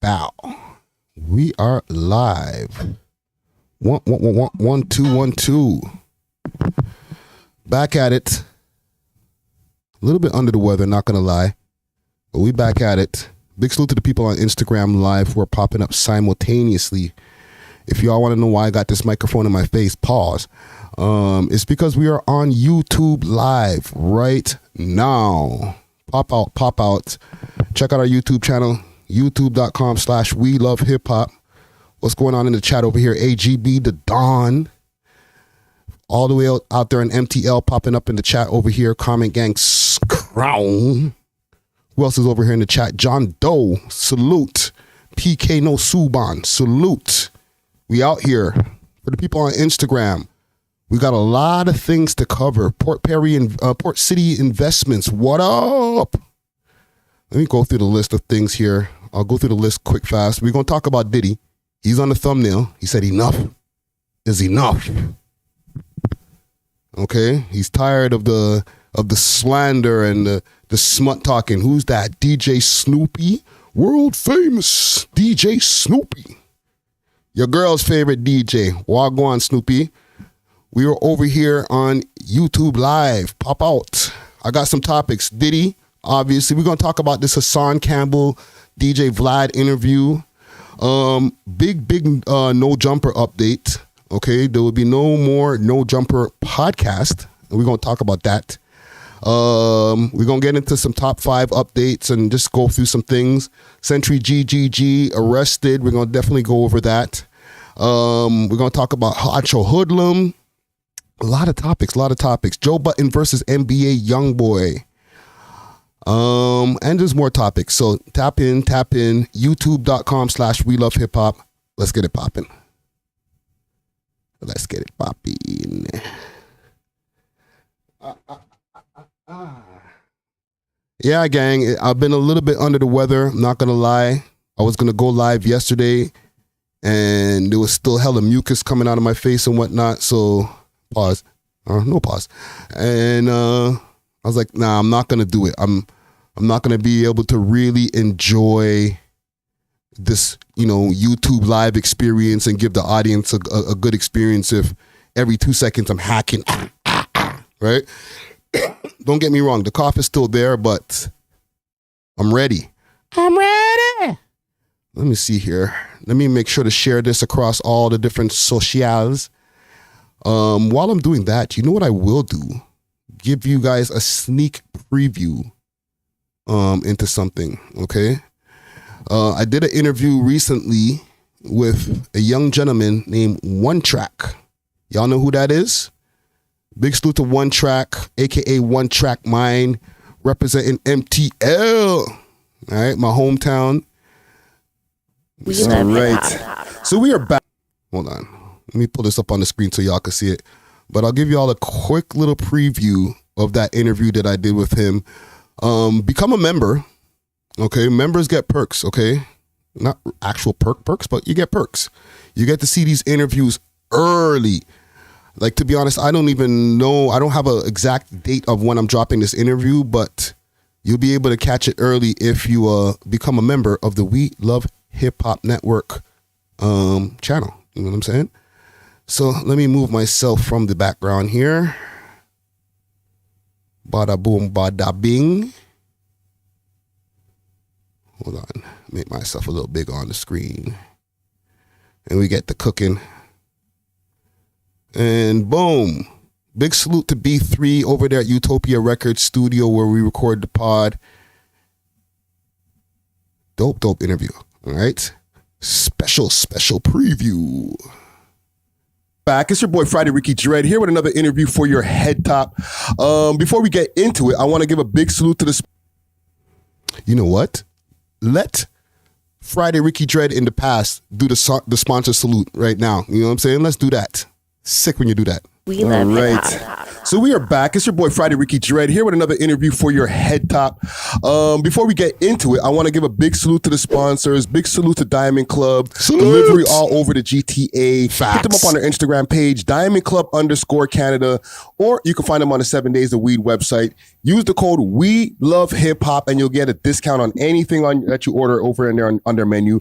Bow. We are live. 1 2 1 2. Back at it. A little bit under the weather, not gonna lie, but we back at it. Big salute to the people on Instagram Live who are popping up simultaneously. If y'all want to know why I got this microphone in my face, pause. It's because we are on YouTube Live right now. Pop out. Check out our YouTube channel, youtube.com/we love hip hop. What's going on in the chat over here? AGB, the Don. All the way out there in MTL popping up in the chat over here. Comment Gang Crown. Who else is over here in the chat? John Doe, salute. PK No Suban, salute. We out here. For the people on Instagram, we got a lot of things to cover. Port City Investments, what up? Let me go through the list of things here. I'll go through the list quick, fast. We're going to talk about Diddy. He's on the thumbnail. He said enough is enough. Okay? He's tired of the slander and the smut talking. Who's that? DJ Snoopy? World famous DJ Snoopy. Your girl's favorite DJ. Wagwan Snoopy. We are over here on YouTube Live. Pop out. I got some topics. Diddy, obviously. We're going to talk about this Hassan Campbell, DJ Vlad interview. Big No Jumper update. Okay, there will be no more No Jumper podcast. And we're going to talk about that. We're going to get into some top 5 updates and just go through some things. Century GGG arrested. We're going to definitely go over that. We're going to talk about Hoodlum. A lot of topics. Joe Budden versus NBA Youngboy. And there's more topics. So tap in, youtube.com/we love hip hop. Let's get it popping. Yeah, gang, I've been a little bit under the weather. I'm not going to lie. I was going to go live yesterday and there was still hella mucus coming out of my face and whatnot. So pause. No pause. And I was like, nah, I'm not going to do it. I'm not going to be able to really enjoy this, YouTube Live experience and give the audience a good experience if every 2 seconds I'm hacking. Right? Don't get me wrong. The cough is still there, but I'm ready. Let me see here. Let me make sure to share this across all the different socials. While I'm doing that, you know what I will do? Give you guys a sneak preview into something, okay? I did an interview recently with a young gentleman named OneTrack. Y'all know who that is? Big salute to OneTrack, aka OneTrack Mine, representing MTL. All right, my hometown. All right. So we are back. Hold on. Let me pull this up on the screen so y'all can see it. But I'll give y'all a quick little preview of that interview that I did with him. Become a member. Okay, members get perks, okay? Not actual perks, but you get perks. You get to see these interviews early. Like, to be honest, I don't even know. I don't have an exact date of when I'm dropping this interview, but you'll be able to catch it early if you become a member of the We Love Hip Hop Network channel. You know what I'm saying? So let me move myself from the background here. Bada boom, bada bing. Hold on. Make myself a little bigger on the screen. And we get the cooking. And boom. Big salute to B3 over there at Utopia Records Studio where we record the pod. Dope interview. All right. Special preview. Back. It's your boy Friday Ricky Dread here with another interview for your head top. Before we get into it, I want to give a big salute to the... You know what? Let Friday Ricky Dread in the past do the sponsor salute right now. You know what I'm saying? Let's do that. Sick when you do that. We love hip-hop. So we are back. It's your boy Friday Ricky Dread here with another interview for your head top. Before we get into it, I want to give a big salute to the sponsors. Big salute to Diamond Club. Delivery all over the GTA. Facts. Hit them up on their Instagram page, Diamond Club _Canada, or you can find them on the 7 Days of Weed website. Use the code We Love Hip Hop and you'll get a discount on anything that you order over in there on their menu.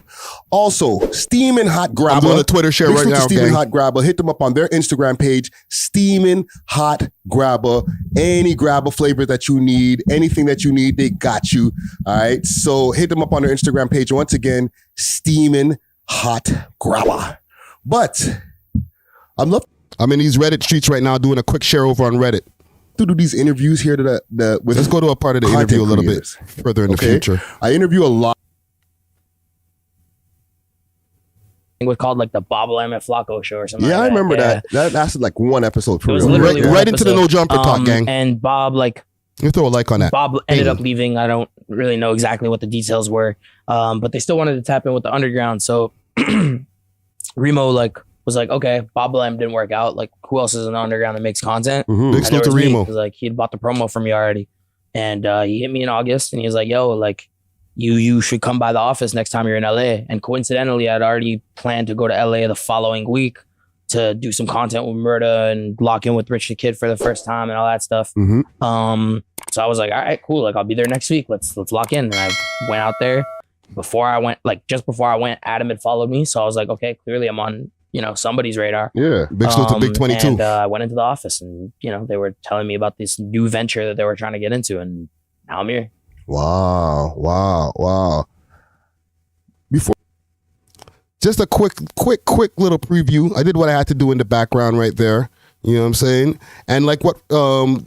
Also, Steamin' Hot Grabba. I'm doing a Twitter share right now, Steamin' gang. Hot Grabba. Hit them up on their Instagram page, Steamin' Hot Grabba. Any Grabba flavor that you need, anything that you need, they got you. All right. So hit them up on their Instagram page. Once again, Steamin' Hot Grabba. But I'm in these Reddit streets right now doing a quick share over on Reddit. To do these interviews here with let's go to a part of the interview a little bit further in the future. I interview a lot. It was called like the Bob Emmett Flacco show or something. Yeah, like I remember that. that lasted like one episode for It was real. literally Right one into the episode. no jumper talk, gang. And Bob, like, You throw a like on that. Bob ended up leaving. I don't really know exactly what the details were, but they still wanted to tap in with the underground. So Remo like was like, okay, Bob Lamb didn't work out. Like, who else is in the underground that makes content? Mhm. Big salute to Remo. Because like he'd bought the promo from me already, and he hit me in August, and he was like, yo, like you should come by the office next time you're in LA. And coincidentally, I'd already planned to go to LA the following week to do some content with Murda and lock in with Rich the Kid for the first time and all that stuff. Mhm. So I was like, all right, cool. Like, I'll be there next week. Let's lock in. And I went out there. Before I went, like just before I went, Adam had followed me. So I was like, okay, clearly I'm on, somebody's radar. Yeah. Big salute to Big 22. And I went into the office and, they were telling me about this new venture that they were trying to get into. And now I'm here. Wow. Just a quick little preview. I did what I had to do in the background right there. You know what I'm saying? And like what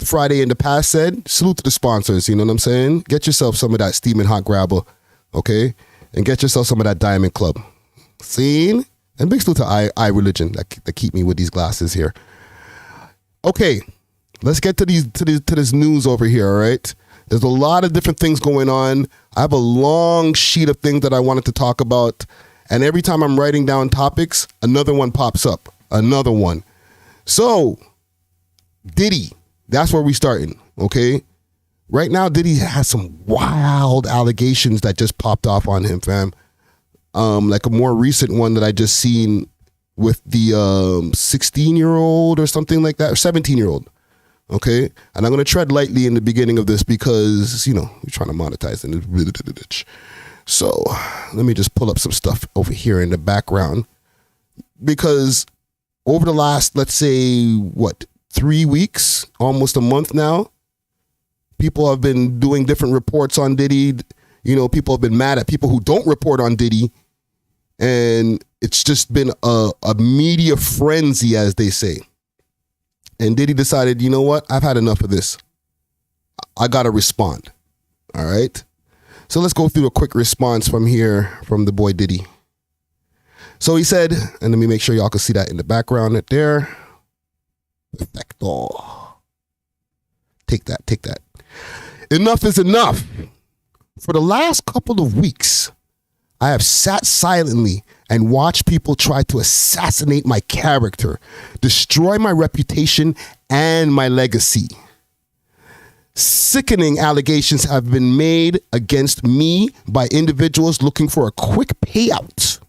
Friday in the past said, salute to the sponsors. You know what I'm saying? Get yourself some of that Steamin' Hot Grabba, okay? And get yourself some of that Diamond Club. Seen? And big salute to I Religion that keep me with these glasses here. Okay, let's get to this news over here, all right? There's a lot of different things going on. I have a long sheet of things that I wanted to talk about. And every time I'm writing down topics, another one pops up. Another one. So, Diddy, that's where we starting, okay? Right now, Diddy has some wild allegations that just popped off on him, fam. Like a more recent one that I just seen with the 16-year-old or something like that, or 17-year-old, okay? And I'm going to tread lightly in the beginning of this because, we're trying to monetize it. So, let me just pull up some stuff over here in the background because over the last, let's say, 3 weeks, almost a month now, people have been doing different reports on Diddy. People have been mad at people who don't report on Diddy. And it's just been a media frenzy, as they say. And Diddy decided, you know what? I've had enough of this. I got to respond. All right? So let's go through a quick response from the boy Diddy. So he said, and let me make sure y'all can see that in the background right there. Perfecto. Take that. Enough is enough. For the last couple of weeks, I have sat silently and watched people try to assassinate my character, destroy my reputation and my legacy. Sickening allegations have been made against me by individuals looking for a quick payout.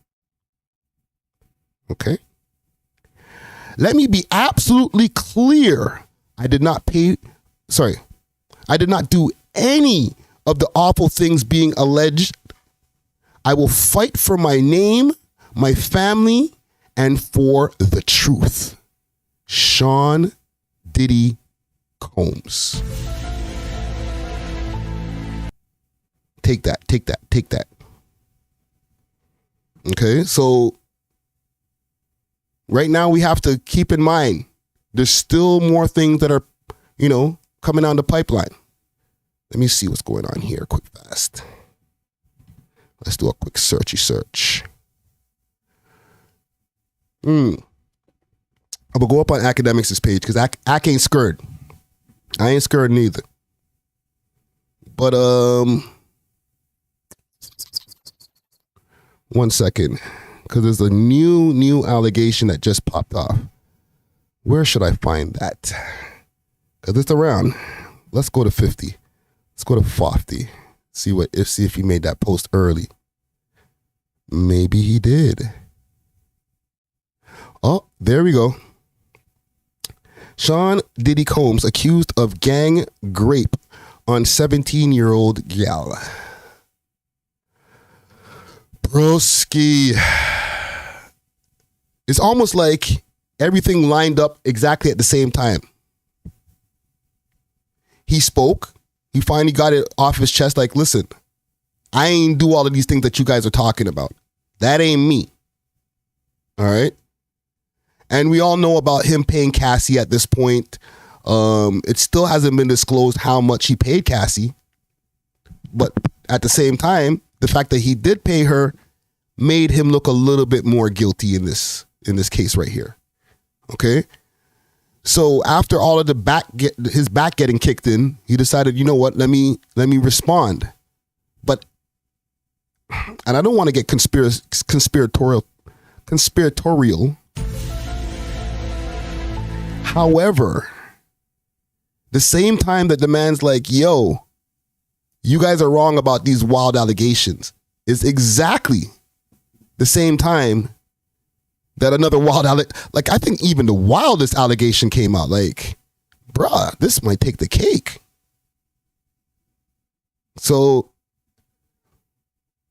Okay. Let me be absolutely clear. I did not do any of the awful things being alleged. I will fight for my name, my family, and for the truth. Sean Diddy Combs. Take that. Okay, so right now we have to keep in mind there's still more things that are, coming down the pipeline. Let me see what's going on here quick fast. Let's do a quick search. I'm gonna go up on Akademiks' page because I ain't scared. I ain't scared neither. But one second, because there's a new allegation that just popped off. Where should I find that? Because it's around. Let's go to 50. Let's go to 50. See if he made that post early. Maybe he did. Oh, there we go. Sean Diddy Combs accused of gang rape on 17-year-old gal. Broski. It's almost like everything lined up exactly at the same time. He spoke. He finally got it off his chest like, listen, I ain't do all of these things that you guys are talking about. That ain't me. All right? And we all know about him paying Cassie at this point. It still hasn't been disclosed how much he paid Cassie. But at the same time, the fact that he did pay her made him look a little bit more guilty in this case right here. Okay? So after all of his back getting kicked in, he decided, you know what, let me respond. But, and I don't want to get conspiratorial. However, the same time that the man's like, yo, you guys are wrong about these wild allegations, is exactly the same time that another wild like I think even the wildest allegation came out. Like, bruh, this might take the cake. So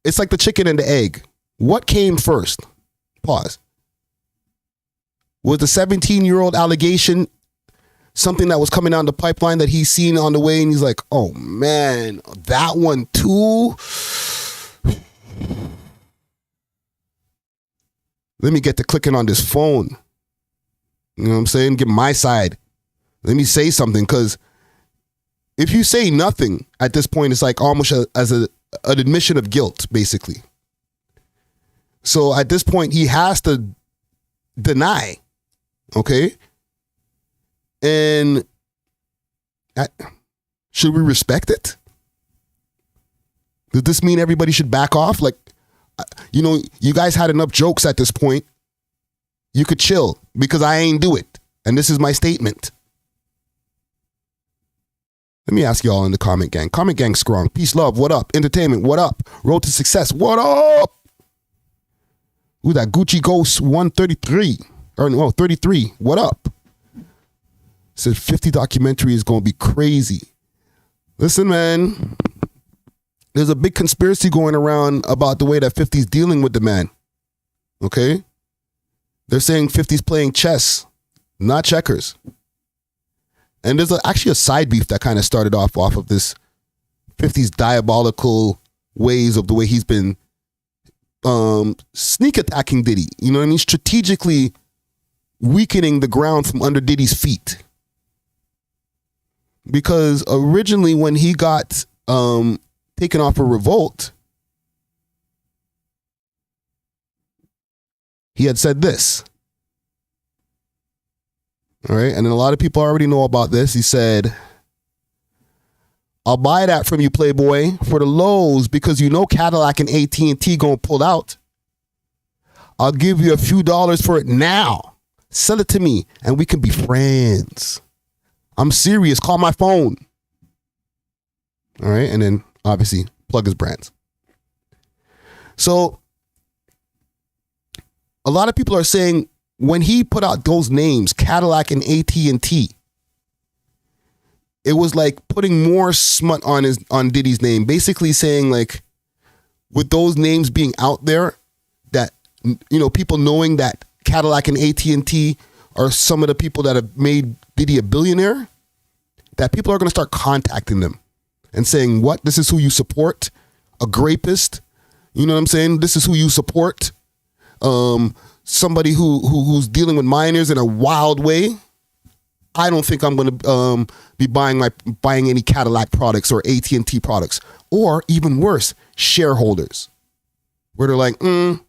it's like the chicken and the egg. What came first? Pause. Was the 17-year-old allegation something that was coming down the pipeline that he's seen on the way and he's like, oh man, that one too? Let me get to clicking on this phone. You know what I'm saying? Get my side. Let me say something, because if you say nothing at this point, it's like almost as an admission of guilt, basically. So at this point, he has to deny. Okay? And should we respect it? Does this mean everybody should back off? Like, you know, you guys had enough jokes at this point. You could chill because I ain't do it. And this is my statement. Let me ask y'all in the comment gang. Comment gang strong. Peace, love. What up? Entertainment. What up? Road to success. What up? Ooh, that Gucci Ghost 133. Or no, 33. What up? Said 50 documentary is going to be crazy. Listen, man. There's a big conspiracy going around about the way that 50's dealing with the man. Okay? They're saying 50's playing chess, not checkers. And there's actually a side beef that kind of started off of this 50's diabolical ways of the way he's been sneak attacking Diddy. You know what I mean? Strategically weakening the ground from under Diddy's feet. Because originally when he got taken off a revolt, he had said this. All right. And then a lot of people already know about this. He said, I'll buy that from you, Playboy, for the lows, because you know Cadillac and AT&T gonna pull out. I'll give you a few dollars for it now. Sell it to me and we can be friends. I'm serious. Call my phone. All right. And then obviously plug his brands. So a lot of people are saying when he put out those names, Cadillac and AT&T, it was like putting more smut on Diddy's name, basically saying like with those names being out there that, you know, people knowing that Cadillac and AT&T are some of the people that have made Diddy a billionaire, that people are going to start contacting them and saying, what? This is who you support? A grapist? You know what I'm saying? This is who you support? Somebody who's dealing with minors in a wild way? I don't think I'm going to be buying any Cadillac products or AT&T products, or even worse, shareholders, where they're like, I'm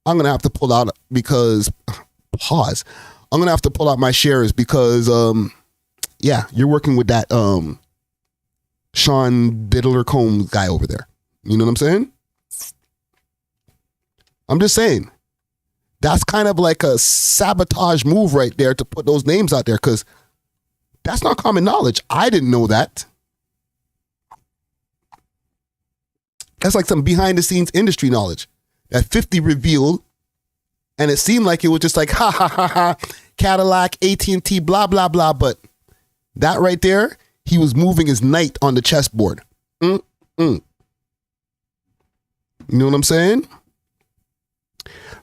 going to have to pull out because, pause, I'm going to have to pull out my shares because, yeah, you're working with that Sean Diddler Combs guy over there. You know what I'm saying? I'm just saying. That's kind of like a sabotage move right there to put those names out there, because that's not common knowledge. I didn't know that. That's like some behind the scenes industry knowledge that 50 revealed, and it seemed like it was just like, ha, ha, ha, ha, Cadillac, AT&T, blah, blah, blah. But that right there, he was moving his knight on the chessboard. You know what I'm saying?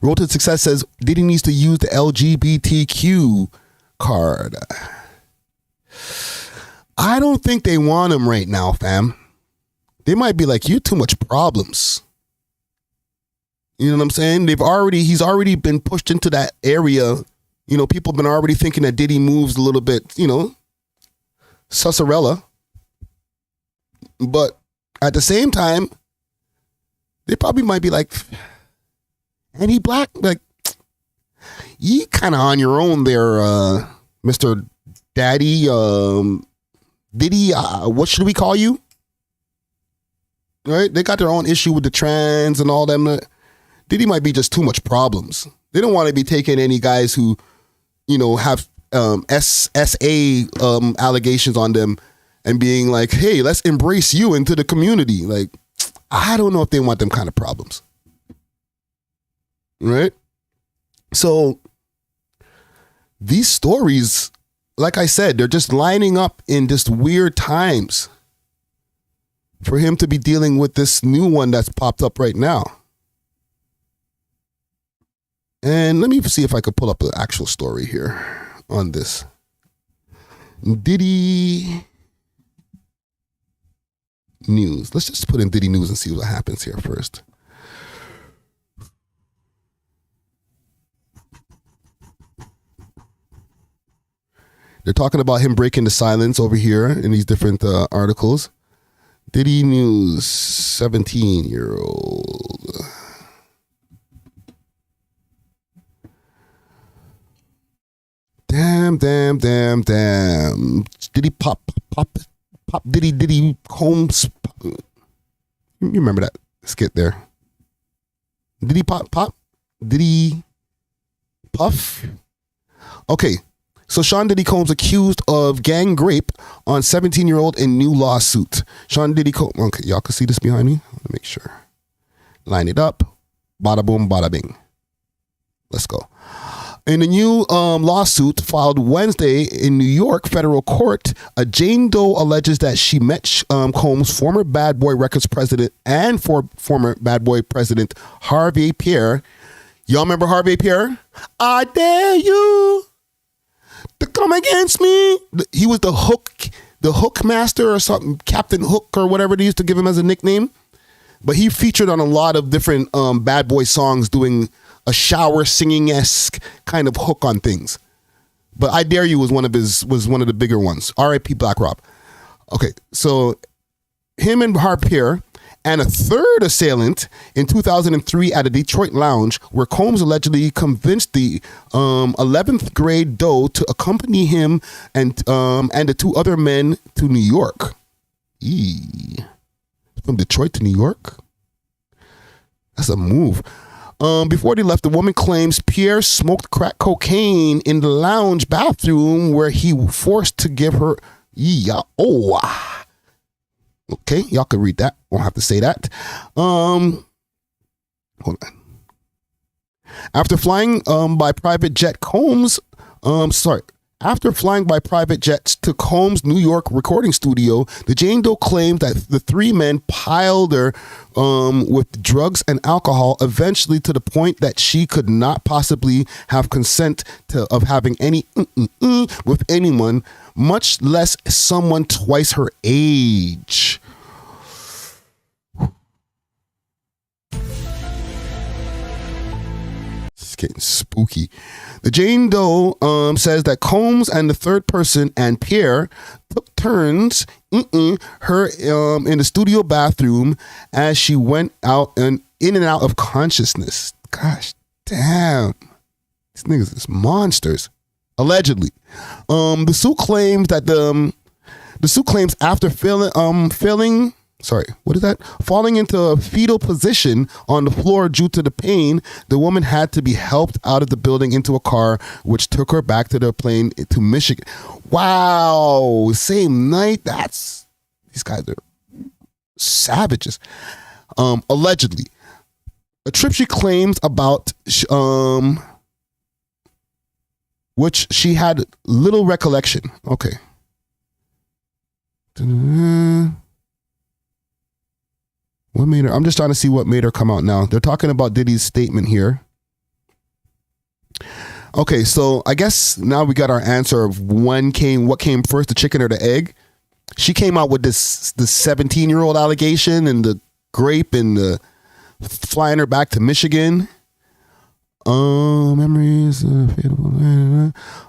Road to Success says Diddy needs to use the LGBTQ card. I don't think they want him right now, fam. They might be like, you too much problems. You know what I'm saying? He's already been pushed into that area. You know, people have been already thinking that Diddy moves a little bit, you know, Sussarella. But at the same time, they probably might be like, and he black, like, you kind of on your own there, Mr. Daddy, Diddy, what should we call you? Right? They got their own issue with the trans and all them. Diddy might be just too much problems. They don't want to be taking any guys who, you know, have SA allegations on them and being like, hey, let's embrace you into the community. Like, I don't know if they want them kind of problems. Right? So these stories, like I said, they're just lining up in just weird times for him to be dealing with this new one that's popped up right now. And let me see if I could pull up the actual story here on this. Diddy News. Let's just put in Diddy News and see what happens here first. They're talking about him breaking the silence over here in these different articles. Diddy News, 17-year-old. Damn. Diddy pop, Diddy Combs. You remember that skit there? Diddy pop, Diddy puff. Okay. So Sean Diddy Combs accused of gang rape on 17-year-old in new lawsuit. Sean Diddy Combs. Okay, y'all can see this behind me? Let me make sure. Line it up. Bada boom, bada bing. Let's go. In a new lawsuit filed Wednesday in New York federal court, a Jane Doe alleges that she met Combs' former Bad Boy Records president and former Bad Boy president Harvey Pierre. Y'all remember Harvey Pierre? I dare you to come against me. He was the hook master or something, Captain Hook or whatever they used to give him as a nickname. But he featured on a lot of different Bad Boy songs doing a shower singing-esque kind of hook on things. But I Dare You was one of the bigger ones. R.I.P. Black Rob. Okay, so him and Harpier and a third assailant in 2003 at a Detroit lounge where Combs allegedly convinced the 11th grade Doe to accompany him and the two other men to New York. From Detroit to New York? That's a move. Before they left, the woman claims Pierre smoked crack cocaine in the lounge bathroom where he was forced to give her. Okay, y'all can read that. Won't have to say that. Hold on. After flying by private jet, After flying by private jets to Combs' New York recording studio, the Jane Doe claimed that the three men piled her with drugs and alcohol, eventually to the point that she could not possibly have consent of having any with anyone, much less someone twice her age. It's getting spooky. The Jane Doe says that Combs and the third person and Pierre took turns her in the studio bathroom as she went out and in and out of consciousness. Gosh damn, these niggas is monsters. Allegedly, the suit claims that after falling into a fetal position on the floor due to the pain, the woman had to be helped out of the building into a car, which took her back to the plane to Michigan. Wow, same night. These guys are savages. Allegedly, a trip she claims about, which she had little recollection. Okay. What made her? I'm just trying to see what made her come out now. They're talking about Diddy's statement here. Okay, so I guess now we got our answer of what came first, the chicken or the egg. She came out with the 17-year-old allegation and the grape and the flying her back to Michigan. Memories.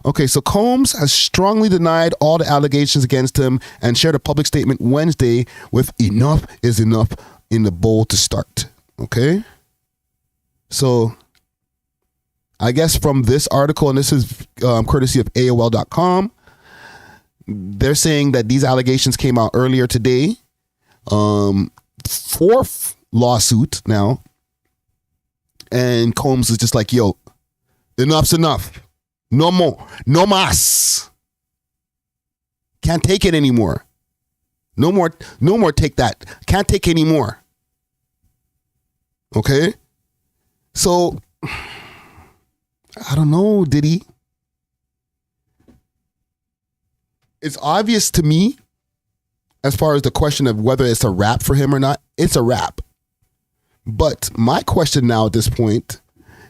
Okay, so Combs has strongly denied all the allegations against him and shared a public statement Wednesday with "enough is enough" in the bowl to start. Okay, so I guess from this article, and this is courtesy of AOL.com, they're saying that these allegations came out earlier today. Fourth lawsuit now. And Combs is just like, yo, enough's enough. No more. No mas. Can't take it anymore. No more take that. Can't take any more. Okay? So, I don't know, Diddy. It's obvious to me, as far as the question of whether it's a wrap for him or not, it's a wrap. But my question now at this point,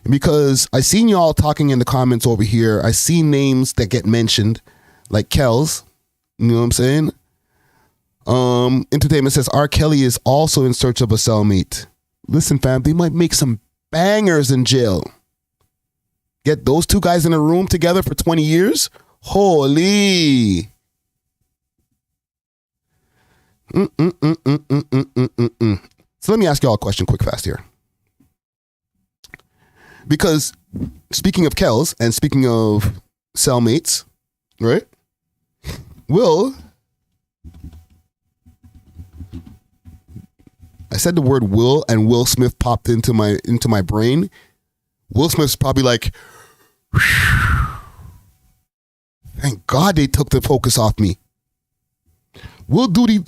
because I seen y'all talking in the comments over here, I see names that get mentioned, like Kells, you know what I'm saying? Entertainment says R. Kelly is also in search of a cellmate. Listen, fam, they might make some bangers in jail. Get those two guys in a room together for 20 years? Holy. So let me ask y'all a question quick fast here. Because speaking of Kells and speaking of cellmates, right? I said the word Will and Will Smith popped into my brain. Will Smith's probably like, thank God they took the focus off me. Will Diddy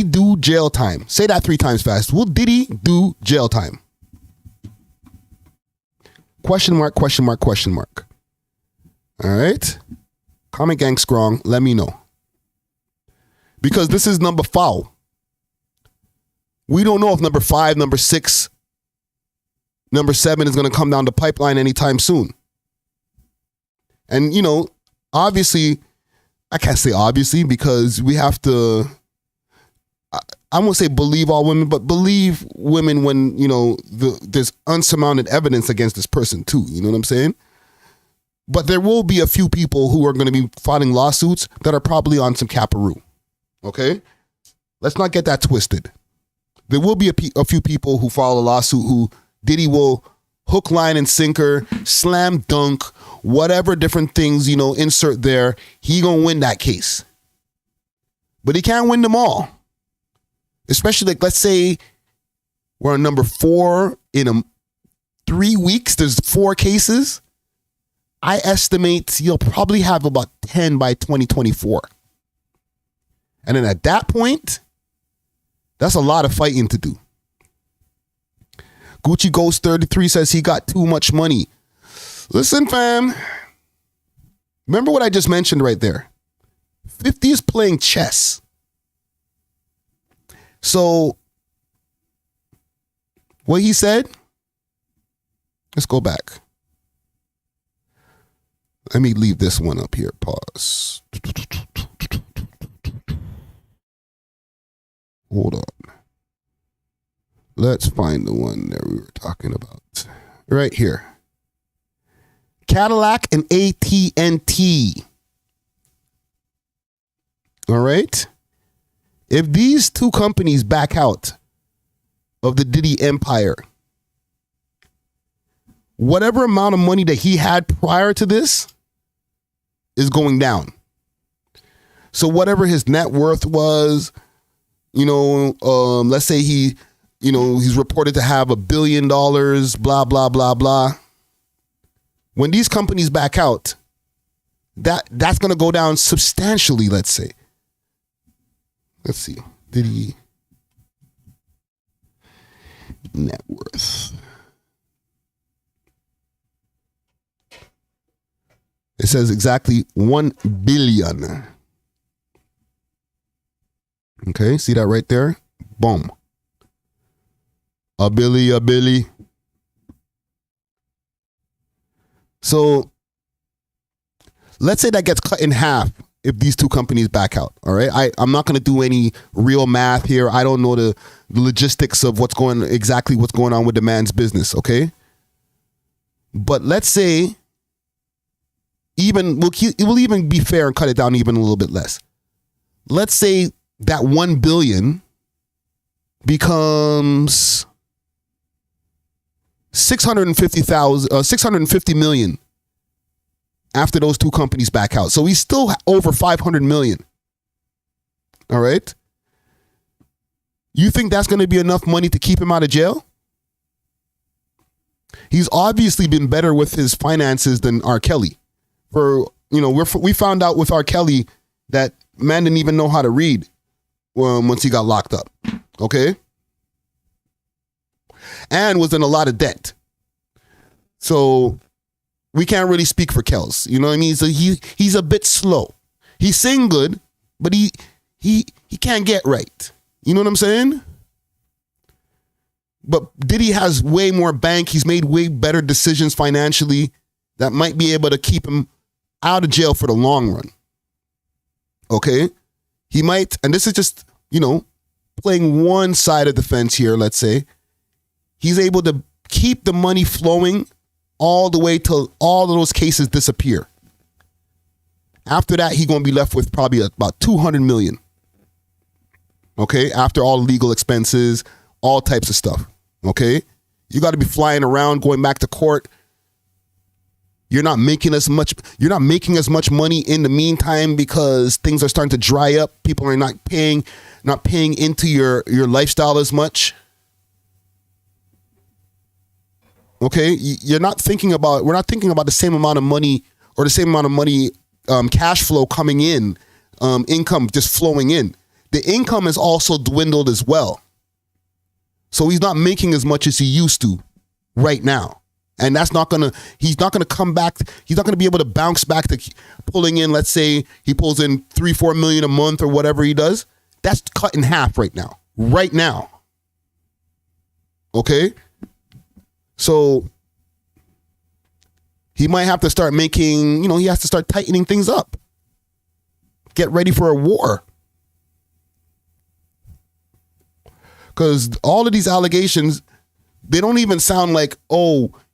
do jail time? Say that 3 times fast. Will Diddy do jail time? Question mark, question mark, question mark. All right. Comment gang strong. Let me know. Because this is number 4. We don't know if number 5, number 6, number 7 is going to come down the pipeline anytime soon. And, you know, obviously, I can't say obviously because we have to, I won't say believe all women, but believe women when, you know, there's unsurmounted evidence against this person too. You know what I'm saying? But there will be a few people who are going to be filing lawsuits that are probably on some caparoo. Okay? Let's not get that twisted. There will be a few people who file a lawsuit who Diddy will hook, line, and sinker, slam dunk, whatever different things, you know, insert there. He gonna win that case. But he can't win them all. Especially like, let's say we're on number 4 in 3 weeks. There's 4 cases. I estimate you'll probably have about 10 by 2024. And then at that point, that's a lot of fighting to do. Gucci Ghost 33 says he got too much money. Listen, fam. Remember what I just mentioned right there. 50 is playing chess. So, what he said, let's go back. Let me leave this one up here. Pause. Hold on. Let's find the one that we were talking about. Right here. Cadillac and AT&T. All right? If these two companies back out of the Diddy empire, whatever amount of money that he had prior to this is going down. So whatever his net worth was, you know, let's say he, you know, he's reported to have $1 billion, blah, blah, blah, blah. When these companies back out, that's going to go down substantially, let's say. Let's see. Diddy net worth. It says exactly $1 billion. Okay, see that right there? Boom. A Billy. So let's say that gets cut in half if these two companies back out. All right. I'm not going to do any real math here. I don't know the logistics of what's going on with the man's business. Okay. But let's say it will even be fair and cut it down even a little bit less. Let's say that 1 billion becomes 650 million after those two companies back out. So he's still over 500 million. All right. You think that's going to be enough money to keep him out of jail? He's obviously been better with his finances than R. Kelly. We found out with R. Kelly that man didn't even know how to read once he got locked up. Okay. And was in a lot of debt. So we can't really speak for Kels. You know what I mean? So he's a bit slow. He sing good, but he can't get right. You know what I'm saying? But Diddy has way more bank. He's made way better decisions financially that might be able to keep him out of jail for the long run. Okay? He might, and this is just, playing one side of the fence here, let's say. He's able to keep the money flowing all the way till all of those cases disappear. After that, he's going to be left with probably about 200 million. Okay? After all legal expenses, all types of stuff. Okay? You got to be flying around, going back to court. You're not making as much money in the meantime because things are starting to dry up. People are not paying into your lifestyle as much. Okay, we're not thinking about the same amount of money or the same amount of money, cash flow coming in, income just flowing in. The income is also dwindled as well. So he's not making as much as he used to right now. And he's not going to come back. He's not going to be able to bounce back to pulling in, let's say he pulls in 3-4 million a month or whatever he does. That's cut in half right now. Okay. So he might have to start making, he has to start tightening things up. Get ready for a war. Because all of these allegations, they don't even sound like,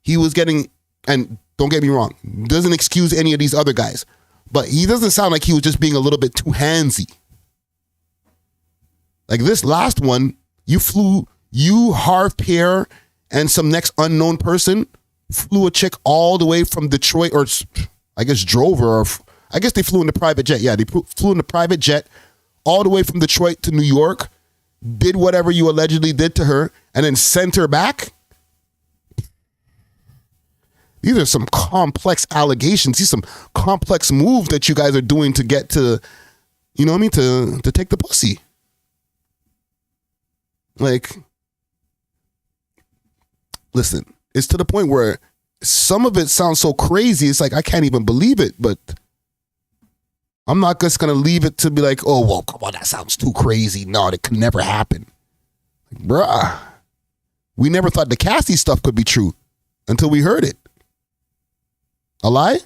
he was getting, and don't get me wrong, doesn't excuse any of these other guys, but he doesn't sound like he was just being a little bit too handsy. Like this last one, Harv Pierre, and some next unknown person flew a chick all the way from Detroit, or I guess drove her, or I guess they flew in the private jet. Yeah, they flew in the private jet all the way from Detroit to New York, did whatever you allegedly did to her, and then sent her back. These are some complex allegations. These are some complex moves that you guys are doing to get to, to take the pussy. Like, listen, it's to the point where some of it sounds so crazy. It's like, I can't even believe it, but I'm not just going to leave it to be like, oh, well, come on, that sounds too crazy. No, that could never happen. Like, bruh, we never thought the Cassie stuff could be true until we heard it. A lie?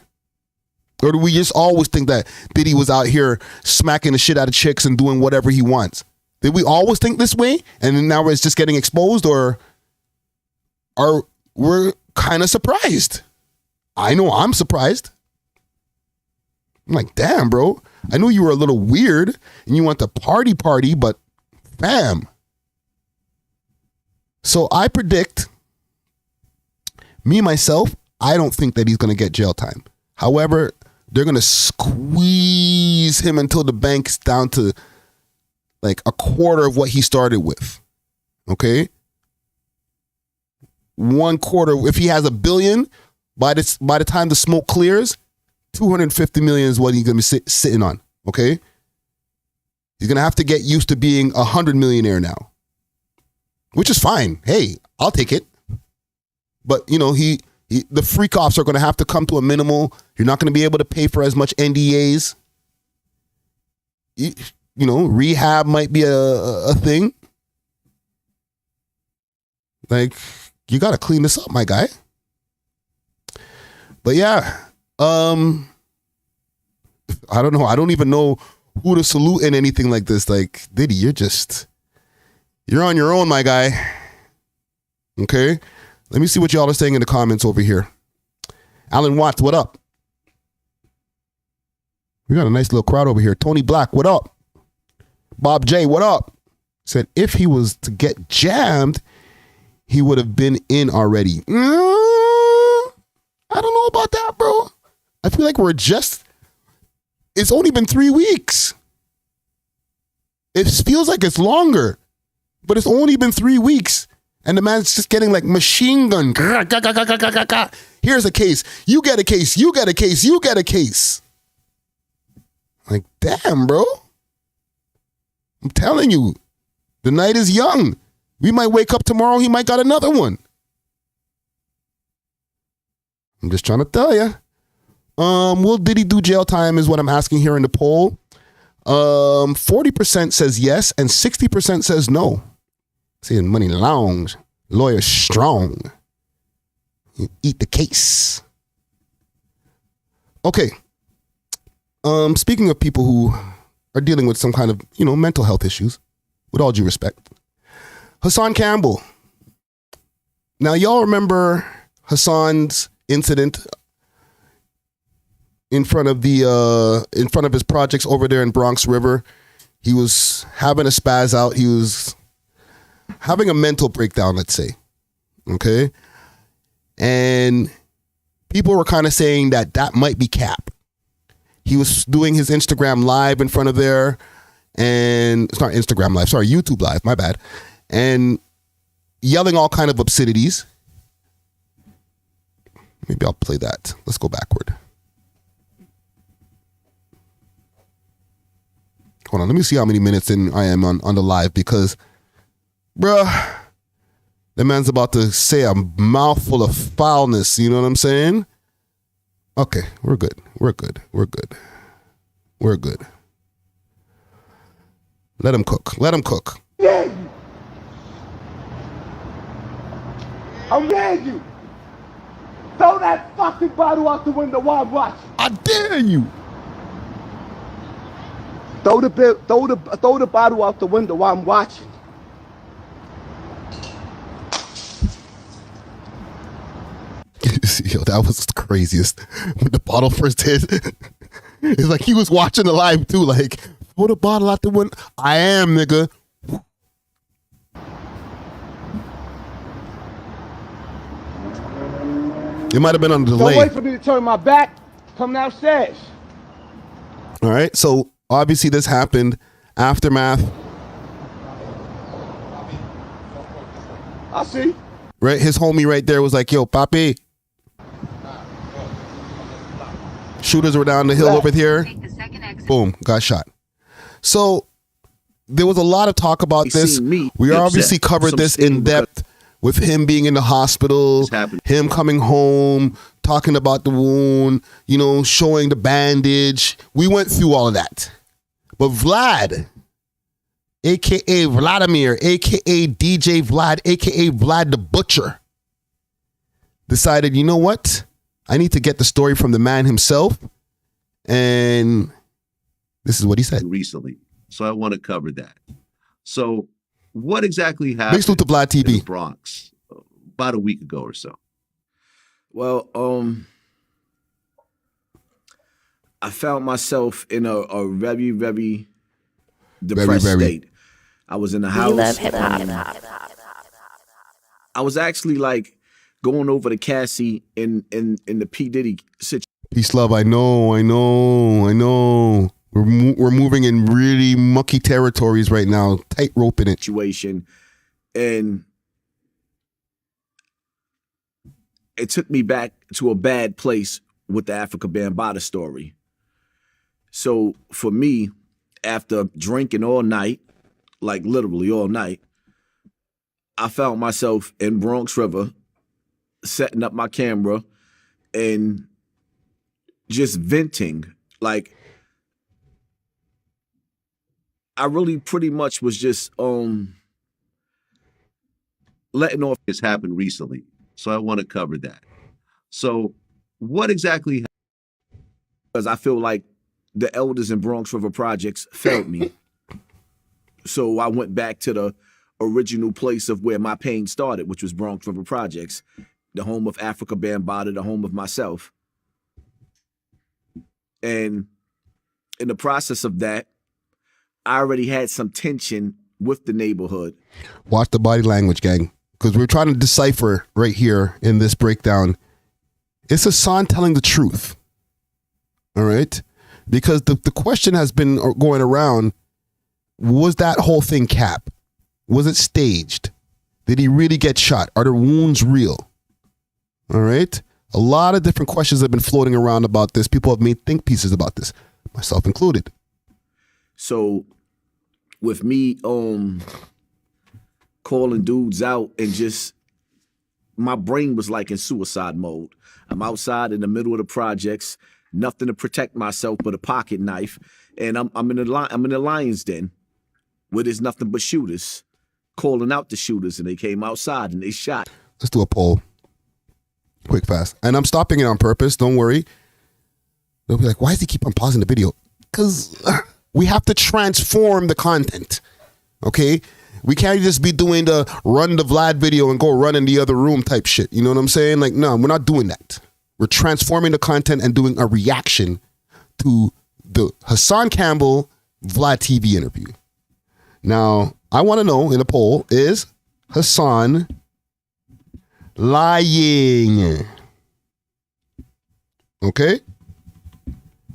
Or do we just always think that Diddy was out here smacking the shit out of chicks and doing whatever he wants? Did we always think this way? And then now it's just getting exposed, or we're kind of surprised? I know I'm surprised. I'm like, damn, bro. I knew you were a little weird and you want the party, but fam. So I predict, myself, I don't think that he's going to get jail time. However, they're going to squeeze him until the bank's down to like a quarter of what he started with. Okay? 1/4. If he has $1 billion, by the time the smoke clears, 250 million is what he's going to be sitting on. Okay? He's going to have to get used to being a 100 millionaire now, which is fine. Hey, I'll take it. But, the freak offs are going to have to come to a minimal. You're not going to be able to pay for as much NDAs. rehab might be a thing. Like, you got to clean this up, my guy. But yeah, I don't know. I don't even know who to salute in anything like this. Like, Diddy, you're on your own, my guy. Okay? Let me see what y'all are saying in the comments over here. Alan Watts, what up? We got a nice little crowd over here. Tony Black, what up? Bob J, what up? Said if he was to get jammed, he would have been in already. I don't know about that, bro. I feel like it's only been 3 weeks. It feels like it's longer, but it's only been 3 weeks. And the man's just getting like machine gun. Here's a case. You get a case. You get a case. You get a case. Like, damn, bro. I'm telling you, the night is young. We might wake up tomorrow. He might got another one. I'm just trying to tell you. Will Diddy do jail time is what I'm asking here in the poll. 40% says yes and 60% says no. Saying money long, lawyer strong. You eat the case. Okay. Speaking of people who are dealing with some kind of, mental health issues, with all due respect, Hassan Campbell. Now, y'all remember Hassan's incident in front of his projects over there in Bronx River. He was having a spaz out. He was having a mental breakdown, let's say. Okay? And people were kind of saying that might be cap. He was doing his Instagram live in front of there, and it's not Instagram live, sorry, YouTube live, my bad, and yelling all kind of obscenities. Maybe I'll play that. Let's go backward. Hold on, let me see how many minutes in I am on the live, because, bruh, the man's about to say a mouthful of foulness, you know what I'm saying? Okay, we're good. We're good. We're good. We're good. Let him cook. Let him cook. Yeah. I'm begging you. Throw that fucking bottle out the window while I'm watching. I dare you. Throw the bottle out the window while I'm watching. Yo, that was the craziest. When the bottle first hit, it's like he was watching the live too. Like, throw the bottle out the window. I am, nigga. It might have been on the delay. Don't wait for me to turn my back. Come downstairs. All right. So obviously this happened. Aftermath. I see. Right. His homie right there was like, yo, Papi. Shooters were down the hill over here. Boom. Got shot. So there was a lot of talk about this. We obviously covered this in depth with him being in the hospital, him coming home, talking about the wound, showing the bandage. We went through all of that. But Vlad, a.k.a. Vladimir, a.k.a. DJ Vlad, a.k.a. Vlad the Butcher, decided, you know what? I need to get the story from the man himself. And this is what he said. Recently. So I want to cover that. So what exactly happened Big salute to VladTV. in the Bronx about a week ago or so? Well, I found myself in a very, very depressed state. I was in the house. love hip-hop. I was actually like going over to Cassie in the P. Diddy situation. Peace, love. I know. We're moving in really mucky territories right now. Tight roping it. And it took me back to a bad place with the Africa Bambaataa story. So for me, after drinking all night, like literally all night, I found myself in Bronx River, setting up my camera and just venting. Like, I really pretty much was just letting off. It's happened recently, so I want to cover that. So what exactly? Because I feel like the elders in Bronx River Projects failed me. So I went back to the original place of where my pain started, which was Bronx River Projects, the home of Africa Bambaataa, the home of myself. And in the process of that, I already had some tension with the neighborhood. Watch the body language, gang, because we're trying to decipher right here in this breakdown. It's Hassan telling the truth. All right? Because the question has been going around, was that whole thing cap? Was it staged? Did he really get shot? Are the wounds real? All right? A lot of different questions have been floating around about this. People have made think pieces about this, myself included. So with me calling dudes out and just, my brain was like in suicide mode. I'm outside in the middle of the projects, nothing to protect myself but a pocket knife, and I'm in the lion's den where there's nothing but shooters, calling out the shooters, and they came outside and they shot. Let's do a poll. Quick, fast. And I'm stopping it on purpose. Don't worry. They'll be like, why does he keep on pausing the video? Because we have to transform the content. Okay? We can't just be doing the run the Vlad video and go run in the other room type shit. You know what I'm saying? Like, no, we're not doing that. We're transforming the content and doing a reaction to the Hassan Campbell VladTV interview. Now, I want to know in a poll, is Hassan lying? Okay?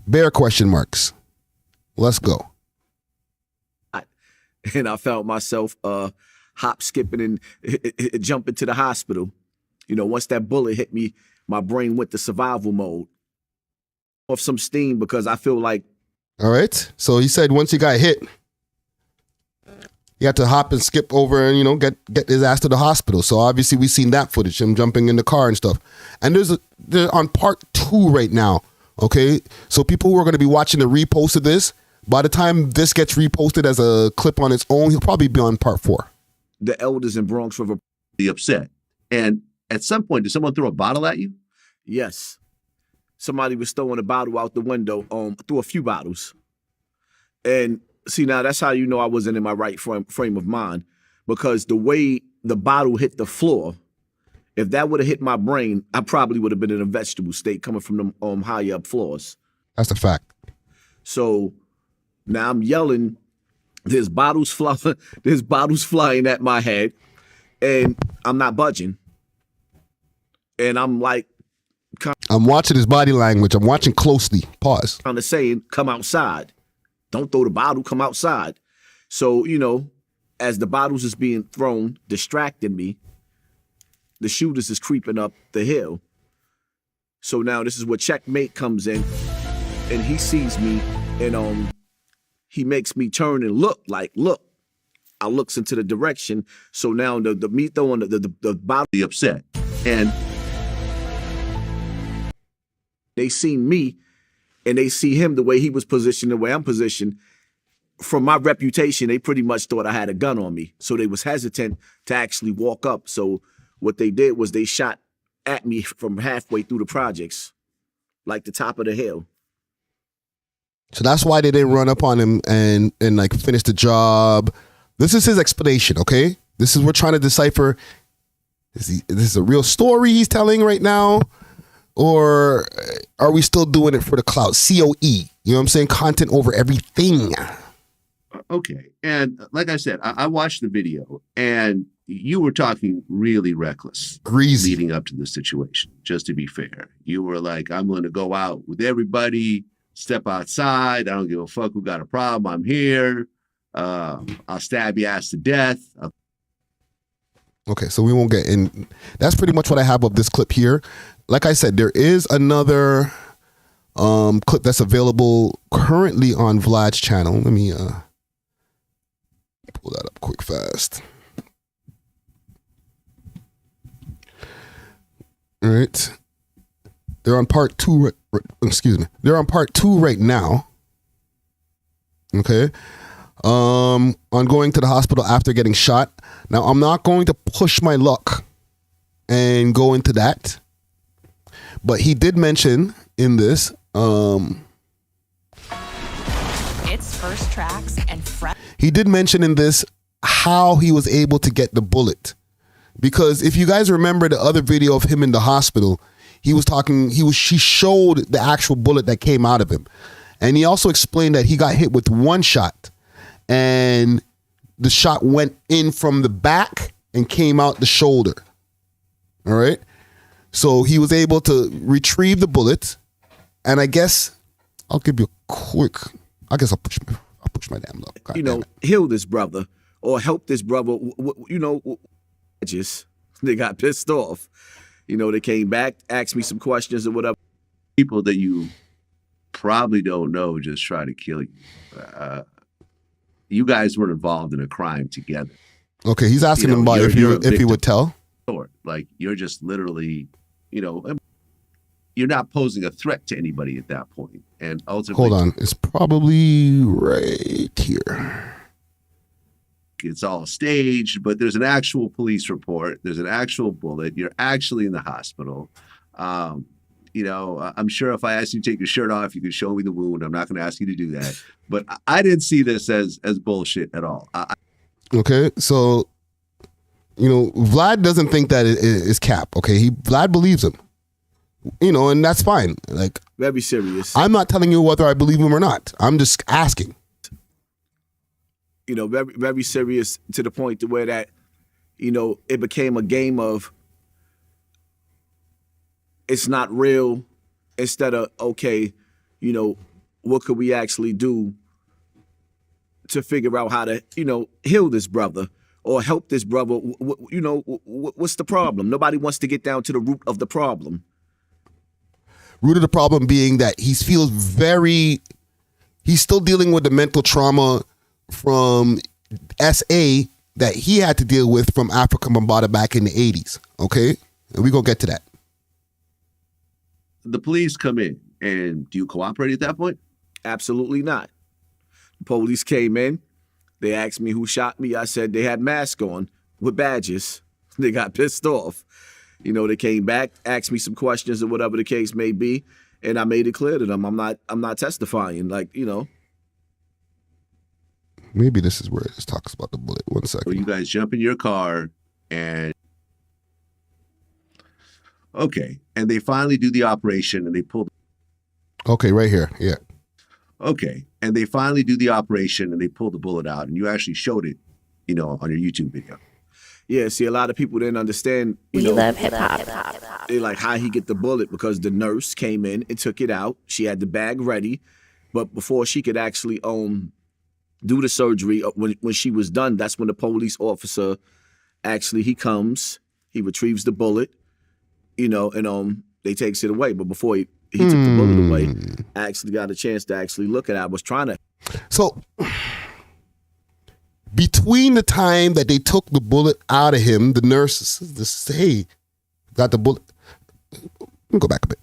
Bare question marks. Let's go. And I found myself hop skipping and jumping to the hospital. You know, once that bullet hit me, my brain went to survival mode. Off some steam because I feel like. All right. So he said once he got hit, he had to hop and skip over and, you know, get his ass to the hospital. So obviously we've seen that footage, him jumping in the car and stuff. And they're on part 2 right now. Okay. So people who are going to be watching the repost of this, by the time this gets reposted as a clip on its own, he'll probably be on part 4. The elders in Bronx River. Be upset. And at some point, did someone throw a bottle at you? Yes. Somebody was throwing a bottle out the window, threw a few bottles. And see, now that's how you know I wasn't in my right frame of mind, because the way the bottle hit the floor, if that would have hit my brain, I probably would have been in a vegetable state coming from the higher up floors. That's a fact. So now I'm yelling, there's bottles flying at my head, and I'm not budging. And I'm like, I'm watching his body language. I'm watching closely. Pause. kind of saying, come outside. Don't throw the bottle, come outside. So, you know, as the bottles is being thrown, distracting me, the shooters is creeping up the hill. So now this is where Checkmate comes in, and he sees me, and he makes me turn and look. I looks into the direction. So now the me throwing the bottle. Be upset. And they see me, and they see him the way he was positioned, the way I'm positioned. From my reputation, they pretty much thought I had a gun on me. So they was hesitant to actually walk up. So what they did was they shot at me from halfway through the projects, like the top of the hill. So that's why they didn't run up on him and like finish the job. This is his explanation, okay? We're trying to decipher, is this a real story he's telling right now? Or are we still doing it for the clout? COE, you know what I'm saying? Content over everything. okay. And like I said, I watched the video, and you were talking really reckless. Greasy. Leading up to the situation, just to be fair. You were like, I'm going to go out with everybody, step outside. I don't give a fuck who got a problem. I'm here. I'll stab your ass to death. Okay, so we won't get in. That's pretty much what I have of this clip here. Like I said, there is another clip that's available currently on Vlad's channel. Let me pull that up quick fast. All right. They're on part 2. Excuse me. They're on part 2 right now. Okay. on going to the hospital after getting shot. Now, I'm not going to push my luck and go into that, but he did mention in this, It's first tracks and he did mention in this how he was able to get the bullet. Because if you guys remember the other video of him in the hospital, she showed the actual bullet that came out of him. And he also explained that he got hit with one shot and the shot went in from the back and came out the shoulder. All right. So he was able to retrieve the bullet. And I guess I'll give you a quick, I'll push my damn luck. Heal this brother or help this brother. They got pissed off. They came back, asked me some questions or whatever. People that you probably don't know just try to kill you. You guys were involved in a crime together. Okay, he's asking him about if he would tell. Like, you're just literally, you're not posing a threat to anybody at that point. And ultimately, hold on, it's probably right here. It's all staged, but there's an actual police report. There's an actual bullet. You're actually in the hospital. I'm sure if I asked you to take your shirt off, you could show me the wound. I'm not going to ask you to do that. But I didn't see this as bullshit at all. Okay, so, Vlad doesn't think that it is cap. Okay, Vlad believes him. And that's fine. Like, very serious. I'm not telling you whether I believe him or not. I'm just asking. Very, very serious to the point to where that, it became a game of it's not real instead of, okay, what could we actually do to figure out how to, heal this brother or help this brother? What's the problem? Nobody wants to get down to the root of the problem. Root of the problem being that he's still dealing with the mental trauma from SA that he had to deal with from Africa Bambaataa back in the 80s. Okay? And we're going to get to that. The police come in, and do you cooperate at that point? Absolutely not. The police came in. They asked me who shot me. I said they had masks on with badges. They got pissed off. They came back, asked me some questions or whatever the case may be, and I made it clear to them I'm not testifying. Maybe this is where it talks about the bullet. 1 second. So you guys jump in your car and they finally do the operation and they pull. Okay, right here. Yeah. Okay. And they finally do the operation and they pull the bullet out and you actually showed it, on your YouTube video. Yeah, see, a lot of people didn't understand, We love hip hop. They like how he get the bullet because the nurse came in and took it out. She had the bag ready, but before she could actually do the surgery, when she was done, that's when the police officer actually he comes, he retrieves the bullet, and they takes it away. But before he took the bullet away, I actually got a chance to actually look at it. I was trying to. So between the time that they took the bullet out of him, the nurse says, hey, got the bullet. Let me go back a bit.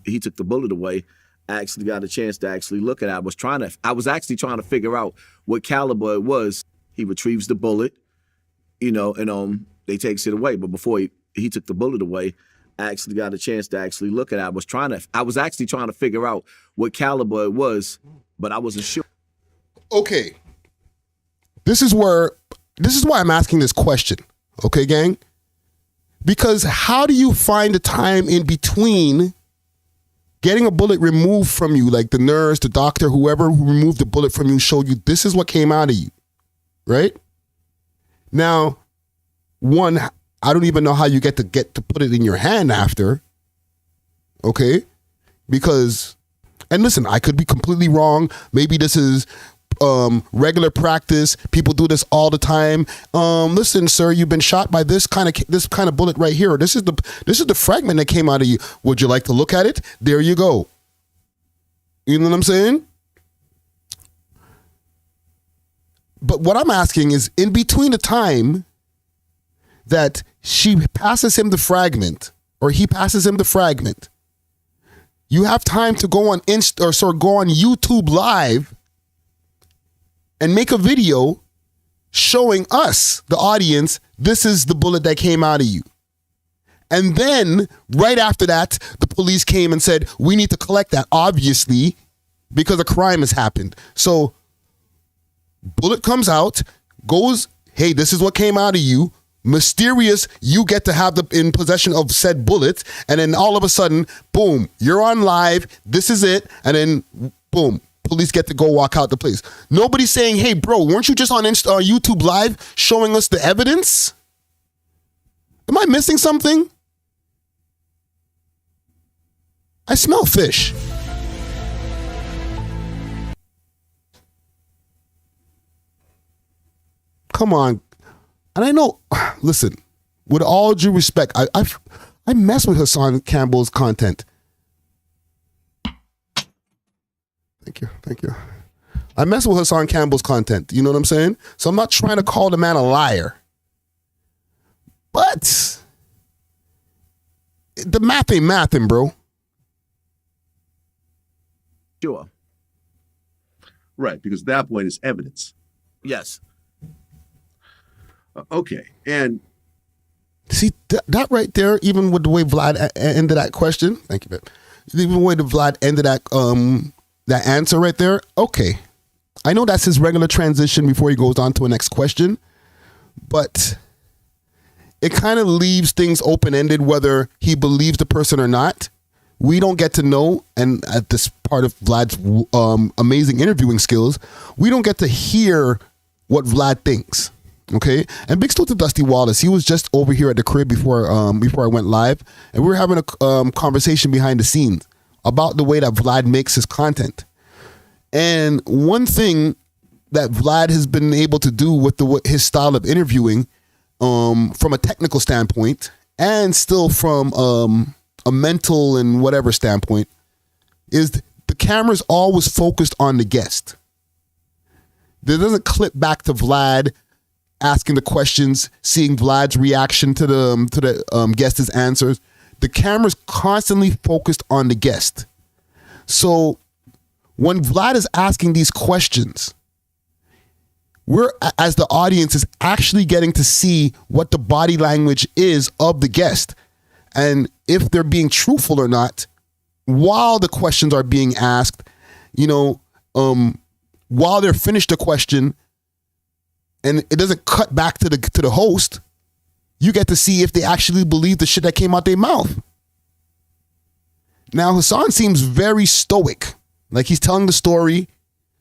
He took the bullet away. I actually got a chance to actually look at it. I was actually trying to figure out what caliber it was. He retrieves the bullet, and they takes it away. But before he took the bullet away, I actually got a chance to actually look at it. I was actually trying to figure out what caliber it was, but I wasn't sure. Okay. This is why I'm asking this question. Okay, gang? Because how do you find the time in between getting a bullet removed from you, like the nurse, the doctor, whoever who removed the bullet from you showed you this is what came out of you, right? Now, one, I don't even know how you get to put it in your hand after, okay? Because, and listen, I could be completely wrong. Maybe this is regular practice. People do this all the time. Listen, sir, you've been shot by this kind of bullet right here. This is the fragment that came out of you. Would you like to look at it? There you go. You know what I'm saying? But what I'm asking is, in between the time that she passes him the fragment, or he passes him the fragment, you have time to go on go on YouTube Live and make a video showing us, the audience, this is the bullet that came out of you. And then right after that, the police came and said, we need to collect that, obviously, because a crime has happened. So bullet comes out, goes, hey, this is what came out of you. Mysterious, you get to have in possession of said bullets. And then all of a sudden, boom, you're on live. This is it. And then boom, police get to go walk out the place. Nobody's saying, hey, bro, weren't you just on YouTube Live showing us the evidence? Am I missing something? I smell fish. Come on. And I know, listen, with all due respect, I mess with Hassan Campbell's content. Thank you. I mess with Hassan Campbell's content. You know what I'm saying? So I'm not trying to call the man a liar. But the math ain't mathing, bro. Sure. Right, because at that point it's evidence. Yes. Okay, and see that right there, even with the way Vlad ended that question, thank you, babe. Even the way the Vlad ended that answer right there, okay. I know that's his regular transition before he goes on to a next question, but it kind of leaves things open-ended whether he believes the person or not. We don't get to know, and at this part of Vlad's amazing interviewing skills, we don't get to hear what Vlad thinks. Okay, and big salute to Dusty Wallace. He was just over here at the crib before I went live, and we were having a conversation behind the scenes about the way that Vlad makes his content. And one thing that Vlad has been able to do with his style of interviewing, from a technical standpoint, and still from a mental and whatever standpoint, is the camera's always focused on the guest. There doesn't clip back to Vlad asking the questions, seeing Vlad's reaction to the guest's answers. The camera's constantly focused on the guest. So when Vlad is asking these questions, we're, as the audience, is actually getting to see what the body language is of the guest, and if they're being truthful or not while the questions are being asked. While they're finished the question, and it doesn't cut back to the host, you get to see if they actually believe the shit that came out their mouth. Now, Hassan seems very stoic. Like he's telling the story.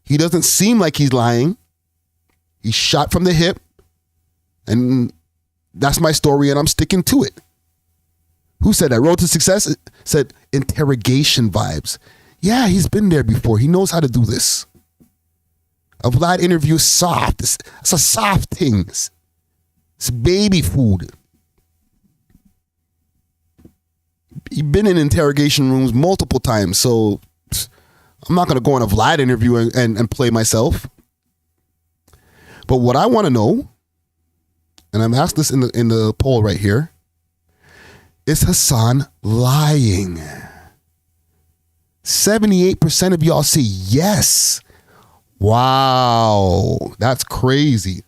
He doesn't seem like he's lying. He's shot from the hip. And that's my story, and I'm sticking to it. Who said that? Road to Success? It said interrogation vibes. Yeah, he's been there before. He knows how to do this. A Vlad interview is soft. It's a soft thing. It's baby food. You've been in interrogation rooms multiple times, so I'm not going to go on a Vlad interview and play myself. But what I want to know, and I'm asked this in the poll right here, is Hassan lying? 78% of y'all say yes. Wow, that's crazy.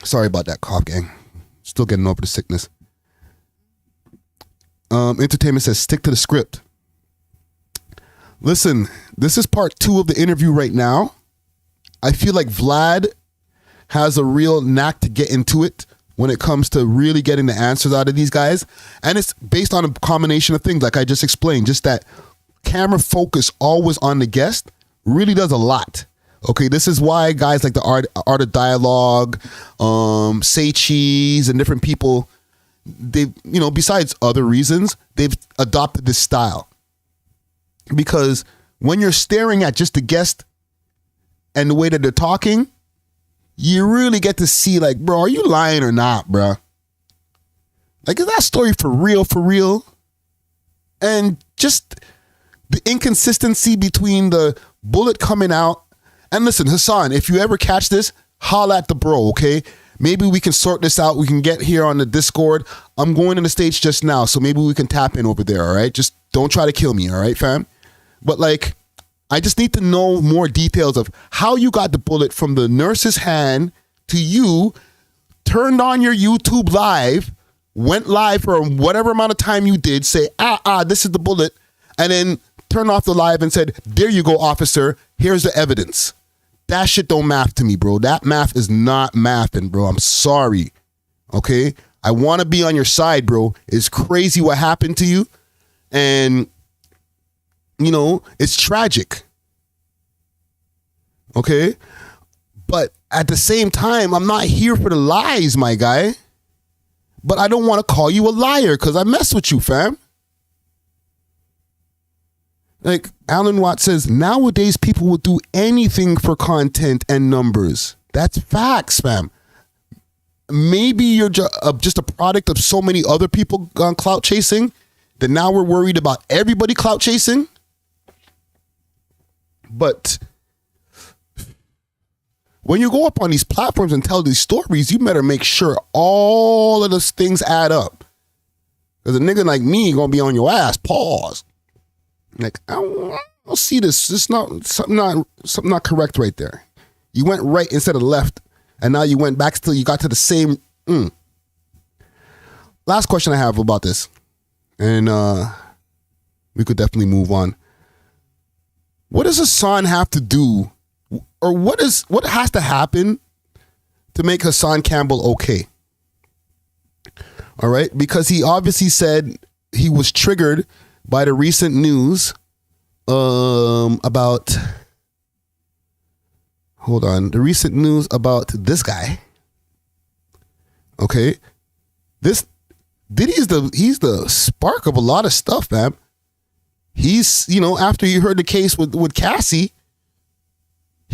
Sorry about that cough, gang. Still getting over the sickness. Entertainment says stick to the script. Listen, this is part 2 of the interview right now. I feel like Vlad has a real knack to get into it when it comes to really getting the answers out of these guys. And it's based on a combination of things, like I just explained. Just that camera focus always on the guest really does a lot. Okay, this is why guys like the Art of Dialogue, Say Cheese, and different people, they've, besides other reasons, they've adopted this style. Because when you're staring at just the guest and the way that they're talking, you really get to see, like, bro, are you lying or not, bro? Like, is that story for real, for real? And just the inconsistency between the bullet coming out. And listen, Hassan, if you ever catch this, holla at the bro, okay? Maybe we can sort this out. We can get here on the Discord. I'm going to the stage just now, so maybe we can tap in over there, all right? Just don't try to kill me, all right, fam? But, like, I just need to know more details of how you got the bullet from the nurse's hand to you, turned on your YouTube live, went live for whatever amount of time you did, say, this is the bullet, and then turn off the live and said, there you go, officer, here's the evidence. That shit don't math to me, bro. That math is not mathing, bro. I'm sorry, okay? I want to be on your side, bro. It's crazy what happened to you, and, you know, it's tragic, okay? But at the same time, I'm not here for the lies, my guy. But I don't want to call you a liar because I mess with you, fam. Like Alan Watts says, nowadays people will do anything for content and numbers. That's facts, fam. Maybe you're just a product of so many other people gone clout chasing that now we're worried about everybody clout chasing. But when you go up on these platforms and tell these stories, you better make sure all of those things add up. Because a nigga like me gonna be on your ass. Pause. Like, I don't see this. It's not something not correct right there. You went right instead of left, and now you went back till you got to the same. Last question I have about this, and we could definitely move on. What does Hassan have to do? Or what has to happen to make Hassan Campbell okay? All right, because he obviously said he was triggered by the recent news about. Hold on, the recent news about this guy. Okay, this Diddy he's the spark of a lot of stuff, man. He's, you know, after you heard the case with Cassie.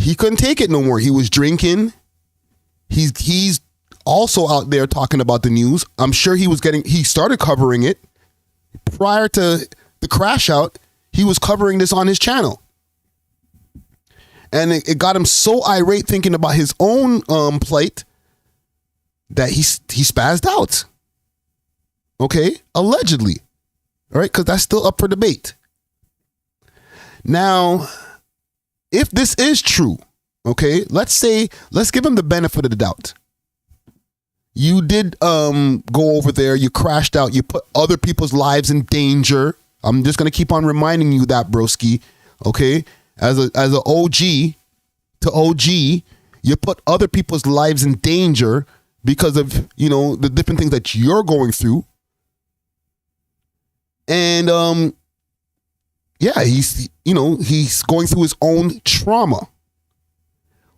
He couldn't take it no more. He was drinking. He's also out there talking about the news. I'm sure he started covering it prior to the crash out. He was covering this on his channel. And it got him so irate thinking about his own plight that he spazzed out. Okay? Allegedly. All right? Because that's still up for debate. Now, if this is true, okay, let's give him the benefit of the doubt. You did go over there, you crashed out, you put other people's lives in danger. I'm just gonna keep on reminding you that, broski. Okay? As a OG to OG, you put other people's lives in danger because of, you know, the different things that you're going through. And yeah, he's going through his own trauma.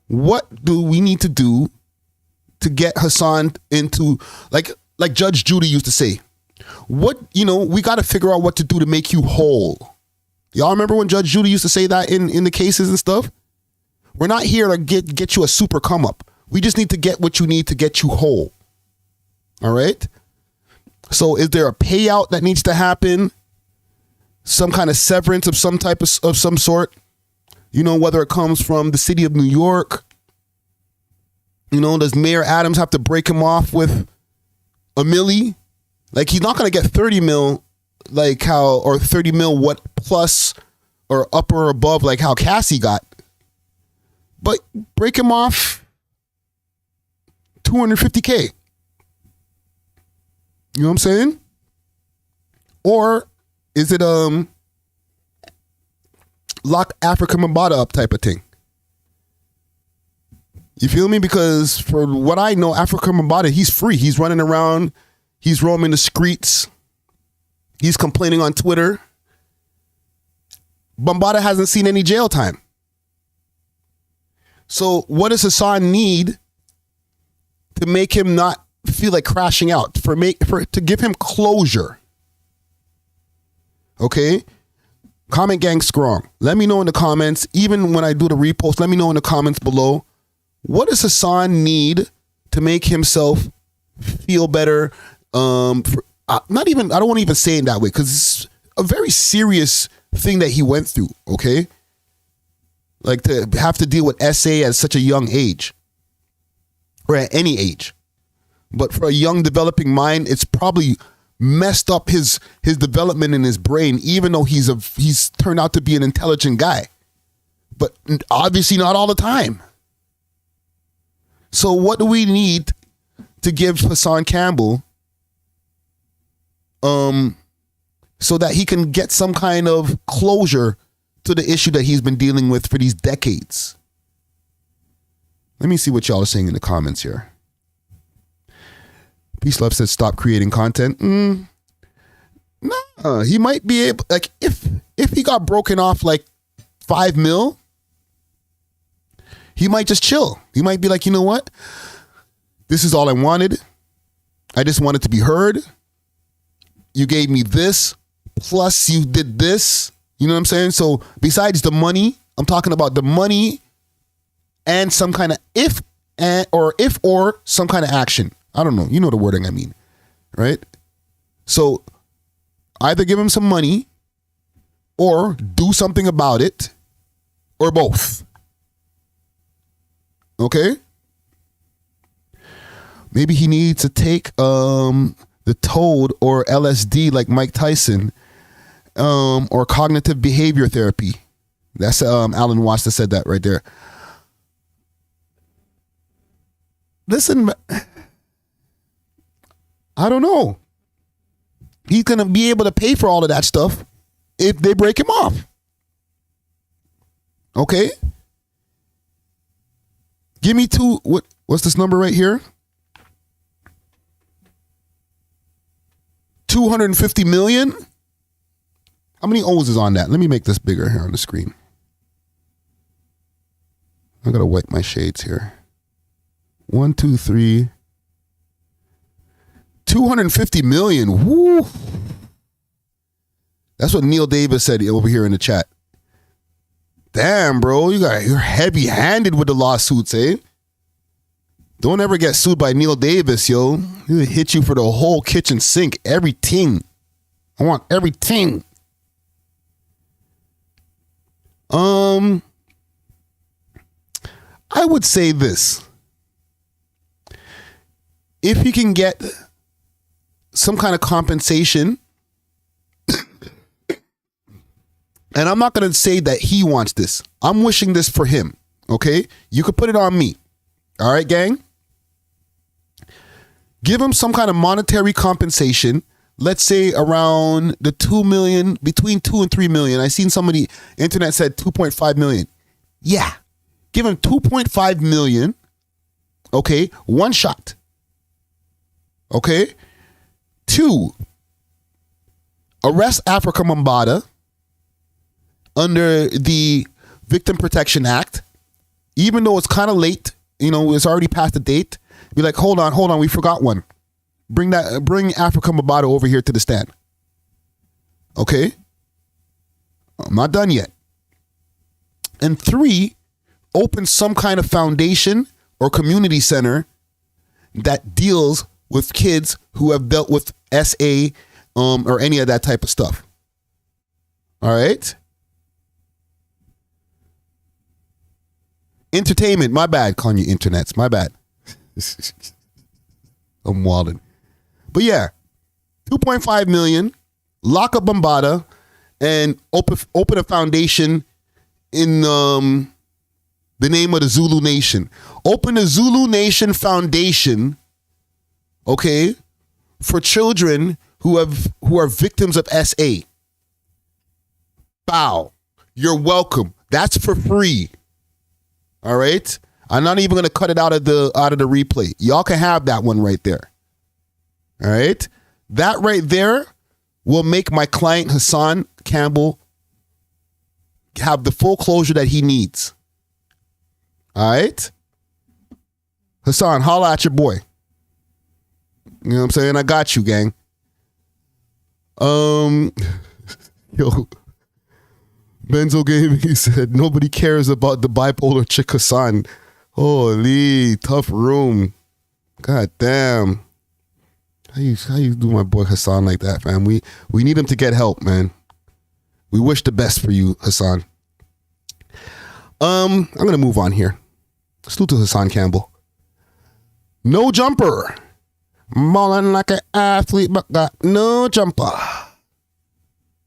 What do we need to do to get Hassan into, like Judge Judy used to say, we got to figure out what to do to make you whole. Y'all remember when Judge Judy used to say that in the cases and stuff? We're not here to get you a super come up. We just need to get what you need to get you whole. All right? So is there a payout that needs to happen? Some kind of severance of some type of some sort, you know, whether it comes from the city of New York, you know, does Mayor Adams have to break him off with $1 million? Like, he's not going to get 30 mil, like how, or 30 mil what plus or up or above like how Cassie got, but break him off $250K. You know what I'm saying? Or is it lock Africa Mambata up type of thing? You feel me? Because for what I know, Africa Mambata, he's free. He's running around. He's roaming the streets. He's complaining on Twitter. Bambata hasn't seen any jail time. So what does Hassan need to make him not feel like crashing out? To give him closure? Okay? Comment gang strong. Let me know in the comments. Even when I do the repost, let me know in the comments below. What does Hassan need to make himself feel better? I don't want to even say it that way because it's a very serious thing that he went through, okay? Like to have to deal with SA at such a young age or at any age. But for a young developing mind, it's probably messed up his development in his brain, even though he's turned out to be an intelligent guy. but obviously not all the time. So what do we need to give Hassan Campbell so that he can get some kind of closure to the issue that he's been dealing with for these decades? Let me see what y'all are saying in the comments here. Peace Love says stop creating content. No, he might be able, like, if he got broken off like 5 mil, he might just chill. He might be like, you know what? This is all I wanted. I just wanted to be heard. You gave me this, plus you did this. You know what I'm saying? So besides the money, I'm talking about the money and some kind of if or some kind of action. I don't know. You know the wording I mean, right? So either give him some money or do something about it or both. Okay? Maybe he needs to take the toad or LSD like Mike Tyson, or cognitive behavior therapy. That's Alan Watts that said that right there. Listen, I don't know. He's going to be able to pay for all of that stuff if they break him off. Okay? Give me what's this number right here? 250 million? How many O's is on that? Let me make this bigger here on the screen. I gotta wipe my shades here. 1, 2, 3. 250 million. Woo. That's what Neil Davis said over here in the chat. Damn, bro, you're heavy-handed with the lawsuits, eh? Don't ever get sued by Neil Davis, yo. He'll hit you for the whole kitchen sink, everything. I want everything. I would say this. If you can get some kind of compensation, and I'm not going to say that he wants this. I'm wishing this for him, okay? You could put it on me. All right, gang? Give him some kind of monetary compensation. Let's say around the 2 million, between 2 and 3 million. I seen somebody, internet said 2.5 million. Yeah. Give him 2.5 million. Okay. One shot. Okay. 2, arrest Africa Mambata under the Victim Protection Act, even though it's kind of late, you know, it's already past the date. Be like, hold on, we forgot one. Bring Africa Mambata over here to the stand. Okay? I'm not done yet. And 3, open some kind of foundation or community center that deals with kids who have dealt with SA or any of that type of stuff. All right? Entertainment, my bad. Calling you internets, my bad. I'm wilding. But yeah, 2.5 million, lock up Bambata, and open a foundation in the name of the Zulu Nation. Open the Zulu Nation Foundation, okay, for children who are victims of SA. Bow. You're welcome. That's for free. All right? I'm not even going to cut it out of the replay. Y'all can have that one right there. All right? That right there will make my client Hassan Campbell have the full closure that he needs. All right? Hassan, holla at your boy. You know what I'm saying? I got you, gang. Yo, Benzo Gaming, he said, nobody cares about the bipolar chick Hassan. Holy, tough room. God damn. How you do my boy Hassan like that, fam? We need him to get help, man. We wish the best for you, Hassan. I'm gonna move on here. Salute to Hassan Campbell. No jumper. Ballin' like an athlete, but got no jumper.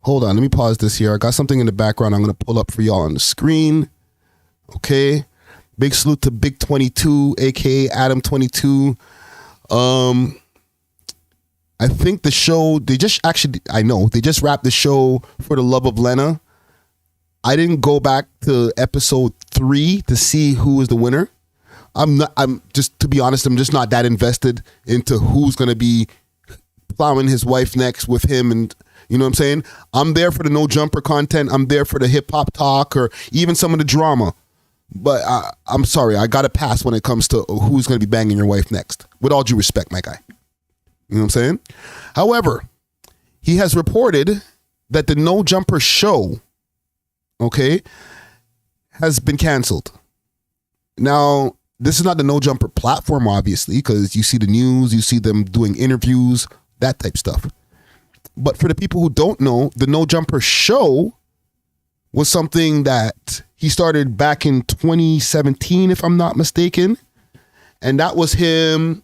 Hold on, let me pause this here. I got something in the background I'm gonna pull up for y'all on the screen. Okay. Big salute to Big 22, aka Adam 22. I think the show, they just wrapped the show For the Love of Lena. I didn't go back to episode 3 to see who was the winner. To be honest, I'm just not that invested into who's going to be plowing his wife next with him. And you know what I'm saying? I'm there for the no jumper content. I'm there for the hip hop talk or even some of the drama. But I'm sorry, I got to pass when it comes to who's going to be banging your wife next. With all due respect, my guy. You know what I'm saying? However, he has reported that the No Jumper show, okay, has been canceled. Now, this is not the No Jumper platform, obviously, because you see the news, you see them doing interviews, that type stuff. But for the people who don't know, the No Jumper show was something that he started back in 2017, if I'm not mistaken. And that was him,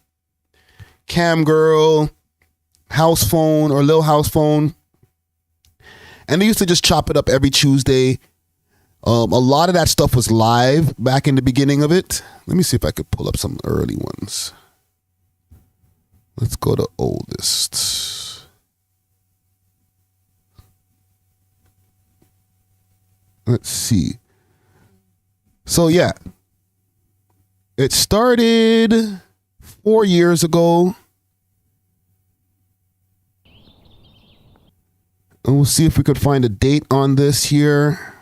Cam Girl, House Phone or Lil House Phone. And they used to just chop it up every Tuesday. A lot of that stuff was live back in the beginning of it. Let me see if I could pull up some early ones. Let's go to oldest. Let's see. So yeah, it started 4 years ago. And we'll see if we could find a date on this here.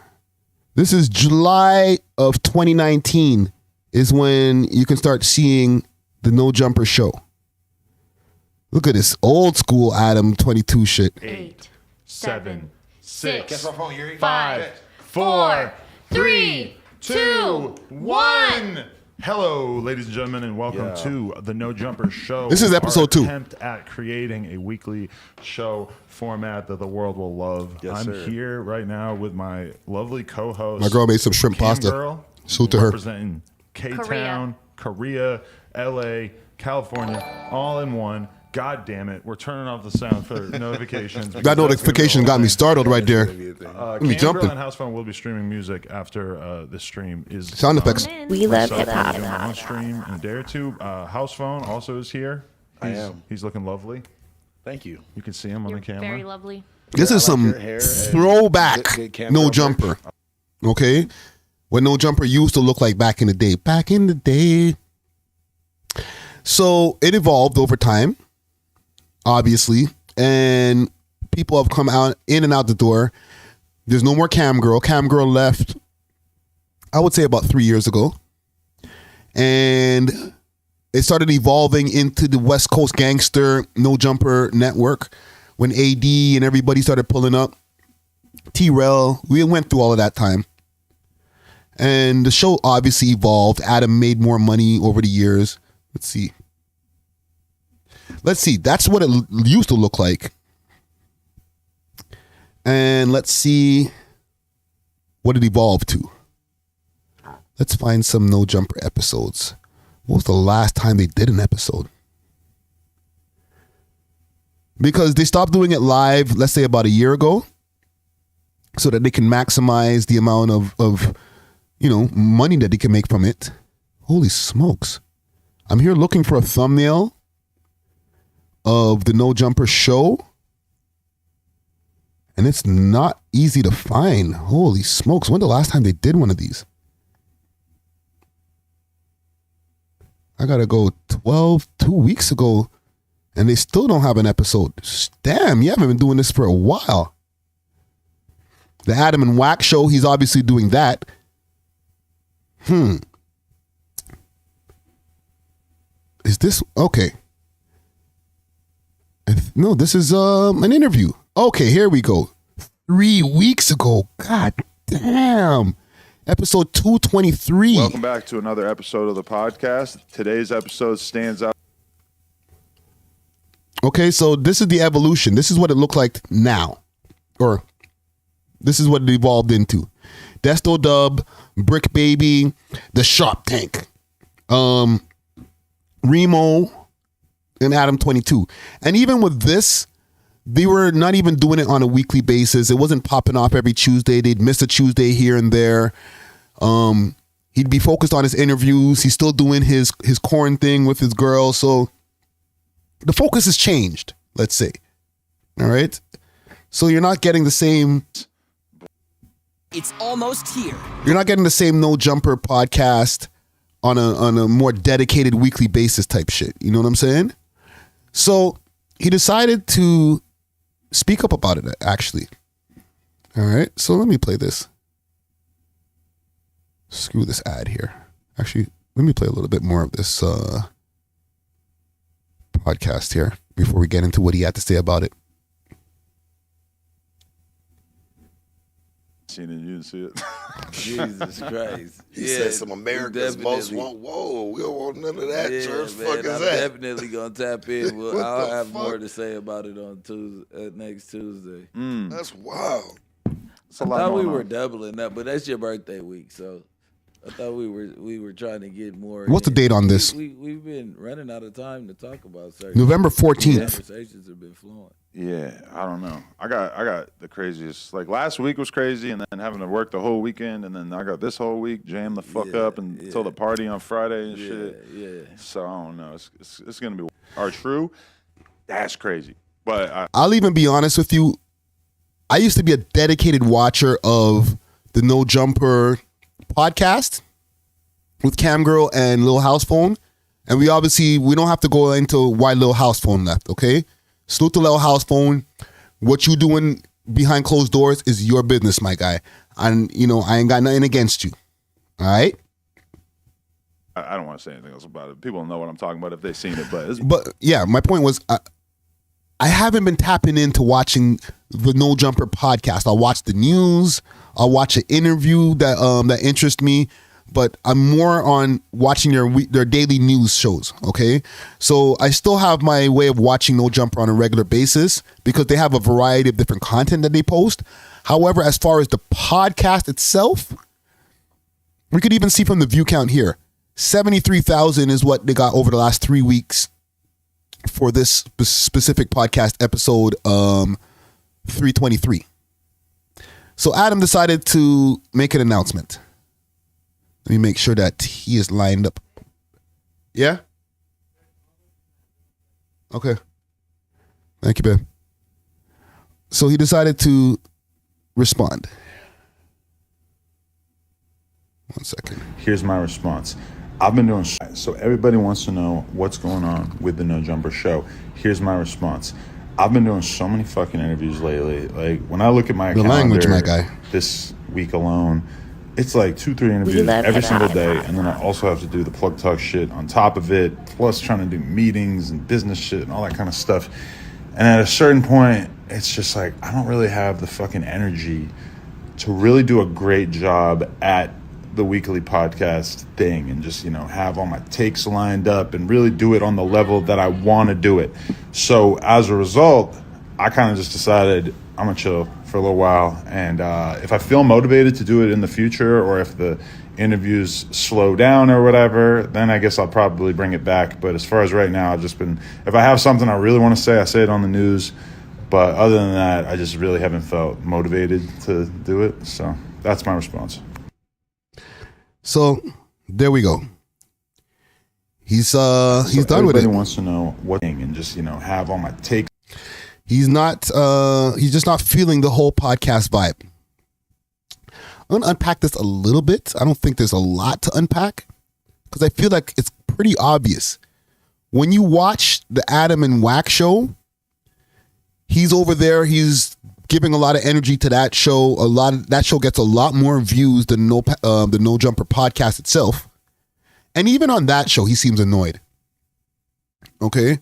This is July of 2019 is when you can start seeing the No Jumper show. Look at this old school Adam 22 shit. 8, 7, 6, 5, 4, 3, 2, 1. Hello, ladies and gentlemen, and welcome to the No Jumper Show. This is episode 2. Attempt at creating a weekly show format that the world will love. I'm here right now with my lovely co-host. My girl made some shrimp Cam pasta. Girl, Salute to her. representing K-Town, Korea, LA, California, all in one. God damn it, we're turning off the sound for notifications. That notification got me startled right there. Me jumping. and House Phone will be streaming music after this stream is Sound effects. We love Myself, hip hop. I'm on stream and Dare to. House Phone also is here. I am. He's looking lovely. Thank you. You can see him on You're the camera. very lovely. This is some throwback No Jumper. Okay? What No Jumper used to look like back in the day. Back in the day. So it evolved over time, obviously, and people have come out in and out the door. There's no more Cam Girl. Cam Girl left, I would say, about 3 years ago. And it started evolving into the West Coast Gangster No Jumper network when AD and everybody started pulling up. T-Rel, we went through all of that time. And the show obviously evolved. Adam made more money over the years. Let's see. That's what it used to look like. And let's see what it evolved to. Let's find some No Jumper episodes. What was the last time they did an episode? Because they stopped doing it live, let's say about a year ago, so that they can maximize the amount of money that they can make from it. Holy smokes. I'm here looking for a thumbnail of the No Jumper show, and it's not easy to find. Holy smokes. When the last time they did one of these? I gotta go 2 weeks ago, and they still don't have an episode. Damn, you haven't been doing this for a while. The Adam and Wack show, he's obviously doing that. Is this okay? No, this is an interview. Okay, here we go. 3 weeks ago. God damn. Episode 223. Welcome back to another episode of the podcast. Today's episode stands out. Okay, so this is the evolution. This is what it looked like now. Or this is what it evolved into. Desto Dub, Brick Baby, The Sharp Tank, Remo, and Adam 22. And even with this, they were not even doing it on a weekly basis. It wasn't popping off every Tuesday. They'd miss a Tuesday here and there. He'd be focused on his interviews. He's still doing his corn thing with his girl. So the focus has changed, let's say. All right. So you're not getting the same. It's almost here. You're not getting the same No Jumper podcast on a more dedicated weekly basis type shit. You know what I'm saying? So he decided to speak up about it, actually. All right. So let me play this. Screw this ad here. Actually, let me play a little bit more of this podcast here before we get into what he had to say about it. Seen it, you didn't see it. Jesus Christ. He said some America's most want. Whoa, we don't want none of that. Church, fuck is I'm that? definitely gonna tap in. Well, I'll have more to say about it on Tuesday, next Tuesday. That's wild. I thought we were doubling up, but that's your birthday week, so I thought we were trying to get more. What's the date on this? We've been running out of time to talk about certain November 14th. Conversations have been flowing. Yeah, I don't know. I got the craziest. Like last week was crazy, and then having to work the whole weekend, and then I got this whole week jammed the fuck up until the party on Friday and shit. Yeah. So I don't know. It's gonna be true. That's crazy. But I'll even be honest with you. I used to be a dedicated watcher of the No Jumper podcast with Cam Girl and Lil House Phone, and we don't have to go into why Lil House Phone left. Okay. Salute to Lil House Phone. What you doing behind closed doors is your business, my guy. And, I ain't got nothing against you. All right? I don't want to say anything else about it. People know what I'm talking about if they've seen it. But yeah, my point was I haven't been tapping into watching the No Jumper podcast. I'll watch the news. I'll watch an interview that interests me. But I'm more on watching their daily news shows, okay? So I still have my way of watching No Jumper on a regular basis because they have a variety of different content that they post. However, as far as the podcast itself, we could even see from the view count here, 73,000 is what they got over the last 3 weeks for this specific podcast episode 323. So Adam decided to make an announcement. Let me make sure that he is lined up. Yeah? Okay. Thank you, babe. So he decided to respond. 1 second. Here's my response. I've been doing so everybody wants to know what's going on with the No Jumper show. Here's my response. I've been doing so many fucking interviews lately. Like when I look at my calendar, language, my guy. This week alone, it's like 2-3 interviews every single day, and then I also have to do the plug talk shit on top of it, plus trying to do meetings and business shit and all that kind of stuff. And at a certain point, it's just like I don't really have the fucking energy to really do a great job at the weekly podcast thing and just, have all my takes lined up and really do it on the level that I want to do it. So as a result, I kind of just decided I'm going to chill for a little while. And if I feel motivated to do it in the future, or if the interviews slow down or whatever, then I guess I'll probably bring it back. But as far as right now, I've just been, if I have something I really want to say, I say it on the news. But other than that, I just really haven't felt motivated to do it. So that's my response. So there we go. He's done with it. Everybody wants to know what thing and just, have all my takes. He's just not feeling the whole podcast vibe. I'm going to unpack this a little bit. I don't think there's a lot to unpack because I feel like it's pretty obvious. When you watch the Adam and Wack show, he's over there. He's giving a lot of energy to that show. That show gets a lot more views than the No Jumper podcast itself. And even on that show, he seems annoyed. Okay.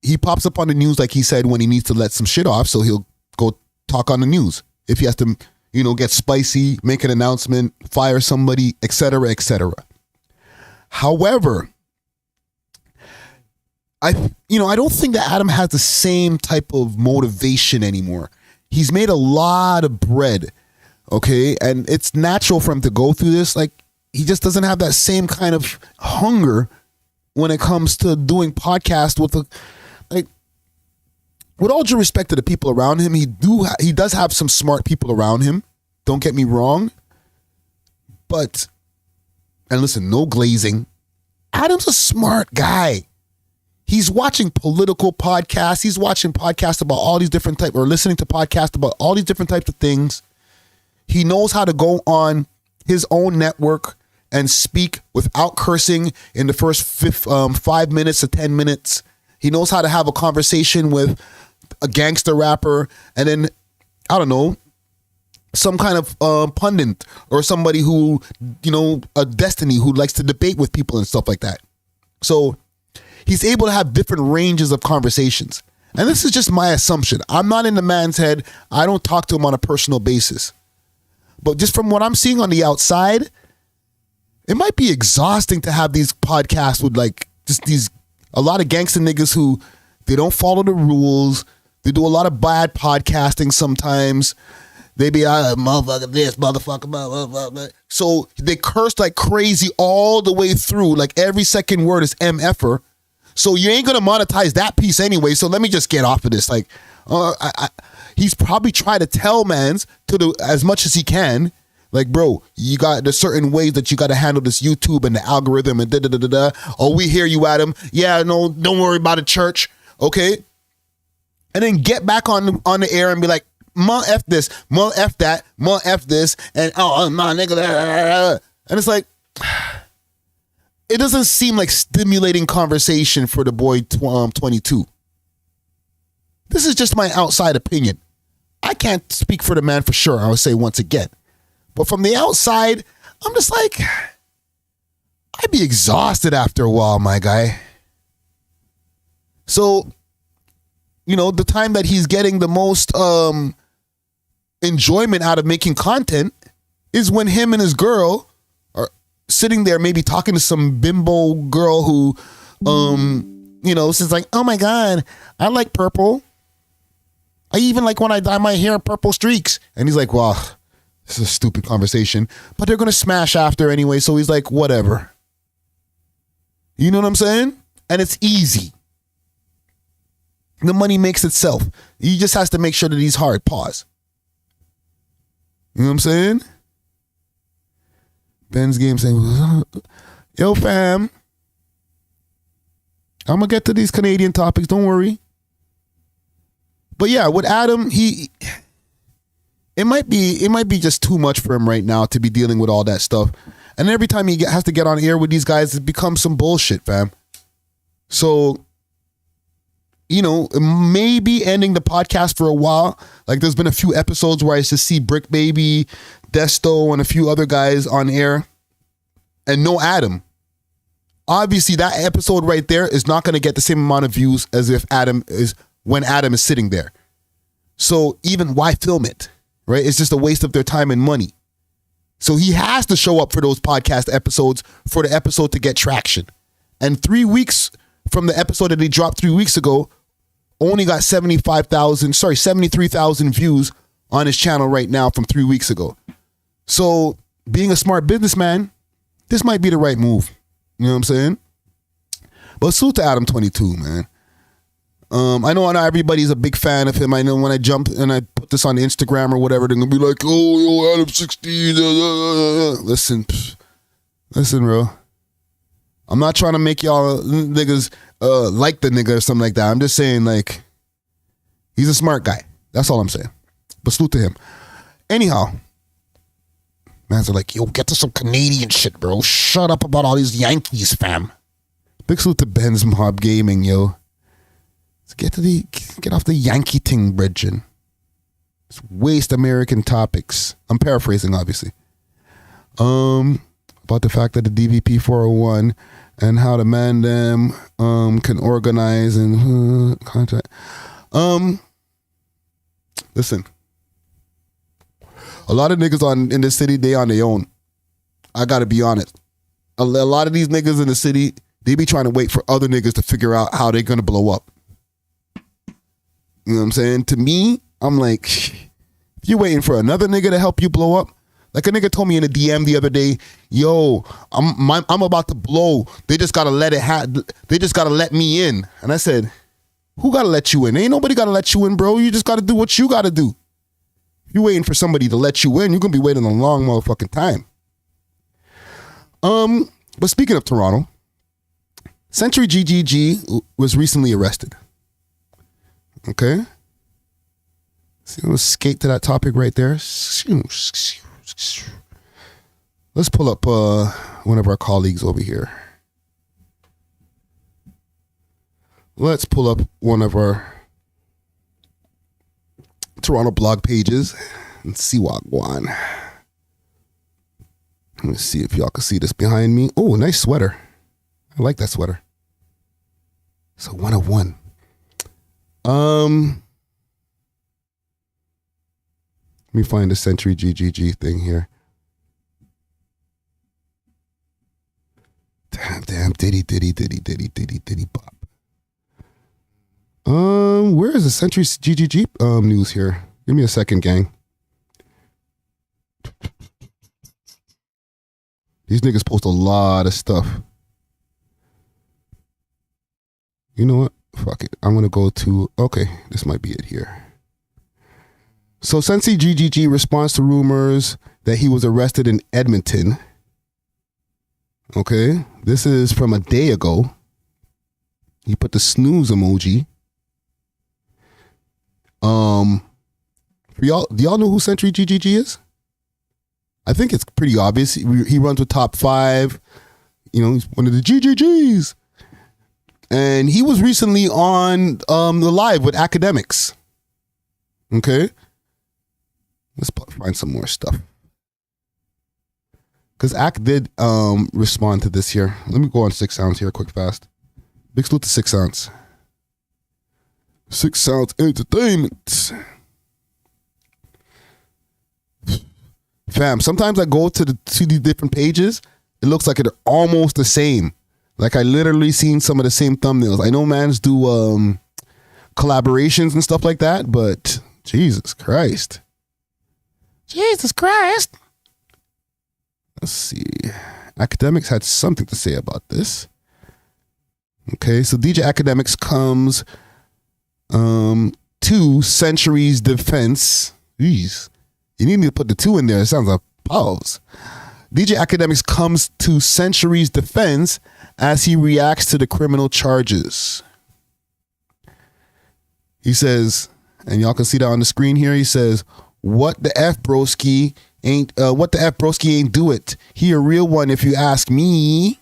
He pops up on the news, like he said, when he needs to let some shit off. So he'll go talk on the news. If he has to, get spicy, make an announcement, fire somebody, etc., etc. However, I don't think that Adam has the same type of motivation anymore. He's made a lot of bread, okay? And it's natural for him to go through this. Like, he just doesn't have that same kind of hunger when it comes to doing podcasts with all due respect to the people around him. He does have some smart people around him. Don't get me wrong. But, and listen, no glazing. Adam's a smart guy. He's watching political podcasts. He's watching podcasts about all these different types, or listening to podcasts about all these different types of things. He knows how to go on his own network and speak without cursing in the first 5 minutes to 10 minutes. He knows how to have a conversation with a gangster rapper, and then, I don't know, some kind of pundit or somebody who, a Destiny who likes to debate with people and stuff like that. So he's able to have different ranges of conversations. And this is just my assumption. I'm not in the man's head. I don't talk to him on a personal basis. But just from what I'm seeing on the outside, it might be exhausting to have these podcasts with a lot of gangster niggas who they don't follow the rules. They do a lot of bad podcasting sometimes. They be motherfucker this, motherfucker. So they curse like crazy all the way through. Like every second word is MFer. So you ain't gonna monetize that piece anyway. So let me just get off of this. Like, he's probably trying to tell mans to do as much as he can. Like, bro, there's certain ways that you got to handle this YouTube and the algorithm and da-da-da-da-da. Oh, we hear you, Adam. Yeah, no, don't worry about it, church. Okay? And then get back on the air and be like, ma F this, ma F that, ma F this, and my nigga. And it's like, it doesn't seem like stimulating conversation for the boy 22. This is just my outside opinion. I can't speak for the man for sure, I would say once again. But from the outside, I'm just like, I'd be exhausted after a while, my guy. So, the time that he's getting the most enjoyment out of making content is when him and his girl are sitting there maybe talking to some bimbo girl who, says like, oh my God, I like purple. I even like when I dye my hair purple streaks. And he's like, well, this is a stupid conversation, but they're going to smash after anyway. So he's like, whatever. You know what I'm saying? And it's easy. The money makes itself. He just has to make sure that he's hard. Pause. You know what I'm saying? Ben's game saying, yo fam, I'm going to get to these Canadian topics. Don't worry. But yeah, with Adam, it might be just too much for him right now to be dealing with all that stuff. And every time he has to get on air with these guys, it becomes some bullshit, fam. So, maybe ending the podcast for a while. Like there's been a few episodes where I used to see Brick Baby, Desto, and a few other guys on air. And no Adam. Obviously, that episode right there is not going to get the same amount of views as when Adam is sitting there. So even why film it? Right? It's just a waste of their time and money. So he has to show up for those podcast episodes for the episode to get traction. And 3 weeks from the episode that he dropped 3 weeks ago, only got 73,000 views on his channel right now from 3 weeks ago. So being a smart businessman, this might be the right move. You know what I'm saying? But salute to Adam 22, man. I know everybody's a big fan of him. I know when I jump and I put this on Instagram or whatever, they're going to be like, oh, yo, Adam 16. Listen, bro. I'm not trying to make y'all niggas like the nigga or something like that. I'm just saying, like, he's a smart guy. That's all I'm saying. But salute to him. Anyhow, mans are like, yo, get to some Canadian shit, bro. Shut up about all these Yankees, fam. Big salute to Ben's Mob Gaming, yo. Let's get off the Yankee thing, bridging. Let's waste American topics. I'm paraphrasing, obviously. About the fact that the DVP 401 and how the man them can organize and contract. Listen, a lot of niggas in this city, they on their own. I gotta be honest. A lot of these niggas in the city, they be trying to wait for other niggas to figure out how they're gonna blow up. You know what I'm saying? To me, I'm like, if you're waiting for another nigga to help you blow up, like a nigga told me in a DM the other day, yo, I'm about to blow. They just gotta they just gotta let me in. And I said, who gotta let you in? Ain't nobody gotta let you in, bro. You just gotta do what you gotta do. If you're waiting for somebody to let you in, you're gonna be waiting a long motherfucking time. But speaking of Toronto, Century GGG was recently arrested. Okay. So let's skate to that topic right there. Let's pull up one of our colleagues over here. Let's pull up one of our Toronto blog pages and see what's going on. Let me see if y'all can see this behind me. Oh, nice sweater. I like that sweater. So 101. Let me find the Century GGG thing here. Damn, Diddy bop. Where is the Century GGG news here? Give me a second, gang. These niggas post a lot of stuff. You know what? Fuck it. I'm gonna go to, okay, this might be it here. So Century GGG responds to rumors that he was arrested in Edmonton. Okay, this is from a day ago. He put the snooze emoji. For y'all, do y'all know who Century GGG is? I think it's pretty obvious. He runs with Top 5. You know, he's one of the GGGs. And he was recently on the live with Akademiks. Okay, let's find some more stuff. Because Ak did respond to this here. Let me go on 6 Sounds here, quick, fast. Big salute to 6 Sounds. 6 Sounds Entertainment. Fam, sometimes I go to these different pages. It looks like they're almost the same. Like I literally seen some of the same thumbnails. I know mans do collaborations and stuff like that, but Jesus Christ. Jesus Christ. Let's see. Akademiks had something to say about this. Okay, so DJ Akademiks comes to Century's defense. Jeez. You need me to put the 2 in there. It sounds like pause. DJ Akademiks comes to Century's defense as he reacts to the criminal charges. He says, and y'all can see that on the screen here, he says, what the F broski ain't do it. He a real one if you ask me.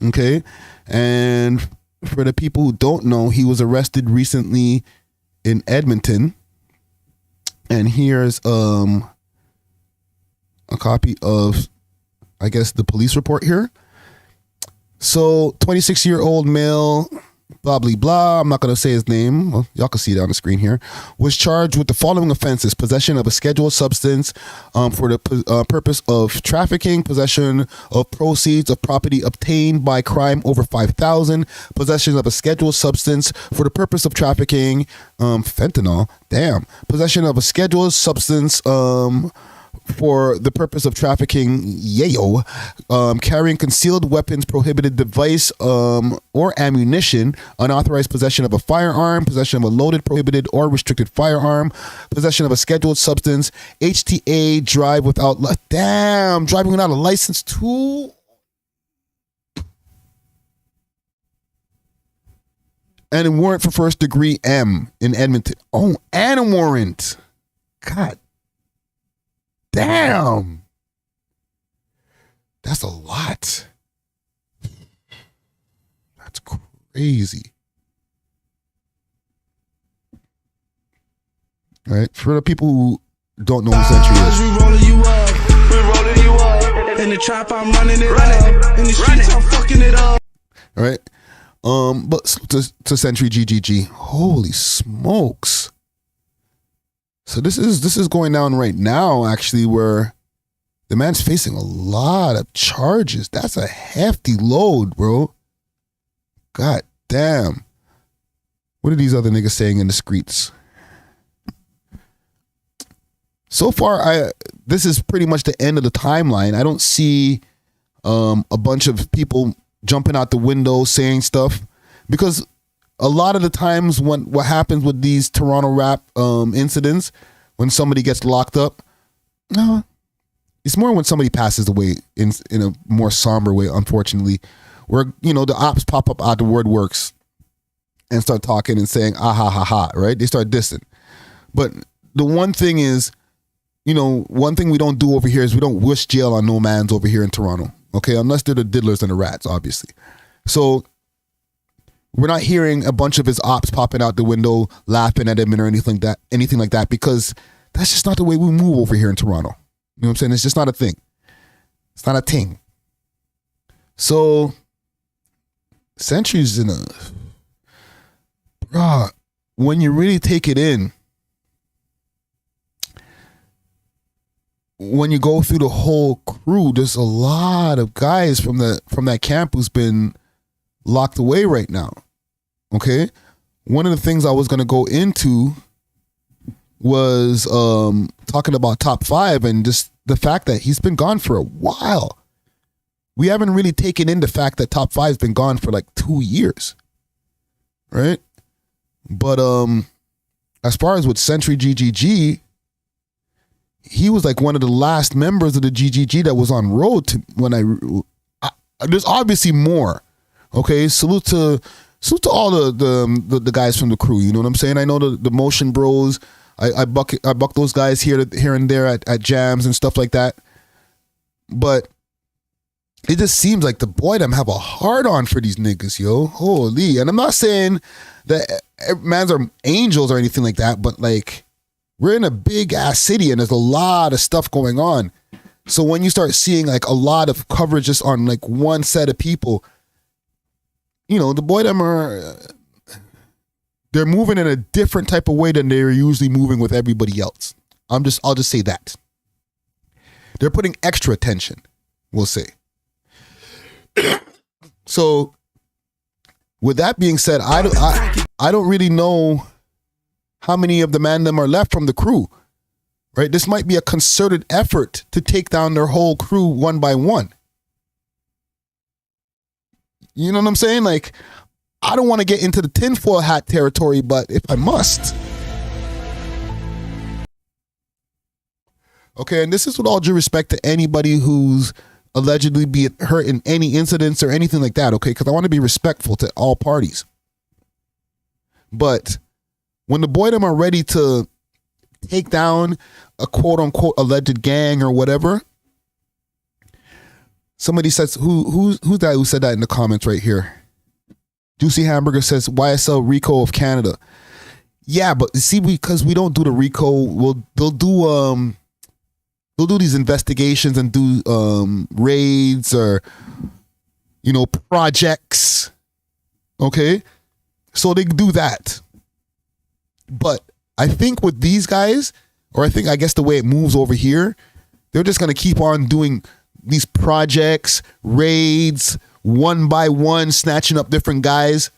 Okay. And for the people who don't know, he was arrested recently in Edmonton. And here's a copy of, I guess, the police report here. So 26-year-old male, blah, blah, blah. I'm not going to say his name. Well, y'all can see it on the screen here. Was charged with the following offenses: possession of a scheduled substance for the purpose of trafficking, possession of proceeds of property obtained by crime over $5,000, possession of a scheduled substance for the purpose of trafficking, fentanyl, possession of a scheduled substance for the purpose of trafficking, carrying concealed weapons, prohibited device or ammunition, unauthorized possession of a firearm, possession of a loaded, prohibited or restricted firearm, possession of a scheduled substance, HTA, driving without a license too. And a warrant for first degree M in Edmonton. Oh, and a warrant. God damn. That's a lot. That's crazy. All right, for the people who don't know who Century is. We rolling you up. In the trap, I'm running it up. In the streets, I'm fucking it up. All right. But to Century GGG. Holy smokes. So this is going down right now, actually, where the man's facing a lot of charges. That's a hefty load, bro. God damn. What are these other niggas saying in the streets? So far, this is pretty much the end of the timeline. I don't see a bunch of people jumping out the window saying stuff, because a lot of the times what happens with these Toronto rap incidents, when somebody gets locked up, it's it's more when somebody passes away in a more somber way, unfortunately, where, you know, the ops pop up out the word works and start talking and saying, ah, ha, ha, ha, right? They start dissing. But the one thing is, you know, one thing we don't do over here is we don't wish jail on no mans over here in Toronto, okay? Unless they're the diddlers and the rats, obviously. So we're not hearing a bunch of his ops popping out the window, laughing at him or anything like that, because that's just not the way we move over here in Toronto. You know what I'm saying? It's just not a thing. It's not a thing. So Century's in a... Bruh, when you really take it in, when you go through the whole crew, there's a lot of guys from that camp who's been locked away right now. Okay? One of the things I was going to go into was talking about top 5 and just the fact that he's been gone for a while. We haven't really taken in the fact that top 5's been gone for like 2 years. Right? But as far as with Century GGG, he was like one of the last members of the GGG that was on road to when I there's obviously more. Okay, salute to all the guys from the crew. You know what I'm saying? I know the Motion Bros. I buck those guys here and there at jams and stuff like that. But it just seems like the boy them have a hard on for these niggas, yo. Holy. And I'm not saying that mans are angels or anything like that, but like, we're in a big ass city and there's a lot of stuff going on. So when you start seeing like a lot of coverage just on like one set of people, you know, the boy them they're moving in a different type of way than they're usually moving with everybody else. I'll just say that. They're putting extra attention, we'll say. So with that being said, I don't really know how many of the man them are left from the crew, right? This might be a concerted effort to take down their whole crew one by one. You know what I'm saying? Like, I don't want to get into the tinfoil hat territory, but if I must. Okay, and this is with all due respect to anybody who's allegedly be hurt in any incidents or anything like that, okay? Because I want to be respectful to all parties. But when the boy them are ready to take down a quote-unquote alleged gang or whatever, somebody says, who's that who said that in the comments right here? Juicy Hamburger says, YSL Rico of Canada. Yeah, but see, because we don't do the Rico, they'll do these investigations and do raids or, you know, projects. Okay? So they do that. But I think with these guys, or I guess the way it moves over here, they're just going to keep on doing these projects, raids, one by one, snatching up different guys.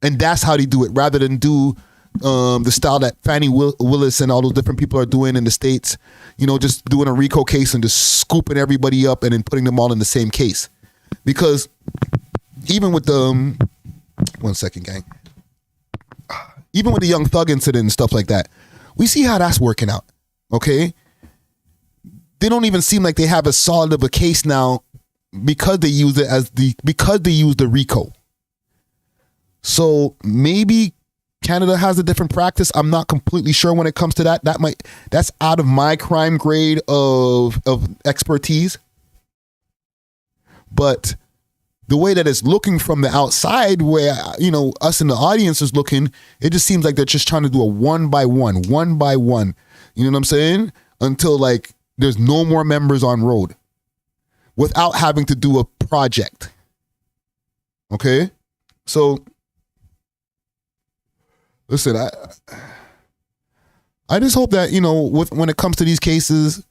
And that's how they do it, rather than do the style that Fannie Willis and all those different people are doing in the States. You know, just doing a RICO case and just scooping everybody up and then putting them all in the same case. Because even with the... one second, gang. Even with the Young Thug incident and stuff like that, we see how that's working out, okay? They don't even seem like they have as solid of a case now because they use it because they use the RICO. So maybe Canada has a different practice. I'm not completely sure when it comes to that. That's out of my crime grade of expertise. But the way that it's looking from the outside, where, you know, us in the audience is looking, it just seems like they're just trying to do a one by one. You know what I'm saying? Until like there's no more members on road without having to do a project. Okay? So listen, I just hope that, you know, when it comes to these cases,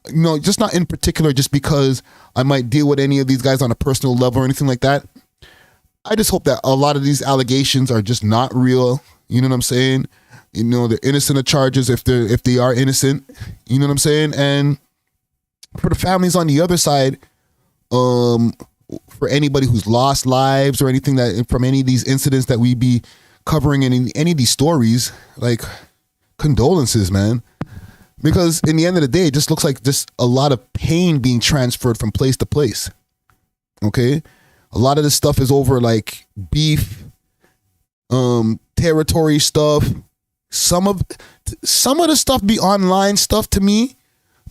you know, just not in particular just because I might deal with any of these guys on a personal level or anything like that. I just hope that a lot of these allegations are just not real. You know what I'm saying? You know, they're innocent of charges if they are innocent. You know what I'm saying? And for the families on the other side, for anybody who's lost lives or anything that from any of these incidents that we be covering in any of these stories, like, condolences, man. Because in the end of the day, it just looks like just a lot of pain being transferred from place to place. Okay? A lot of this stuff is over like beef, territory stuff. Some of the stuff be online stuff to me,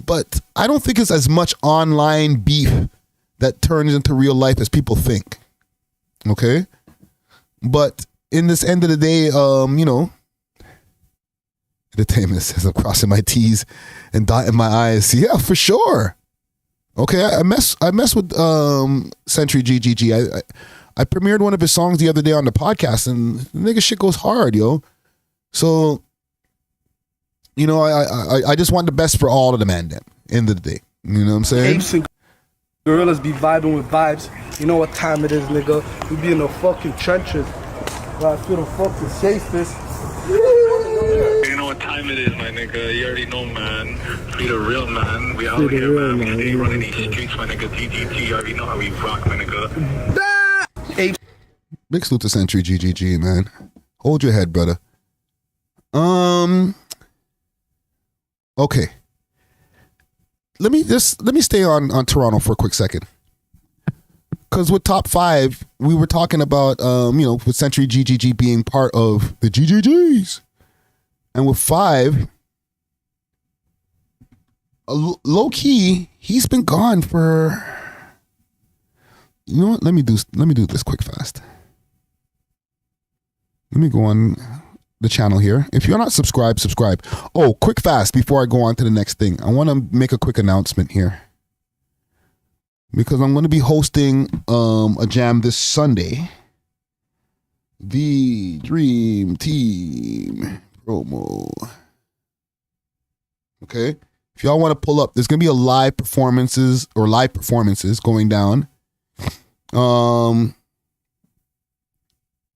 but I don't think it's as much online beef that turns into real life as people think. Okay? But in this end of the day, you know, entertainment says I'm crossing my T's and dotting my I's. Yeah, for sure. Okay, I mess with Century GGG. I premiered one of his songs the other day on the podcast, and the nigga shit goes hard, yo. So, you know, I just want the best for all of the man, them. End of the day, you know what I'm saying? Apes and gorillas be vibing with vibes. You know what time it is, nigga? We be in the fucking trenches. I feel the fucking safest. You know what time it is, my nigga. You already know, man. Be the real man. We out here, man. We stay running these streets, my nigga. GGG, you already know how we rock, my nigga. Big salute to Century GGG, man. Hold your head, brother. Okay. Let me stay on Toronto for a quick second. Because with top 5, we were talking about, you know, with Century GGG being part of the GGGs. And with 5, low key, he's been gone for. You know what? Let me do this quick fast. Let me go on the channel here. If you're not subscribed, subscribe. Oh, quick fast before I go on to the next thing. I want to make a quick announcement here. Because I'm going to be hosting a jam this Sunday. The Dream Team promo. Okay? If y'all want to pull up, there's going to be a live performances going down.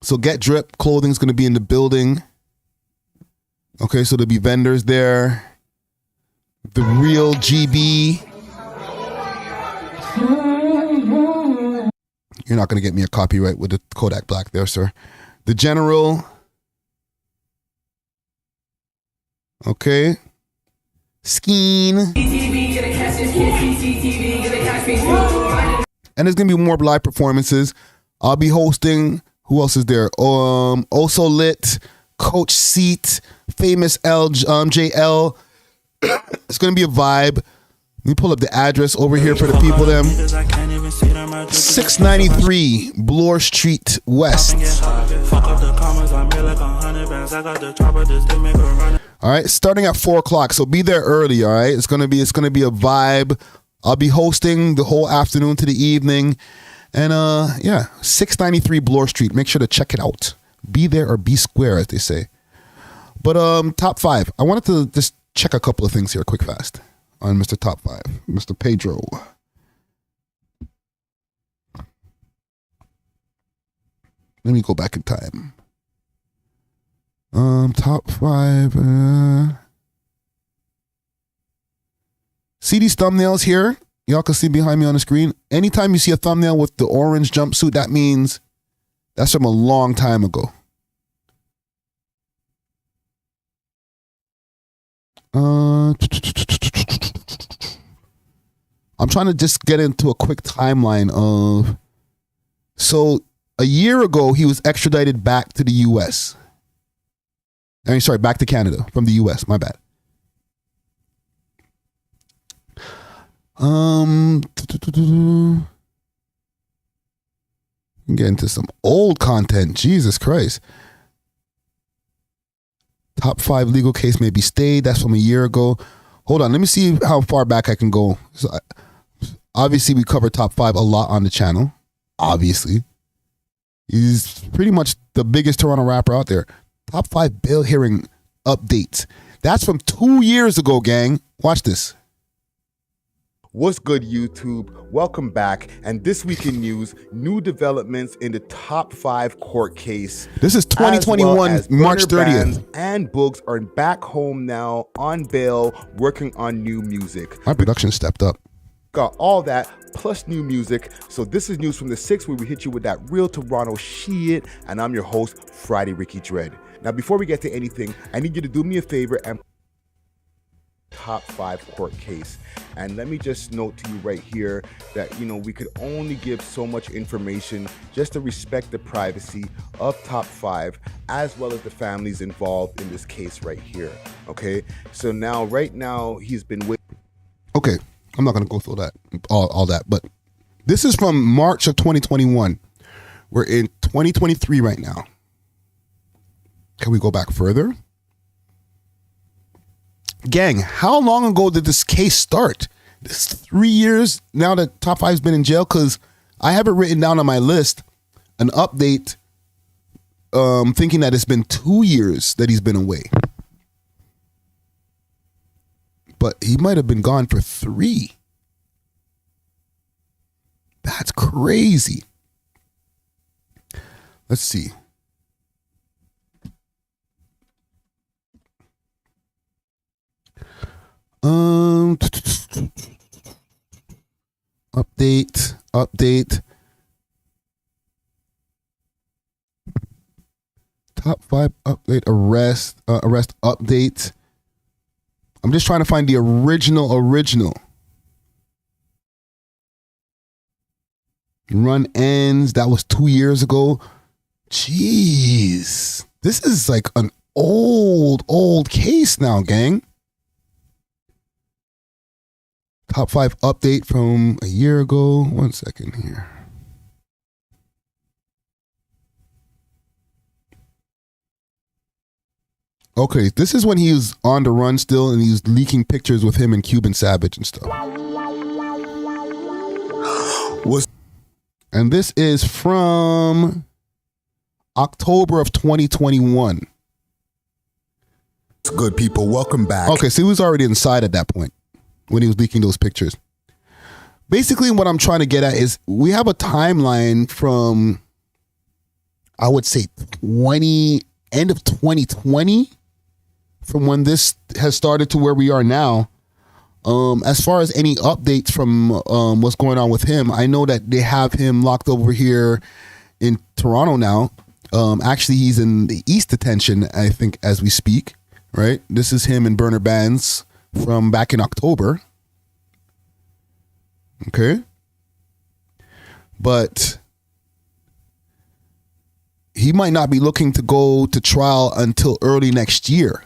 So Get Drip Clothing's going to be in the building. Okay, so there'll be vendors there. The Real GB. You're not going to get me a copyright with the Kodak Black there, sir. The General. Okay. Skeen. And there's going to be more live performances. I'll be hosting. Who else is there? Also Lit, Coach Seat, Famous JL. It's going to be a vibe. Let me pull up the address over here for the people them. 693 Bloor Street West. All right, starting at 4 o'clock. So be there early. All right, it's gonna be a vibe. I'll be hosting the whole afternoon to the evening, and 693 Bloor Street. Make sure to check it out. Be there or be square, as they say. But top 5. I wanted to just check a couple of things here, quick fast, on Mr. Top 5, Mr. Pedro. Let me go back in time. Top 5. See these thumbnails here? Y'all can see behind me on the screen. Anytime you see a thumbnail with the orange jumpsuit, that means that's from a long time ago. I'm trying to just get into a quick timeline of. So a year ago, he was extradited back to the U.S. Back to Canada from the U.S. My bad. Get into some old content. Jesus Christ. Top 5 legal case may be stayed. That's from a year ago. Hold on. Let me see how far back I can go. So obviously, we cover top 5 a lot on the channel. Obviously. He's pretty much the biggest Toronto rapper out there. Top 5 bail hearing updates. That's from 2 years ago, gang. Watch this. What's good, YouTube? Welcome back. And this week in news, new developments in the top 5 court case. This is 2021, March 30th. And Boogs are back home now on bail, working on new music. My production stepped up. Got all that, plus new music. So this is news from the 6th, where we hit you with that real Toronto shit. And I'm your host, Friday Ricky Dread. Now, before we get to anything, I need you to do me a favor and top 5 court case. And let me just note to you right here that, we could only give so much information just to respect the privacy of top 5 as well as the families involved in this case right here. Okay, so right now he's been with. Okay, I'm not gonna go through that all that, but this is from March of 2021. We're in 2023 right now. Can we go back further? Gang, how long ago did this case start? This 3 years now that top 5's been in jail, because I have it written down on my list, an update, thinking that it's been 2 years that he's been away. But he might have been gone for 3. That's crazy. Let's see. Update. Top 5 update, arrest update. I'm just trying to find the original. Run ends, that was 2 years ago. Jeez. This is like an old case now, gang. Top 5 update from a year ago. 1 second here. Okay, this is when he was on the run still, and he was leaking pictures with him and Cuban Savage and stuff. And this is from October of 2021. Good people, welcome back. Okay, so he was already inside at that point when he was leaking those pictures. Basically, what I'm trying to get at is we have a timeline from, I would say, end of 2020, from when this has started to where we are now. As far as any updates from what's going on with him, I know that they have him locked over here in Toronto now. Actually, he's in the East Detention, I think, as we speak, right? This is him and Burner Bands from back in October. Okay. But he might not be looking to go to trial until early next year.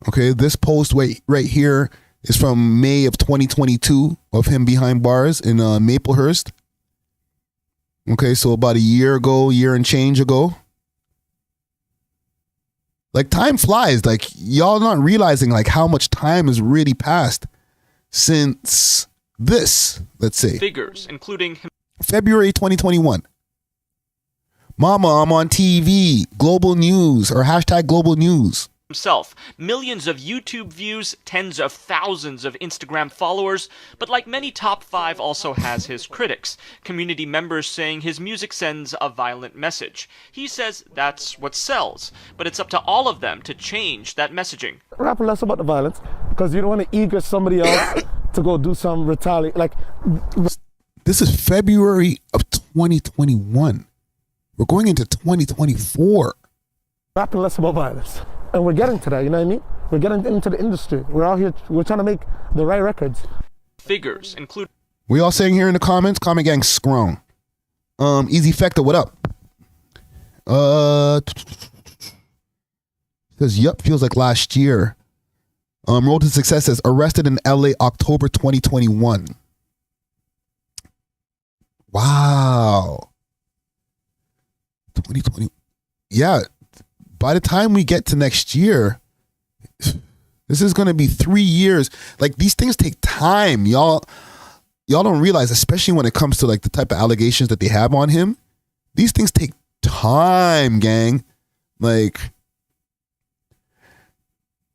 Okay, this post right here is from May of 2022 of him behind bars in Maplehurst. Okay, so about a year and change ago. Like, time flies. Like, y'all not realizing like how much time has really passed since this, let's say. Figures, including February 2021. Mama, I'm on TV, Global News, or hashtag Global News. Himself, millions of YouTube views, tens of thousands of Instagram followers, but like many top 5 also has his critics, community members saying his music sends a violent message. He says that's what sells, but it's up to all of them to change that messaging. Rap less about the violence, because you don't want to eager somebody else to go do some retaliate. Like, this is February of 2021. We're going into 2024. Rapping less about violence. And we're getting to that, you know what I mean? We're getting into the industry. We're out here, we're trying to make the right records. Figures include. We all saying here in the comments, comment gang strong. Easy Fector, what up? Says, yup, feels like last year. Road to Success says, arrested in LA October 2021. Wow. 2020. Yeah. By the time we get to next year, this is going to be 3 years. Like, these things take time. Y'all don't realize, especially when it comes to like the type of allegations that they have on him. These things take time, gang. Like,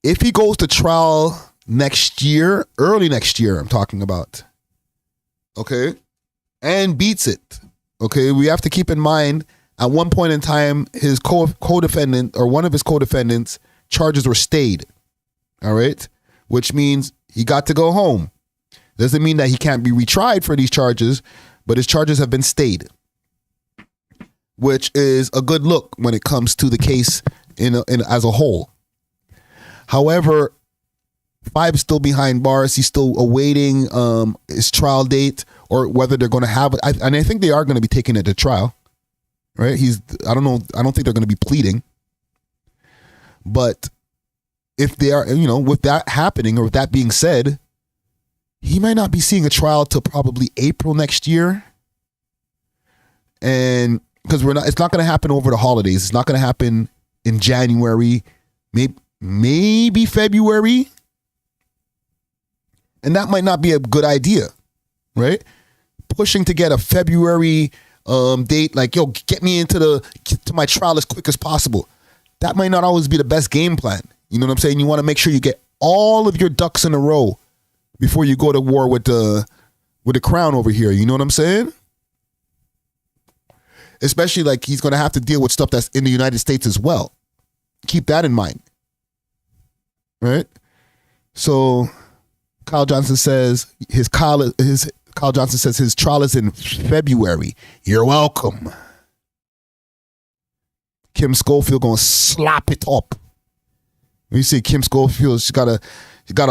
if he goes to trial next year, early next year, I'm talking about, okay, and beats it, okay, we have to keep in mind, at one point in time, his co-defendant or one of his co-defendants charges were stayed. All right. Which means he got to go home. Doesn't mean that he can't be retried for these charges, but his charges have been stayed, which is a good look when it comes to the case in as a whole. However, Five is still behind bars. He's still awaiting his trial date, or whether they're going to have it. And I think they are going to be taking it to trial, right? I don't know. I don't think they're going to be pleading. But if they are, with that happening, or with that being said, he might not be seeing a trial till probably April next year. And because it's not going to happen over the holidays. It's not going to happen in January, maybe February. And that might not be a good idea, right? Pushing to get a February date, like, yo, get me to my trial as quick as possible. That might not always be the best game plan. You know what I'm saying? You want to make sure you get all of your ducks in a row before you go to war with the crown over here. You know what I'm saying? Especially like he's going to have to deal with stuff that's in the United States as well. Keep that in mind, right? So Kyle Johnson says his trial is in February. You're welcome. Kim Schofield gonna slap it up. You see Kim Schofield, she got a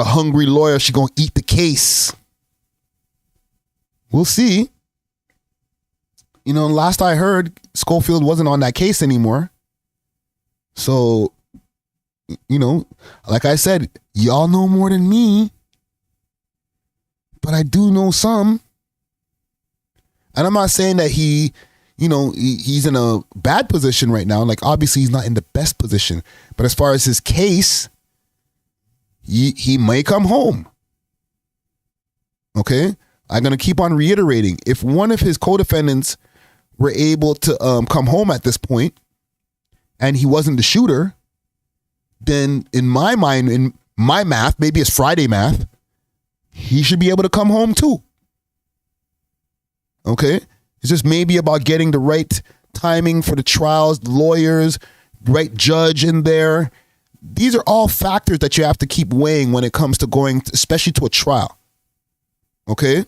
hungry lawyer. She gonna eat the case. We'll see. Last I heard, Schofield wasn't on that case anymore. So, like I said, y'all know more than me. But I do know some. And I'm not saying that he's in a bad position right now. Like, obviously, he's not in the best position. But as far as his case, he may come home. Okay? I'm going to keep on reiterating. If one of his co-defendants were able to come home at this point, and he wasn't the shooter, then in my mind, in my math, maybe it's Friday math, he should be able to come home too. Okay? It's just maybe about getting the right timing for the trials, the lawyers, right judge in there. These are all factors that you have to keep weighing when it comes to going, especially to a trial. Okay?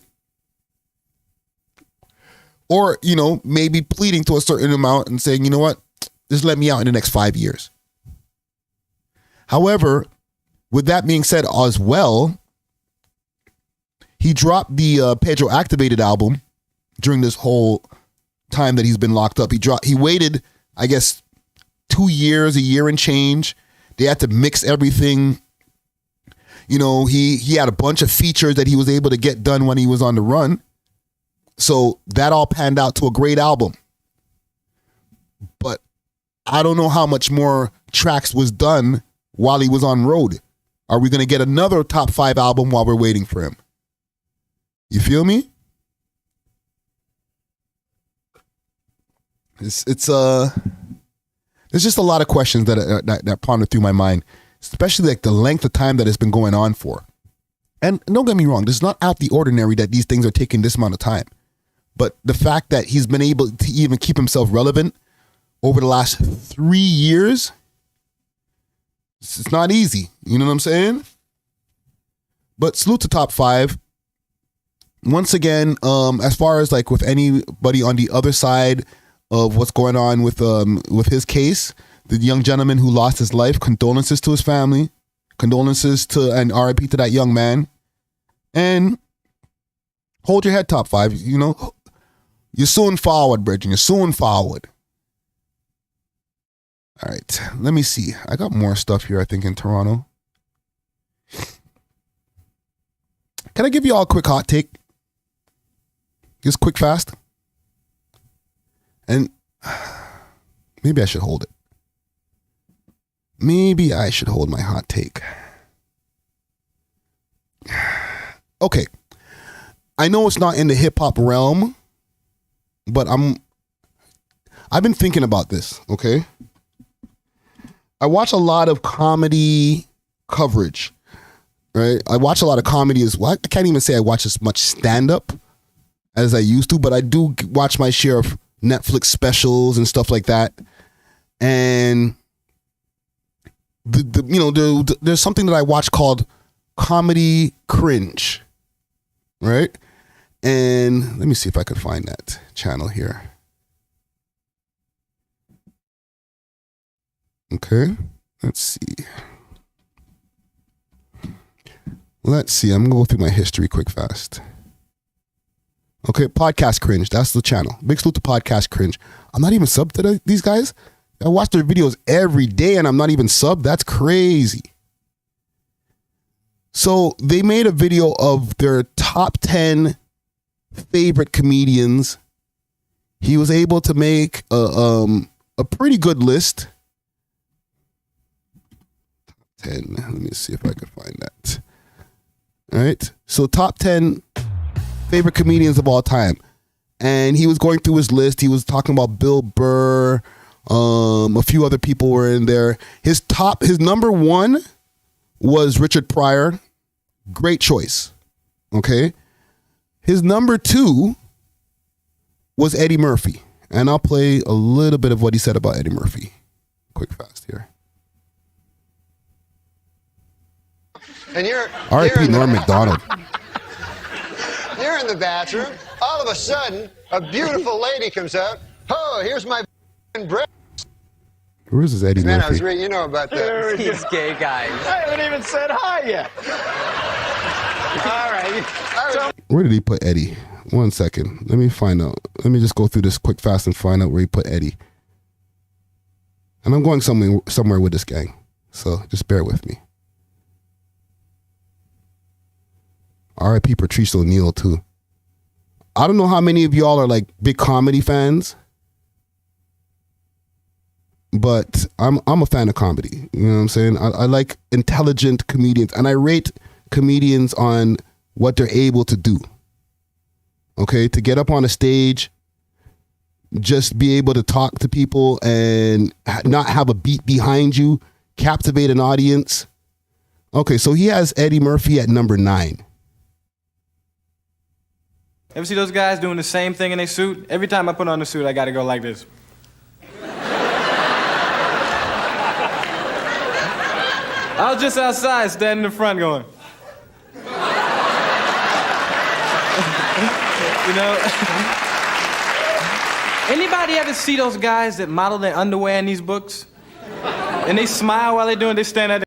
Or, maybe pleading to a certain amount and saying, you know what, just let me out in the next 5 years. However, with that being said as well, he dropped the Pedro Activated album during this whole time that he's been locked up. He waited, I guess, 2 years, a year and change. They had to mix everything. He had a bunch of features that he was able to get done when he was on the run. So that all panned out to a great album. But I don't know how much more tracks was done while he was on road. Are we going to get another top 5 album while we're waiting for him? You feel me? It's there's just a lot of questions that ponder through my mind, especially like the length of time that it's been going on for. And don't get me wrong, this is not out the ordinary that these things are taking this amount of time. But the fact that he's been able to even keep himself relevant over the last 3 years, it's not easy. You know what I'm saying? But salute to top 5. Once again, as far as like with anybody on the other side of what's going on with his case, the young gentleman who lost his life, condolences to his family, condolences to and RIP to that young man, and hold your head, top 5. You're soon forward, Bridget. You're soon forward. All right, let me see. I got more stuff here, I think, in Toronto. Can I give you all a quick hot take? Just quick, fast. And maybe I should hold it. Maybe I should hold my hot take. Okay. I know it's not in the hip hop realm, but I've been thinking about this, okay? I watch a lot of comedy coverage, right? I watch a lot of comedy as well. I can't even say I watch as much stand-up as I used to, but I do watch my share of Netflix specials and stuff like that. And there's something that I watch called comedy cringe, right? And let me see if I can find that channel here. Okay, let's see. Let's see. I'm going to go through my history quick fast. Okay, Podcast Cringe. That's the channel. Big salute to Podcast Cringe. I'm not even subbed to these guys. I watch their videos every day and I'm not even subbed. That's crazy. So they made a video of their top 10 favorite comedians. He was able to make a pretty good list. 10. Let me see if I can find that. All right. So top 10 favorite comedians of all time. And he was going through his list. He was talking about Bill Burr. A few other people were in there. His number one was Richard Pryor. Great choice. Okay. His number two was Eddie Murphy. And I'll play a little bit of what he said about Eddie Murphy. Quick fast here. And R.I.P. Norm Macdonald. You're in the bathroom. All of a sudden, a beautiful lady comes out. Oh, here's my breast. Where is this Eddie Man, Murphy? you know about that. These gay guys. I haven't even said hi yet. All right. Where did he put Eddie? 1 second. Let me find out. Let me just go through this quick fast and find out where he put Eddie. And I'm going somewhere with this gang. So just bear with me. R.I.P. Patrice O'Neal too. I don't know how many of y'all are like big comedy fans, but I'm a fan of comedy. You know what I'm saying? I like intelligent comedians, and I rate comedians on what they're able to do. Okay, to get up on a stage, just be able to talk to people and not have a beat behind you, captivate an audience. Okay, so he has Eddie Murphy at number 9. Ever see those guys doing the same thing in their suit? Every time I put on the suit, I gotta go like this. I was just outside, standing in the front going. You know? Anybody ever see those guys that model their underwear in these books? And they smile while they're doing, they stand at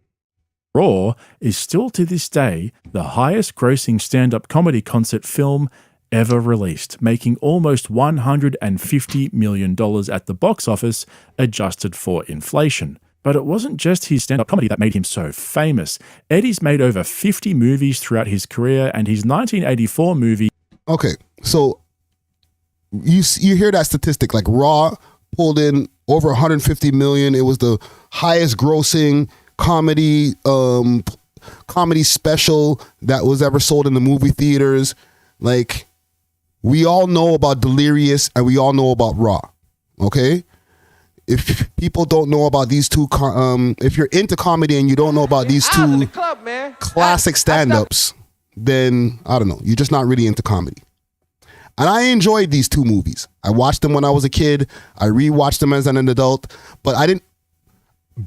Raw is still to this day the highest grossing stand-up comedy concert film ever released, making almost $150 million at the box office, adjusted for inflation. But it wasn't just his stand-up comedy that made him so famous. Eddie's made over 50 movies throughout his career, and his 1984 movie... Okay, so you hear that statistic, like Raw pulled in over 150 million. It was the highest grossing comedy special that was ever sold in the movie theaters. Like, we all know about Delirious and we all know about Raw, okay? If people don't know about these two, if you're into comedy and you don't know about these two classic stand-ups, then, I don't know, you're just not really into comedy. And I enjoyed these two movies. I watched them when I was a kid. I rewatched them as an adult, but I didn't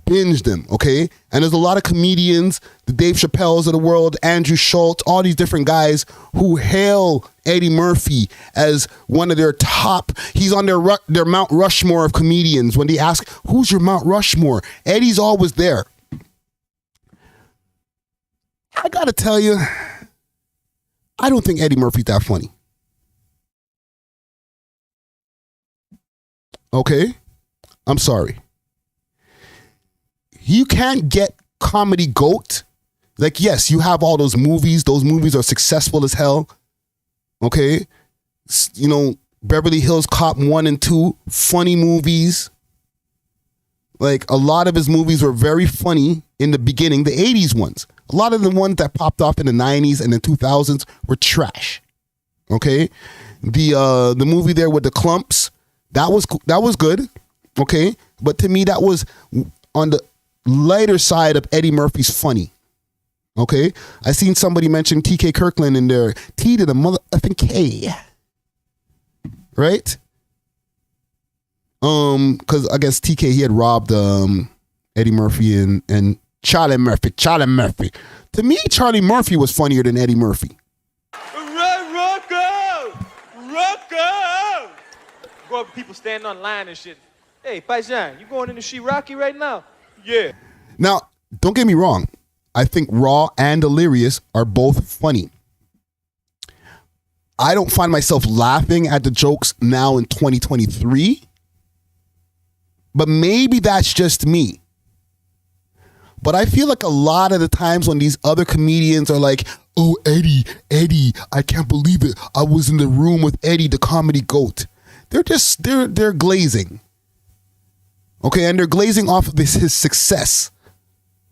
binge them, okay? And there's a lot of comedians, the Dave Chappelles of the world, Andrew Schultz, all these different guys who hail Eddie Murphy as one of their top. He's on their Mount Rushmore of comedians. When they ask, who's your Mount Rushmore? Eddie's always there. I gotta tell you, I don't think Eddie Murphy's that funny. Okay? I'm sorry. You can't get comedy GOAT. Like, yes, you have all those movies. Those movies are successful as hell. Okay? You know, Beverly Hills Cop 1 and 2, funny movies. Like, a lot of his movies were very funny in the beginning, the 80s ones. A lot of the ones that popped off in the 90s and the 2000s were trash. Okay? The movie there with the clumps, that was good. Okay? But to me, that was on the lighter side of Eddie Murphy's funny. Okay? I seen somebody mention TK Kirkland in there. T to the motherfucking K. Right? Because I guess TK, he had robbed Eddie Murphy and Charlie Murphy. To me, Charlie Murphy was funnier than Eddie Murphy. Rocco! Go up, people standing on line and shit. Hey, Paisan, you going in to see Rocky right now? Yeah. Now, don't get me wrong. I think Raw and Delirious are both funny. I don't find myself laughing at the jokes now in 2023, but maybe that's just me. But I feel like a lot of the times when these other comedians are like, oh, Eddie, I can't believe it. I was in the room with Eddie, the comedy goat. They're glazing. Okay, and they're glazing off of his success.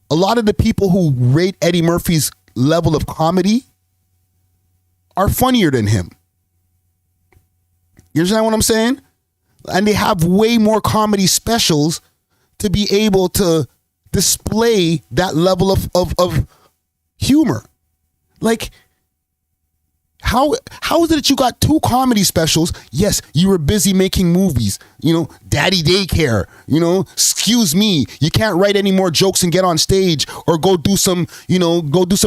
A lot of the people who rate Eddie Murphy's level of comedy are funnier than him. You understand what I'm saying? And they have way more comedy specials to be able to display that level of humor. Like, how is it that you got 2 comedy specials? Yes, you were busy making movies, daddy daycare, excuse me, you can't write any more jokes and get on stage, or go do some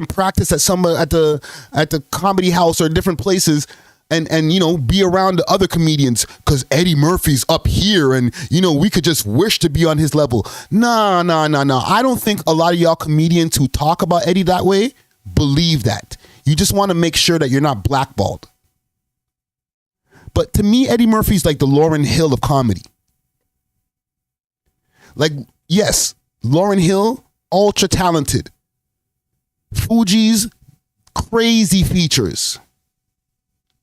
practice at the comedy house or different places and be around the other comedians because Eddie Murphy's up here and we could just wish to be on his level. Nah. I don't think a lot of y'all comedians who talk about Eddie that way believe that. You just want to make sure that you're not blackballed. But to me, Eddie Murphy's like the Lauryn Hill of comedy. Like, yes, Lauryn Hill, ultra talented. Fuji's crazy features.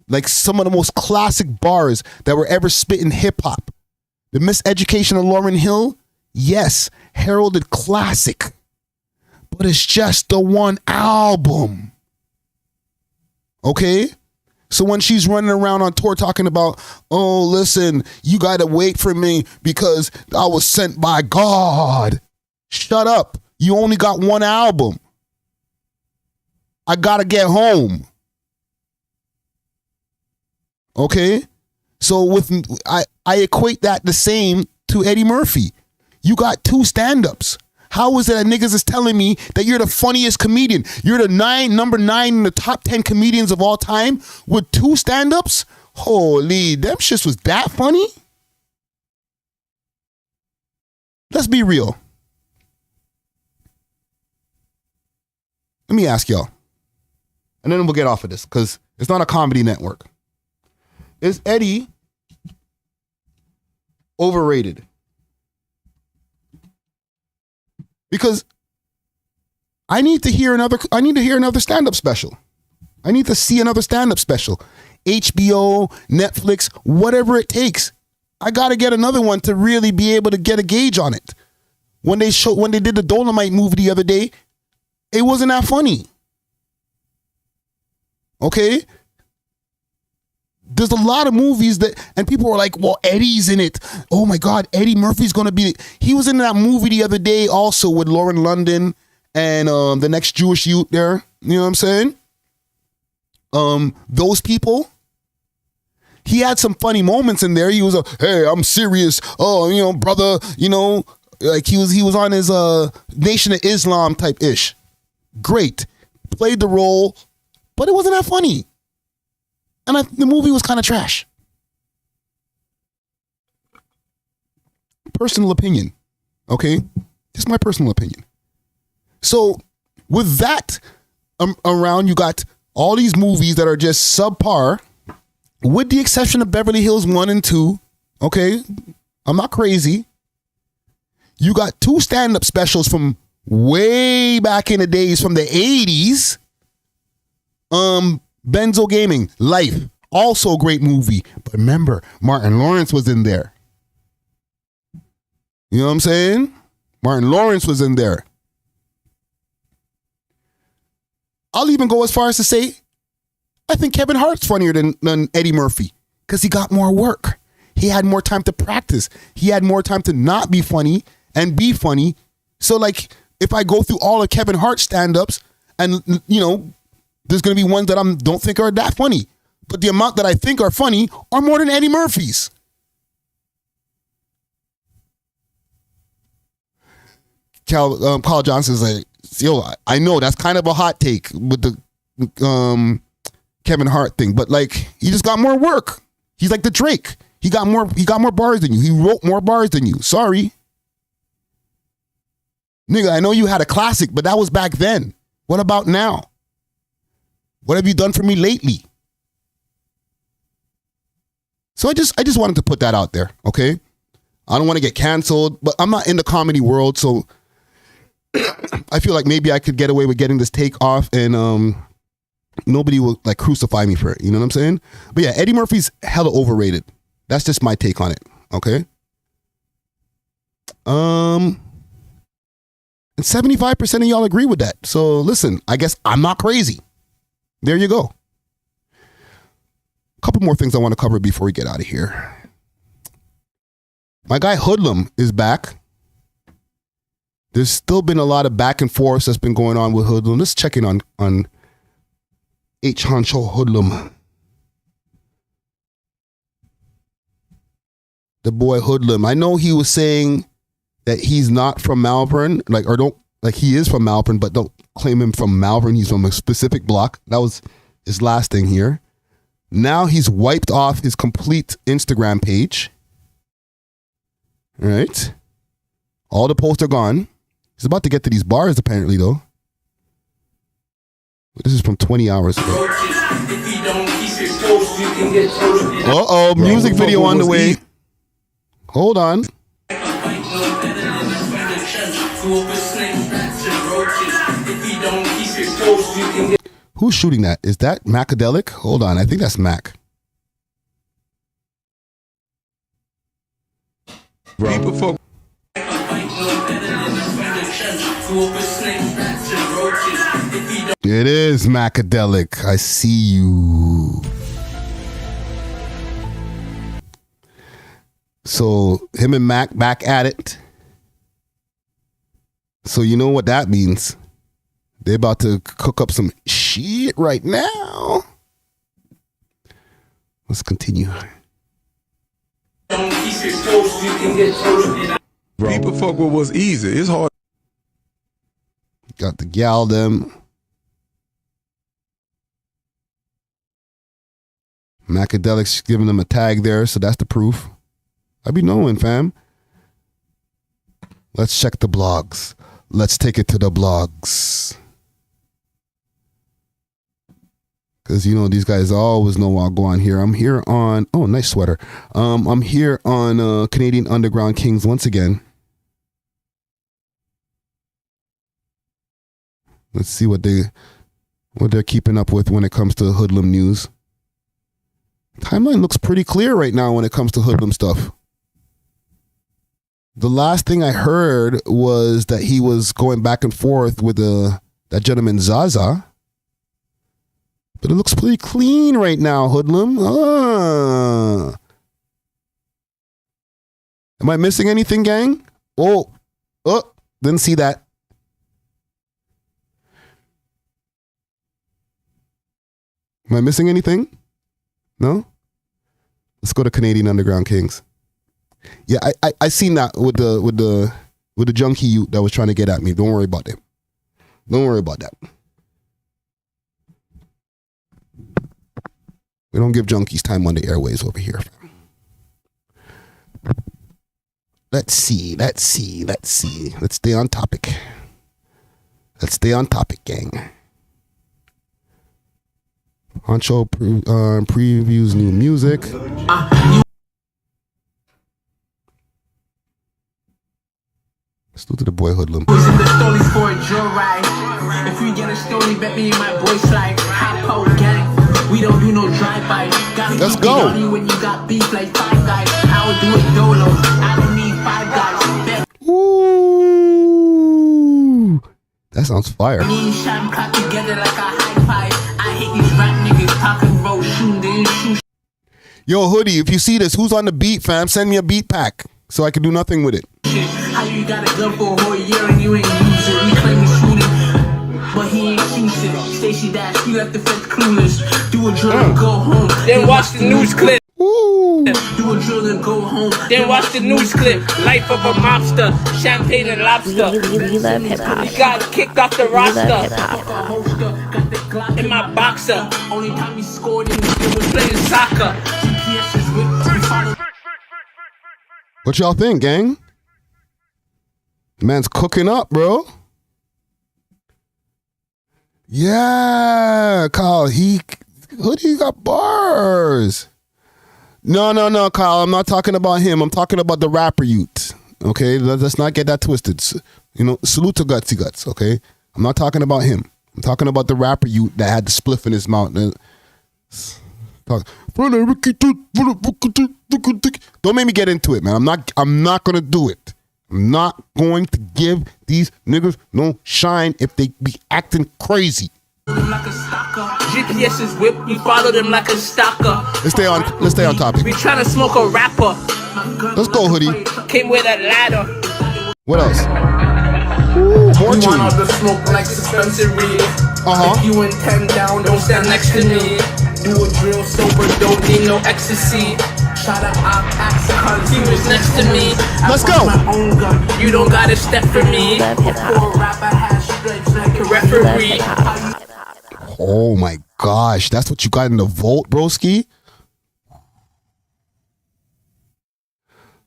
Like some of the most classic bars that were ever spit in hip hop. The Miseducation of Lauryn Hill, yes, heralded classic. But it's just the one album. Okay? So when she's running around on tour talking about, oh, listen, you got to wait for me because I was sent by God. Shut up. You only got one album. I got to get home. Okay? So I equate that the same to Eddie Murphy. You got 2 stand-ups. How is it that niggas is telling me that you're the funniest comedian? You're the number 9 in the top 10 comedians of all time with 2 stand-ups? Holy, them shits was that funny? Let's be real. Let me ask y'all. And then we'll get off of this because it's not a comedy network. Is Eddie overrated? Because I need to hear another stand-up special. I need to see another stand-up special. HBO, Netflix, whatever it takes. I got to get another one to really be able to get a gauge on it. When they did the Dolomite movie the other day, it wasn't that funny. Okay? There's a lot of movies and people are like, well, Eddie's in it. Oh my God, Eddie Murphy's going to be. He was in that movie the other day also with Lauren London and the next Jewish youth there. You know what I'm saying? Those people. He had some funny moments in there. He was hey, I'm serious. Oh, brother, like he was on his Nation of Islam type ish. Great. Played the role, but it wasn't that funny. And the movie was kind of trash. Personal opinion. Okay? Just my personal opinion. So with that around, you got all these movies that are just subpar, with the exception of Beverly Hills 1 and 2. Okay? I'm not crazy. You got 2 stand-up specials from way back in the days, from the 80s. Benzo Gaming, Life, also a great movie. But remember, Martin Lawrence was in there. You know what I'm saying? Martin Lawrence was in there. I'll even go as far as to say, I think Kevin Hart's funnier than Eddie Murphy because he got more work. He had more time to practice. He had more time to not be funny and be funny. So like, if I go through all of Kevin Hart's stand-ups and, there's going to be ones that I don't think are that funny. But the amount that I think are funny are more than Eddie Murphy's. Carl Johnson's like, yo, I know that's kind of a hot take with the Kevin Hart thing, but like, he just got more work. He's like the Drake. He got more bars than you. He wrote more bars than you. Sorry. Nigga, I know you had a classic, but that was back then. What about now? What have you done for me lately? So I just wanted to put that out there, okay? I don't want to get canceled, but I'm not in the comedy world, so I feel like maybe I could get away with getting this take off and nobody will like crucify me for it. You know what I'm saying? But yeah, Eddie Murphy's hella overrated. That's just my take on it, okay? And 75% of y'all agree with that. So listen, I guess I'm not crazy. There you go. A couple more things I want to cover before we get out of here. My guy Hoodlum is back. There's still been a lot of back and forth that's been going on with Hoodlum. Let's check in on H. Honcho Hoodlum. The boy Hoodlum. I know he was saying that he's not from Malvern, he is from Malvern, but don't claim him from Malvern. He's from a specific block. That was his last thing here. Now he's wiped off his complete Instagram page. All right. All the posts are gone. He's about to get to these bars apparently though. This is from 20 hours ago. Uh-oh, music video on the way. Hold on. Who's shooting that? Is that Macadelic? Hold on, I think that's Mac. Bro. It is Macadelic. I see you. So him and Mac back at it. So you know what that means. They're about to cook up some shit right now. Let's continue. People fuck with what's easy. It's hard. Got the gal them. Macadelic's giving them a tag there, so that's the proof. I be knowing, fam. Let's check the blogs. Let's take it to the blogs. Because, you know, these guys always know I'll go on here. I'm here on, oh, nice sweater. I'm here on Canadian Underground Kings once again. Let's see what they're keeping up with when it comes to Hoodlum news. Timeline looks pretty clear right now when it comes to Hoodlum stuff. The last thing I heard was that he was going back and forth with that gentleman Zaza. But it looks pretty clean right now, Hoodlum. Am I missing anything, gang? Oh, didn't see that. Am I missing anything? No? Let's go to Canadian Underground Kings. Yeah, I seen that with the junkie youth that was trying to get at me. Don't worry about them. Don't worry about that. We don't give junkies time on the airways over here. Let's see. Let's stay on topic. Gang. Honcho previews new music. Let's do to the boy Hoodlum. If you get a story, bet me my boys like hop gang. We don't do no drive-by. Let's go. When you got beef like Five Guys, I would do it dolo. I don't need Five Guys. Ooh, that sounds fire. Me and Sham clap together like a high five. I hate these rap niggas talking about shooting. Yo, Hoodie, if you see this, who's on the beat, fam? Send me a beat pack so I can do nothing with it. How you got a gun for a whole year and you ain't use it? We claim he's shooting, but he ain't shooting. Stacey Dash, we left the fence clueless. Do a drill and go home. Then watch the news clip. Do a drill and go home. Then watch the news clip. Life of a mobster, champagne and lobster. You love hip hop. We got kicked off the roster. Hip hop. In my boxer. Only time he scored in the game was playing soccer. GPS is with. What y'all think, gang? Man's cooking up, bro. Yeah, Kyle. Hoodie got bars. No, Kyle. I'm not talking about him. I'm talking about the rapper youth. Okay, let's not get that twisted. You know, salute to Gutsy Guts. Okay, I'm not talking about him. I'm talking about the rapper youth that had the spliff in his mouth. Don't make me get into it, man. I'm not gonna do it. I'm not going to give these niggas no shine if they be acting crazy. GPS is whipped, we follow them like a stalker. Let's stay on topic. We tryna smoke a rapper. Let's go, Hoodie. Came with a ladder. What else? We want all the smoke like dispensary. If you intend down, don't stand next to me. Do a drill sober, don't need no ecstasy. Shot at axe, cause he was next to me. Let's go. My own gun. You don't gotta step for me. Before rapper has stripes like a referee. Oh my gosh, that's what you got in the vault, broski?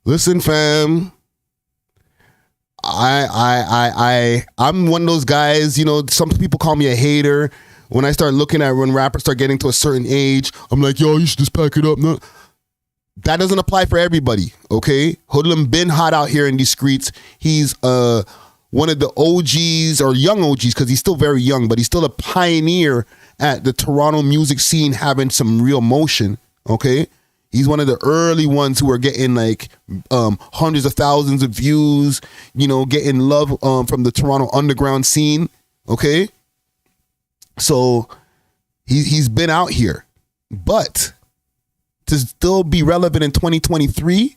Listen, fam. I'm one of those guys, you know, some people call me a hater. When I start looking at when rappers start getting to a certain age, I'm like, yo, you should just pack it up. No. That doesn't apply for everybody, okay? Hoodlum been hot out here in these streets. He's one of the OGs or young OGs because he's still very young, but he's still a pioneer at the Toronto music scene having some real motion, okay? He's one of the early ones who are getting like hundreds of thousands of views, you know, getting love from the Toronto underground scene, okay? So he's been out here, but to still be relevant in 2023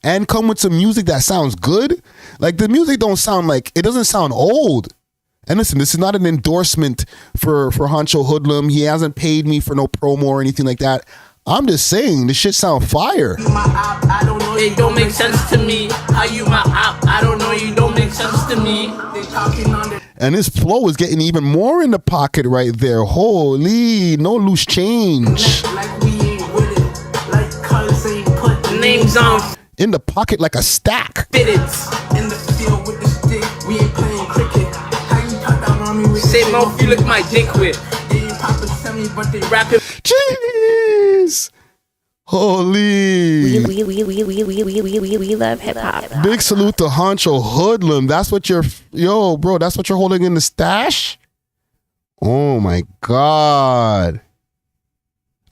and come with some music that sounds good, like the music it doesn't sound old. And listen, this is not an endorsement for Honcho Hoodlum. He hasn't paid me for no promo or anything like that. I'm just saying, this shit sound fire. My op, I don't know, it don't make sense to me. How you my op, I don't know, you don't make sense to me. They talking on the... And his flow is getting even more in the pocket right there. Holy, no loose change. Like we ain't with it, like cuz ain't put names on. In the pocket like a stack. Fit it. In the field with the stick, we ain't playing cricket. How you talk that on me with same mouth you lick my dick with. They ain't poppin' semi, but they rapping. Jeez. Holy. We love hip hop. Big salute to Honcho Hoodlum. That's what that's what you're holding in the stash? Oh my God.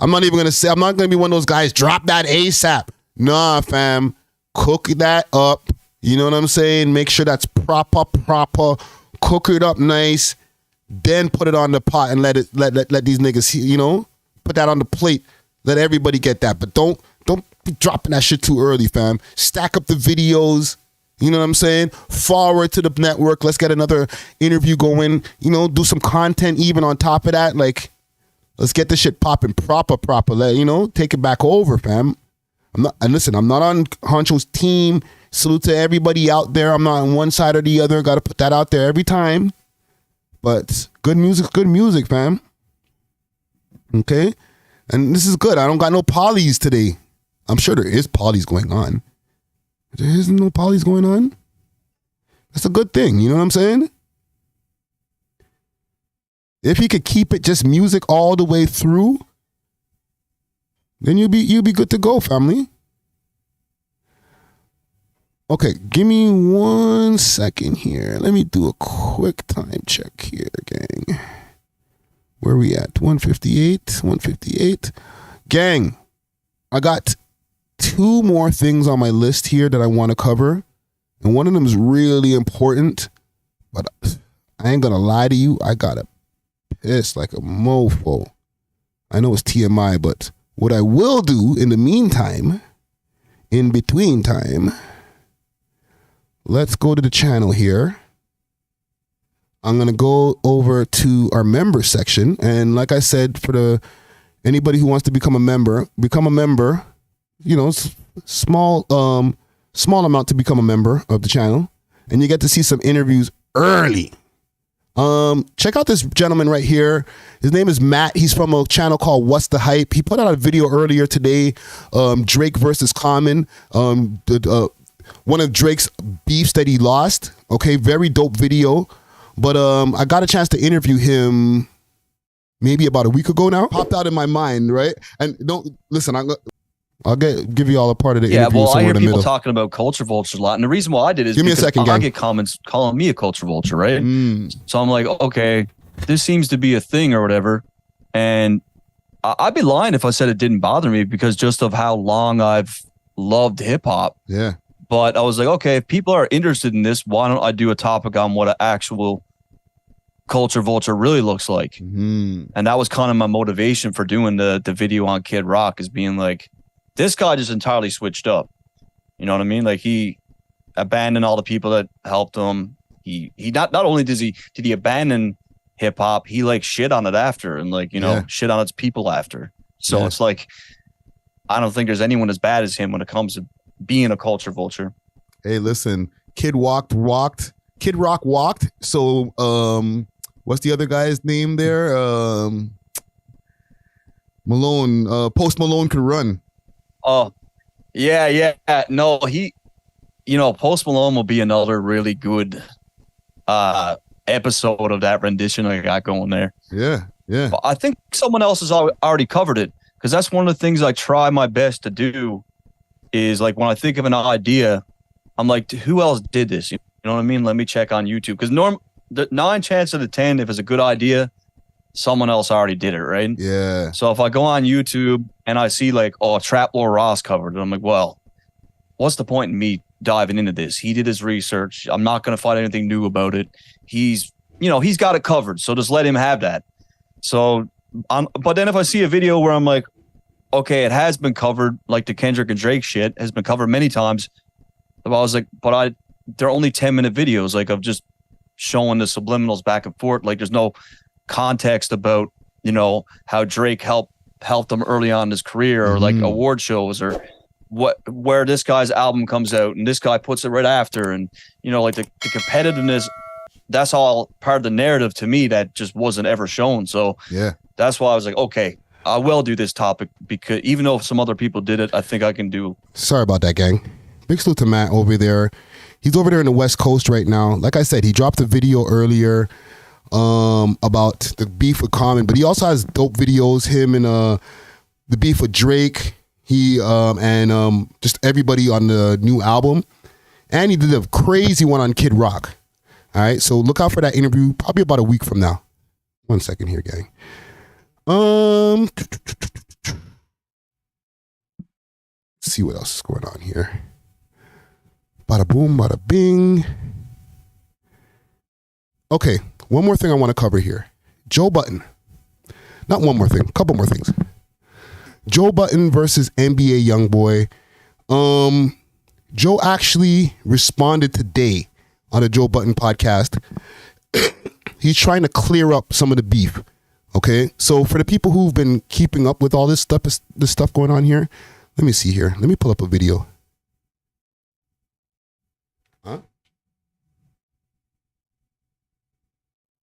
I'm not going to be one of those guys, drop that ASAP. Nah, fam. Cook that up. You know what I'm saying? Make sure that's proper. Cook it up nice. Then put it on the pot and let these niggas, you know, put that on the plate. Let everybody get that. But don't be dropping that shit too early, fam. Stack up the videos. You know what I'm saying? Forward to the network. Let's get another interview going. You know, do some content even on top of that. Like, let's get this shit popping proper. You know, take it back over, fam. I'm not on Honcho's team. Salute to everybody out there. I'm not on one side or the other. Got to put that out there every time. But good music, fam. Okay? And this is good. I don't got no polys today. I'm sure there is polys going on. There isn't no polys going on? That's a good thing. You know what I'm saying? If he could keep it just music all the way through, then you'll be good to go, family. Okay, give me 1 second here. Let me do a quick time check here, gang. Where we at? 158. Gang, I got 2 more things on my list here that I want to cover. And one of them is really important. But I ain't going to lie to you. I got to piss like a mofo. I know it's TMI, but what I will do in the meantime, in between time, let's go to the channel here. I'm going to go over to our member section. And like I said, for anybody who wants to become a member, you know, small amount to become a member of the channel. And you get to see some interviews early. Check out this gentleman right here. His name is Matt. He's from a channel called What's the Hype. He put out a video earlier today, Drake versus Common. one of Drake's beefs that he lost. Okay, very dope video. But I got a chance to interview him maybe about a week ago now. Popped out in my mind, right? And don't listen. I'll give you all a part of the interview. Yeah, well, I hear in the people middle. talking about culture vultures a lot, and the reason why I did is Give me a because second, I gang. get comments calling me a culture vulture, right? So I'm like, okay, this seems to be a thing or whatever, and I'd be lying if I said it didn't bother me because just of how long I've loved hip hop. Yeah. But I was like, okay, if people are interested in this, why don't I do a topic on what an actual culture vulture really looks like? And that was kind of my motivation for doing the video on Kid Rock, is being like, this guy just entirely switched up. You know what I mean? Like, he abandoned all the people that helped him. He not only did he abandon hip hop, he like shit on it after, and like, you know, shit on its people after. So it's like, I don't think there's anyone as bad as him when it comes to being a culture vulture. Hey, listen, Kid Rock walked. So, what's the other guy's name there? Malone. Post Malone could run. Oh, yeah. No, Post Malone will be another really good episode of that rendition I got going there. Yeah. But I think someone else has already covered it, because that's one of the things I try my best to do is, like, when I think of an idea, I'm like, who else did this? You know what I mean? Let me check on YouTube, because the 9 chances out of 10, if it's a good idea, someone else already did it, right? Yeah. So if I go on YouTube and I see like, oh, Trap Lord Ross covered it, I'm like, well, what's the point in me diving into this? He did his research. I'm not going to find anything new about it. He's got it covered. So just let him have that. So, but then if I see a video where I'm like, okay, it has been covered, like the Kendrick and Drake shit has been covered many times. I was like, but they're only 10-minute videos, like, of just showing the subliminals back and forth. Like, there's no context about, you know, how Drake helped him early on in his career, or like award shows, or where this guy's album comes out and this guy puts it right after, and, you know, like the competitiveness, that's all part of the narrative to me that just wasn't ever shown. So that's why I was like, okay, I will do this topic, because even though some other people did it, I think I can do. Sorry about that, gang. Big salute to Matt over there. He's over there in the West Coast right now. Like I said, he dropped a video earlier about the beef with Common, but he also has dope videos, him and the beef with Drake, he and just everybody on the new album. And he did a crazy one on Kid Rock. All right, so look out for that interview probably about a week from now. 1 second here, gang. See what else is going on here. Bada boom, bada bing. Okay, one more thing I want to cover here. Joe Budden. Not one more thing, a couple more things. Joe Budden versus NBA Youngboy. Joe actually responded today on the Joe Budden podcast. He's trying to clear up some of the beef. Okay, so for the people who've been keeping up with all this stuff going on here, let me see here. Let me pull up a video. Huh?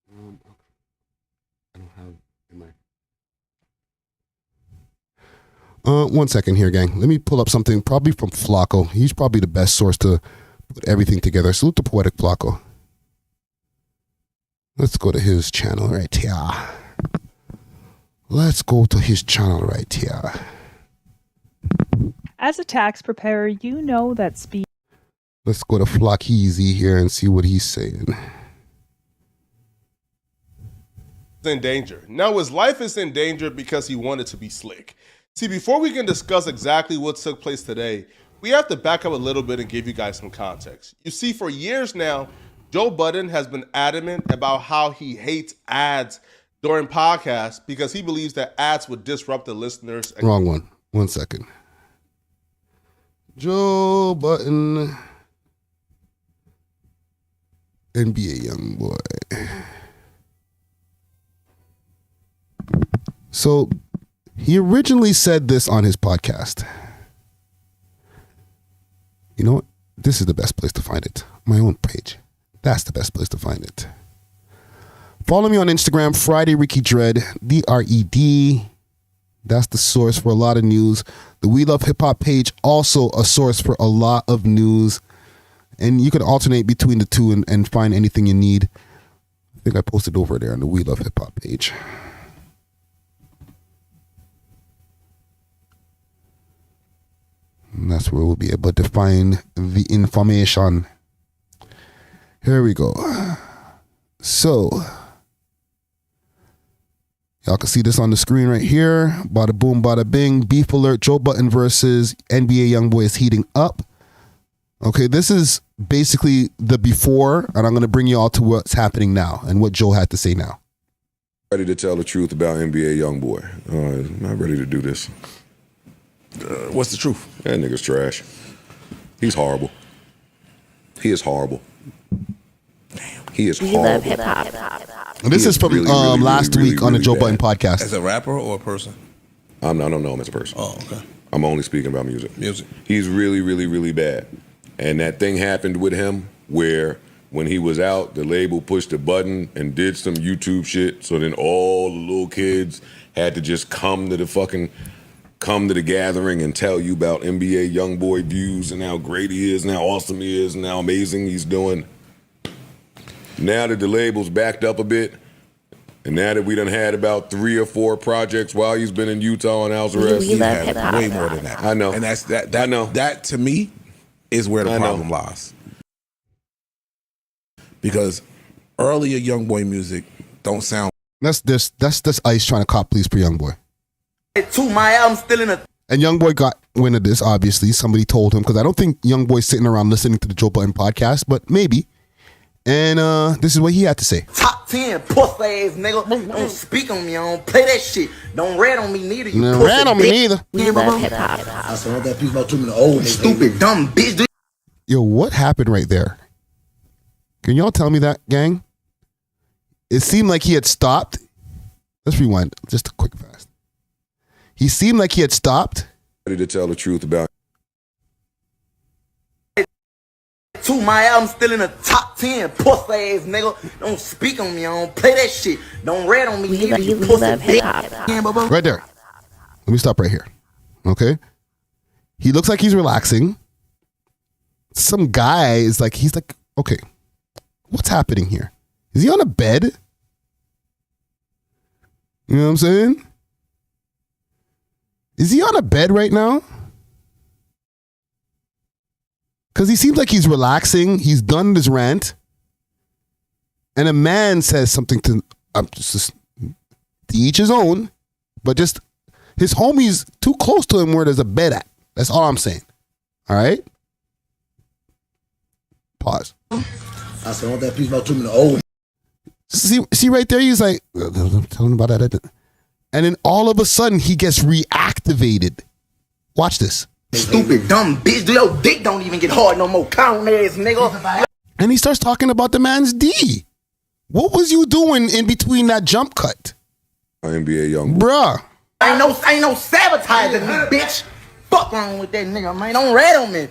I don't have in my. 1 second here, gang. Let me pull up something probably from Flacco. He's probably the best source to put everything together. Salute to Poetic Flacco. Let's go to his channel right here. Let's go to his channel right here. As a tax preparer, you know that speed. Let's go to Flackeezy here and see what he's saying. In danger. Now his life is in danger because he wanted to be slick. See, before we can discuss exactly what took place today, we have to back up a little bit and give you guys some context. You see, for years now, Joe Budden has been adamant about how he hates ads during podcasts because he believes that ads would disrupt the listeners. Wrong one. 1 second. Joe Budden, NBA Youngboy. So he originally said this on his podcast. You know what? This is the best place to find it. My own page. That's the best place to find it. Follow me on Instagram, Friday Ricky Dread, DRED. That's the source for a lot of news. The We Love Hip Hop page, also a source for a lot of news. and you could alternate between the two and find anything you need. I think I posted over there on the We Love Hip Hop page. And that's where we'll be able to find the information. Here we go. So, y'all can see this on the screen right here. Bada boom, bada bing. Beef alert. Joe Budden versus NBA Youngboy is heating up. Okay, this is basically the before, and I'm going to bring you all to what's happening now and what Joe had to say now. Ready to tell the truth about NBA Youngboy. I'm not ready to do this. What's the truth? That nigga's trash. He's horrible. He is horrible. He is horrible. Love hip hop. This is from last week on the Joe Budden podcast. As a rapper or a person? I don't know him as a person. Oh, okay. I'm only speaking about music. Music. He's really, really, really bad. And that thing happened with him where when he was out, the label pushed a button and did some YouTube shit. So then all the little kids had to just come to the gathering and tell you about NBA Youngboy views and how great he is and how awesome he is and how amazing he's doing. Now that the label's backed up a bit, and now that we done had about 3 or 4 projects while he's been in Utah on house arrest, He's had way more than that. I know. And that I know. That to me is where the problem lies. Because earlier Youngboy music don't sound. That's this Ice trying to cop please for Youngboy. To my album still in a. And Youngboy got wind of this, obviously. Somebody told him, because I don't think Youngboy's sitting around listening to the Joe Budden podcast, but maybe. And this is what he had to say. Top 10 pussy ass nigga. Don't speak on me. I don't play that shit. Don't rat on me neither. You No, rat on me neither. We love hip hop. I saw that piece about too many old stupid dumb bitch. Yo, what happened right there? Can y'all tell me that, gang? It seemed like he had stopped. Let's rewind just a quick fast. He seemed like he had stopped. Ready to tell the truth about. To my album still in the top 10 pussy ass nigga. Don't speak on me. I don't play that shit. Don't rat on me neither. You pussy bitch. Right there. Let me stop right here. Okay? He looks like he's relaxing. Some guy is like, he's like, okay, what's happening here? Is he on a bed? You know what I'm saying? Is he on a bed right now? Because he seems like he's relaxing. He's done his rant. And a man says something to each his own, but just his homie's too close to him where there's a bed at. That's all I'm saying. All right? Pause. I saw that piece about too many old. See right there, he's like, tell him about that. And then all of a sudden, he gets reactivated. Watch this. Stupid dumb bitch. Your dick don't even get hard no more. Count ass nigga. And he starts talking about the man's D. What was you doing in between that jump cut? NBA Youngboy. Bruh. Ain't no sabotaging me, bitch. Fuck wrong with that nigga, man. Don't rat on me.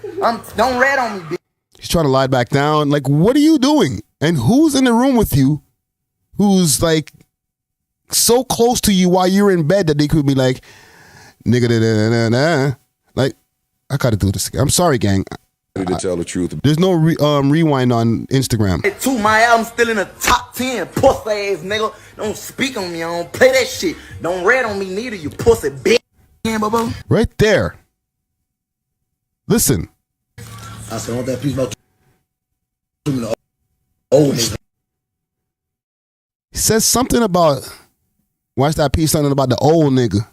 Don't rat on me, bitch. He's trying to lie back down. Like, what are you doing? And who's in the room with you who's like so close to you while you're in bed that they could be like, nigga, da-da-da-da-da. Like, I gotta do this again. I'm sorry, gang. Ready to tell the truth. There's no rewind on Instagram. To my album still in the top 10 pussy ass nigga. Don't speak on me. I don't play that shit. Don't rat on me neither, you pussy bitch. Right there. Listen. I saw that piece about too many old niggas. He says something about, watch that piece, something about the old nigga.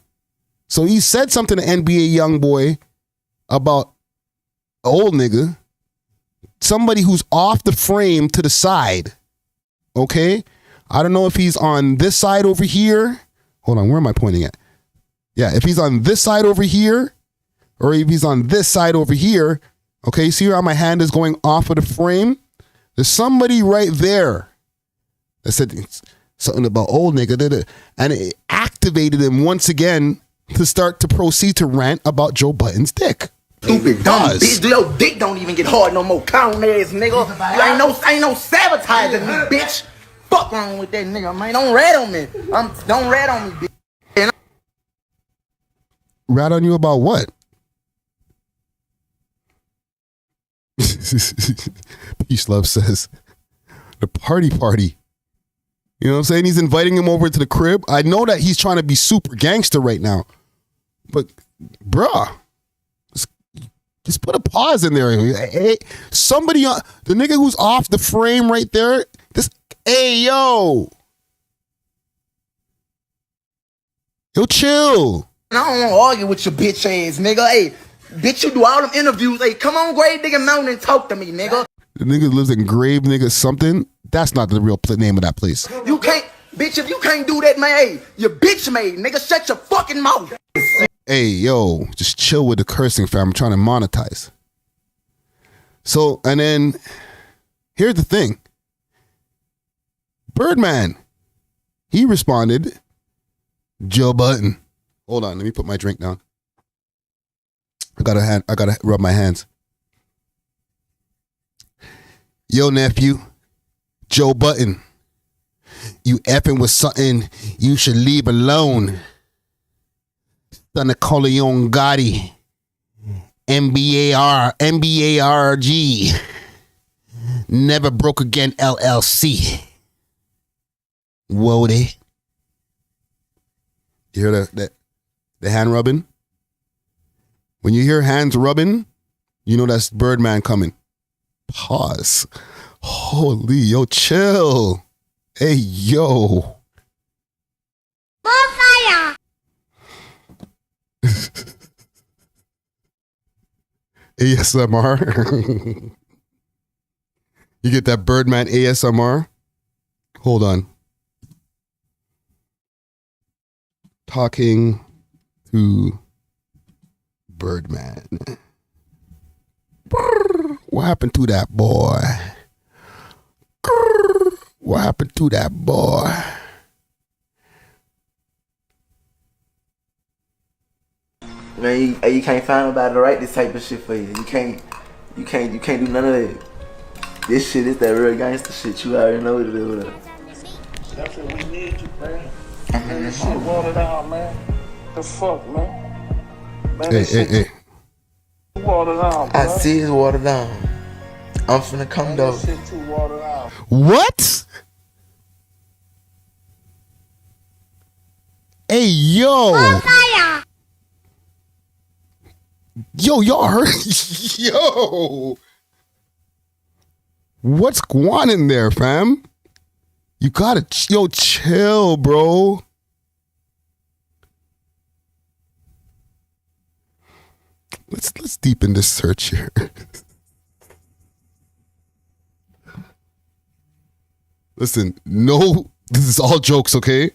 So he said something to NBA Youngboy about old nigga, somebody who's off the frame to the side. Okay? I don't know if he's on this side over here. Hold on, where am I pointing at? Yeah, if he's on this side over here, or if he's on this side over here. Okay, see how my hand is going off of the frame? There's somebody right there that said something about old nigga, and it activated him once again to start to proceed to rant about Joe Budden's dick. Stupid dumb bitch. Your dick don't even get hard no more. Count ass nigga. Ain't no sabotaging me, bitch. Fuck wrong with that nigga, man. Don't rat on me. Don't rat on me, bitch. Rat on you about what? Peace Love says, the party. You know what I'm saying? He's inviting him over to the crib. I know that he's trying to be super gangster right now. But, bruh, just put a pause in there. Hey, somebody, the nigga who's off the frame right there, hey, yo. Yo, chill. I don't want to argue with your bitch ass, nigga. Hey, bitch, you do all them interviews. Hey, come on, Grave Nigga Mountain and talk to me, nigga. The nigga lives in Grave Nigga something. That's not the real name of that place. You can't, bitch, if you can't do that, man, hey, your bitch made, nigga, shut your fucking mouth. Hey, yo, just chill with the cursing, fam. I'm trying to monetize. So, and then, here's the thing. Birdman, he responded, Joe Budden. Hold on, let me put my drink down. I gotta rub my hands. Yo, nephew, Joe Budden, you effing with something you should leave alone. Son of Corleone Gotti, NBARG, Never Broke Again LLC. Woody. You hear the hand rubbing? When you hear hands rubbing, you know that's Birdman coming. Pause. Holy, yo, chill. Hey, yo. Fire. ASMR. You get that Birdman ASMR? Hold on. Talking to Birdman. What happened to that boy? What happened to that boy? Man, you can't find nobody to write this type of shit for you. You can't do none of that. This shit is that real gangster shit. You already know what it is. That's what we need you, man. Man, this shit watered down, man. The fuck, man. Hey. Watered down, bro. I see it's watered down. I'm finna come though. This shit too watered down. What? Hey, yo. Fire. Yo, y'all heard? Yo. What's going on in there, fam? You gotta, chill, bro. Let's deepen this search here. Listen, no, this is all jokes, okay?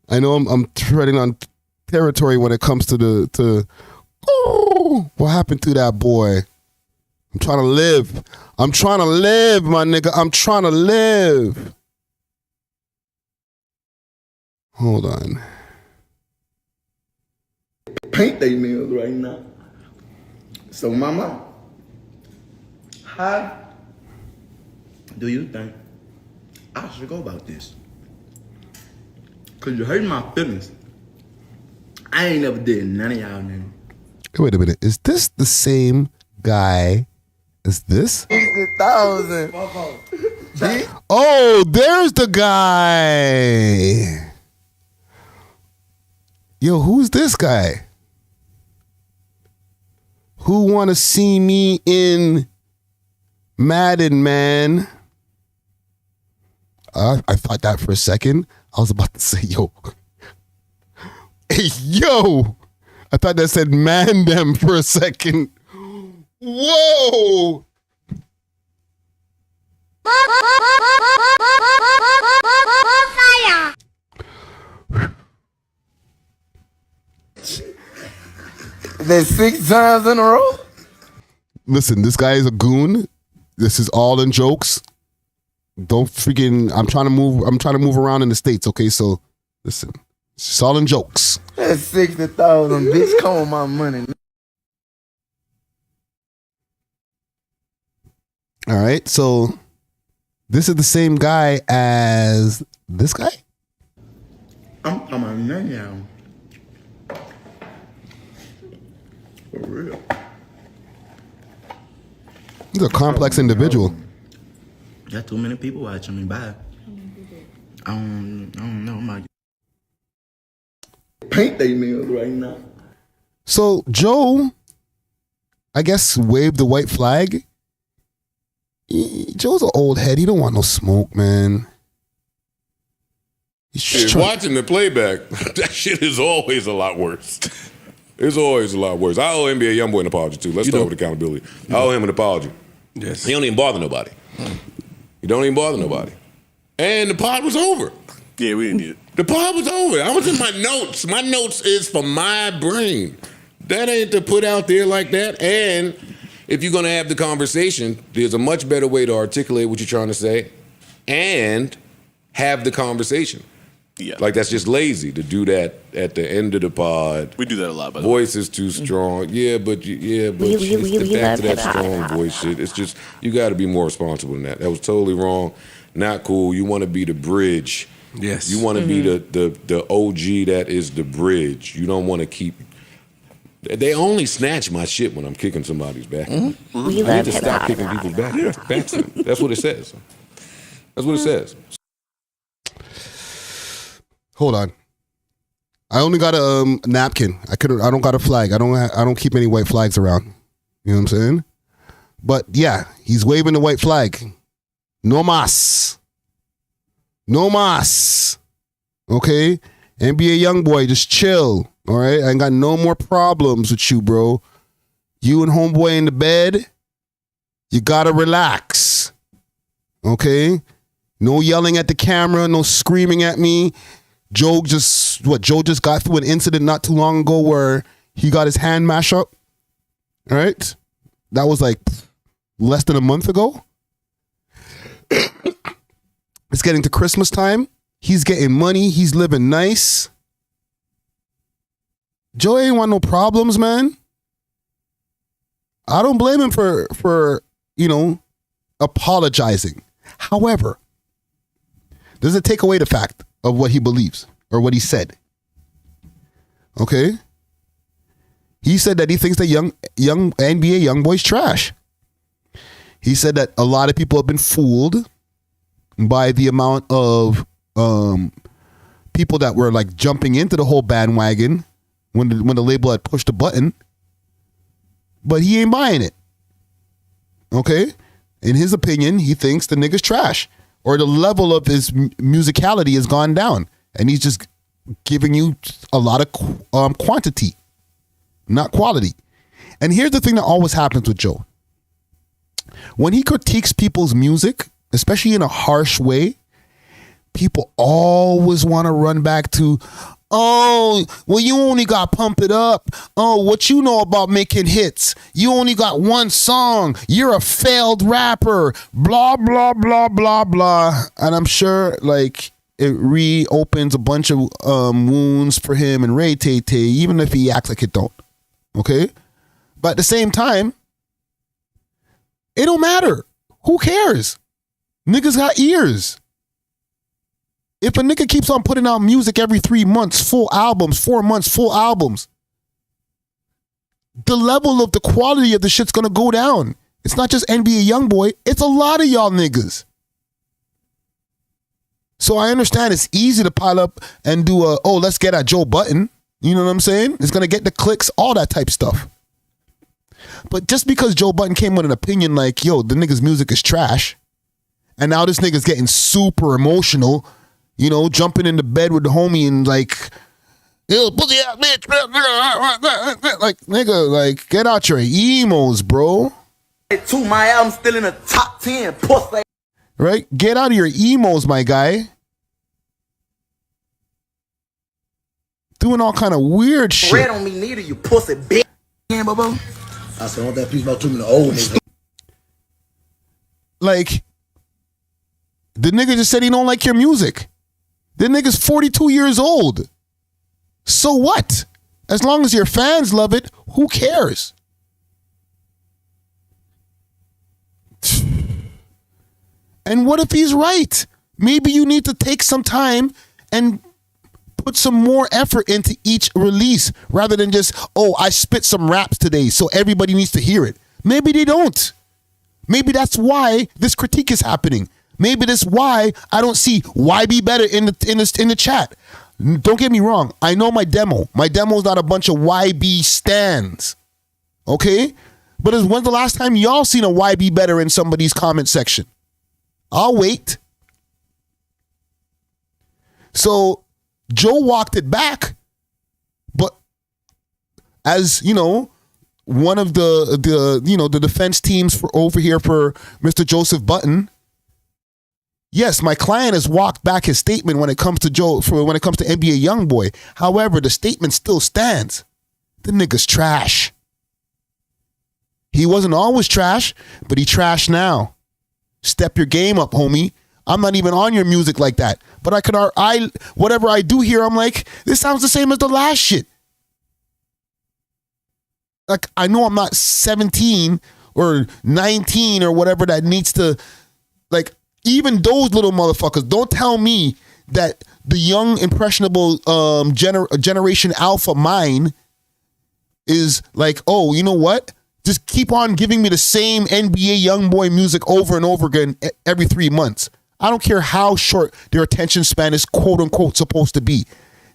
I know I'm treading on territory when it comes to what happened to that boy? I'm trying to live. I'm trying to live, my nigga. I'm trying to live. Hold on. Paint they nails right now. So, mama, how do you think I should go about this? Cause you hurt my feelings. I ain't never did none of y'all niggas. Wait a minute. Is this the same guy as this? 60,000. Oh, there's the guy. Yo, who's this guy? Who wanna see me in Madden, man? I thought that for a second. I was about to say, yo. Hey, yo. I thought that said man them for a second. Whoa. Fire. That's 6 times in a row? Listen, this guy is a goon. This is all in jokes. Don't freaking, I'm trying to move around in the States, okay? So listen, it's all in jokes. That's 60,000, bitch. Come on, my money. All right, so this is the same guy as this guy? I'm talking none y'all. For real. He's a complex individual. Got too many people watching me. Bye. I don't know. I might paint they nails right now. So Joe, I guess, waved the white flag. Joe's an old head. He don't want no smoke, man. Watching the playback, that shit is always a lot worse. It's always a lot worse. I owe NBA Youngboy an apology too. Let's start with accountability. I owe him an apology. Yes. He don't even bother nobody. He don't even bother nobody. And the pod was over. Yeah, we didn't need it. The pod was over. I was in my notes. My notes is for my brain. That ain't to put out there like that. And if you're gonna have the conversation, there's a much better way to articulate what you're trying to say and have the conversation. Yeah. Like that's just lazy to do that at the end of the pod. We do that a lot, by the way. Voice is too strong. Yeah, but it's back to that strong voice shit. It's just, you got to be more responsible than that. That was totally wrong. Not cool. You want to be the bridge. Yes. You want to be the OG that is the bridge. You don't want to keep. They only snatch my shit when I'm kicking somebody's back. I need to stop kicking people's back. That's what it says. That's what it says. Hold on. I only got a napkin. I don't got a flag. I don't keep any white flags around. You know what I'm saying? But yeah, he's waving the white flag. No mas. No mas. Okay? NBA Youngboy, just chill. All right? I ain't got no more problems with you, bro. You and homeboy in the bed, you gotta relax. Okay? No yelling at the camera, no screaming at me. Joe just got through an incident not too long ago where he got his hand mashed up. All right? That was like less than a month ago. It's getting to Christmas time. He's getting money. He's living nice. Joe ain't want no problems, man. I don't blame him for apologizing. However, does it take away the fact of what he believes or what he said? Okay. He said that he thinks that young NBA Youngboy's trash. He said that a lot of people have been fooled by the amount of people that were like jumping into the whole bandwagon when the label had pushed the button, but he ain't buying it. Okay. In his opinion, he thinks the nigga's trash, or the level of his musicality has gone down, and he's just giving you a lot of quantity, not quality. And here's the thing that always happens with Joe. When he critiques people's music, especially in a harsh way, people always want to run back to, oh, well, you only got Pump It Up. Oh, what you know about making hits? You only got one song. You're a failed rapper. Blah, blah, blah, blah, blah. And I'm sure, like, it reopens a bunch of wounds for him and Ray Tay Tay, even if he acts like it don't. Okay? But at the same time, it don't matter. Who cares? Niggas got ears. If a nigga keeps on putting out music every 3 months, full albums, 4 months, full albums, the level of the quality of the shit's gonna go down. It's not just NBA Youngboy, it's a lot of y'all niggas. So I understand it's easy to pile up and do let's get at Joe Budden. You know what I'm saying? It's gonna get the clicks, all that type stuff. But just because Joe Budden came with an opinion like, yo, the nigga's music is trash, and now this nigga's getting super emotional, you know, jumping into bed with the homie and like, yo, pussy ass bitch, like, nigga, like, get out your emos, bro. My album still in the top 10, pussy. Right? Get out of your emos, my guy. Doing all kind of weird shit. Red on me neither, you pussy bitch. Yeah, bro. I said, I want that piece about too many old niggas. Like, the nigga just said he don't like your music. The nigga's 42 years old. So what? As long as your fans love it, who cares? And what if he's right? Maybe you need to take some time and put some more effort into each release rather than just, oh, I spit some raps today, so everybody needs to hear it. Maybe they don't. Maybe that's why this critique is happening. Maybe that's why I don't see why be better in the chat. Don't get me wrong. I know my demo. My demo is not a bunch of YB stands. Okay? But when's the last time y'all seen a YB better in somebody's comment section? I'll wait. So Joe walked it back, but as you know, one of the defense teams for over here for Mr. Joseph Budden. Yes, my client has walked back his statement when it comes to NBA Youngboy. However, the statement still stands. The nigga's trash. He wasn't always trash, but he trash now. Step your game up, homie. I'm not even on your music like that. But whatever I do here, I'm like, this sounds the same as the last shit. Like, I know I'm not 17 or 19 or whatever that needs to, like, even those little motherfuckers, don't tell me that the young, impressionable Generation Alpha mine is like, oh, you know what? Just keep on giving me the same NBA Youngboy music over and over again every 3 months. I don't care how short their attention span is quote unquote supposed to be.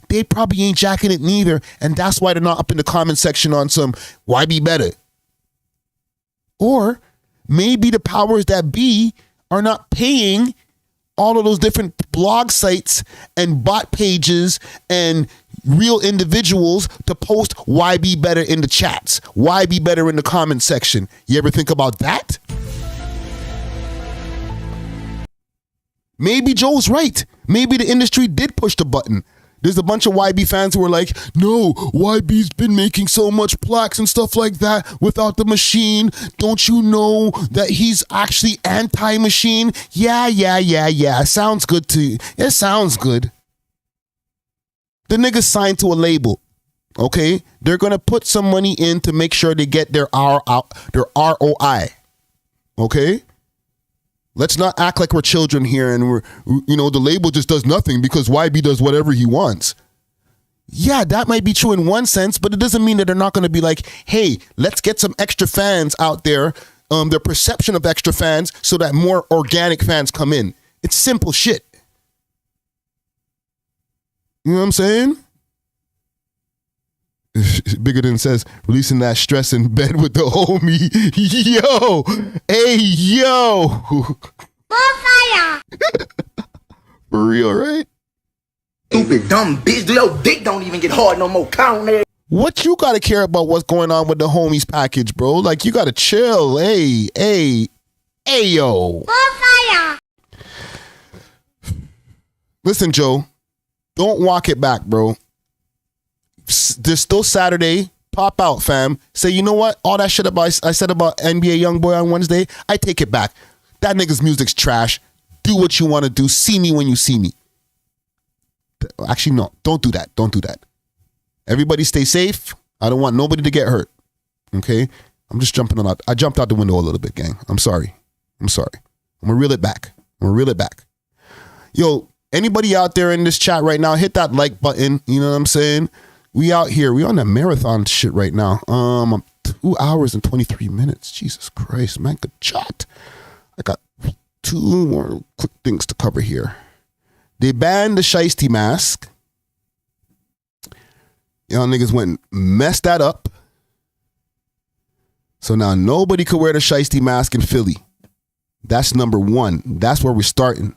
They probably ain't jacking it neither, and that's why they're not up in the comment section on some why be better. Or maybe the powers that be are not paying all of those different blog sites and bot pages and real individuals to post why be better in the chats, why be better in the comment section. You ever think about that? Maybe Joe's right. Maybe the industry did push the button. There's a bunch of YB fans who are like, no, YB's been making so much plaques and stuff like that without the machine. Don't you know that he's actually anti-machine? Yeah. Sounds good to you. It sounds good. The niggas signed to a label, okay? They're going to put some money in to make sure they get their ROI, okay? Let's not act like we're children here and the label just does nothing because YB does whatever he wants. Yeah, that might be true in one sense, but it doesn't mean that they're not going to be like, hey, let's get some extra fans out there, their perception of extra fans so that more organic fans come in. It's simple shit. You know what I'm saying? Bigger Than says, releasing that stress in bed with the homie. Yo! Hey, yo! Fire! For real, right? Stupid, dumb bitch. Your dick don't even get hard no more. Count it. What you gotta care about what's going on with the homies package, bro? Like, you gotta chill. Hey, yo. Fire! Listen, Joe. Don't walk it back, bro. There's still Saturday. Pop out, fam. Say, you know what? All that shit I said about NBA Youngboy on Wednesday, I take it back. That nigga's music's trash. Do what you want to do. See me when you see me. Actually, no. Don't do that. Don't do that. Everybody stay safe. I don't want nobody to get hurt. Okay? I'm just jumping out. I jumped out the window a little bit, gang. I'm sorry. I'm going to reel it back. Yo, anybody out there in this chat right now, hit that like button. You know what I'm saying? We out here. We on that marathon shit right now. 2 hours and 23 minutes. Jesus Christ, man. Good chat. I got 2 more quick things to cover here. They banned the Shiesty mask. Y'all niggas went and messed that up. So now nobody could wear the Shiesty mask in Philly. That's number 1. That's where we're starting.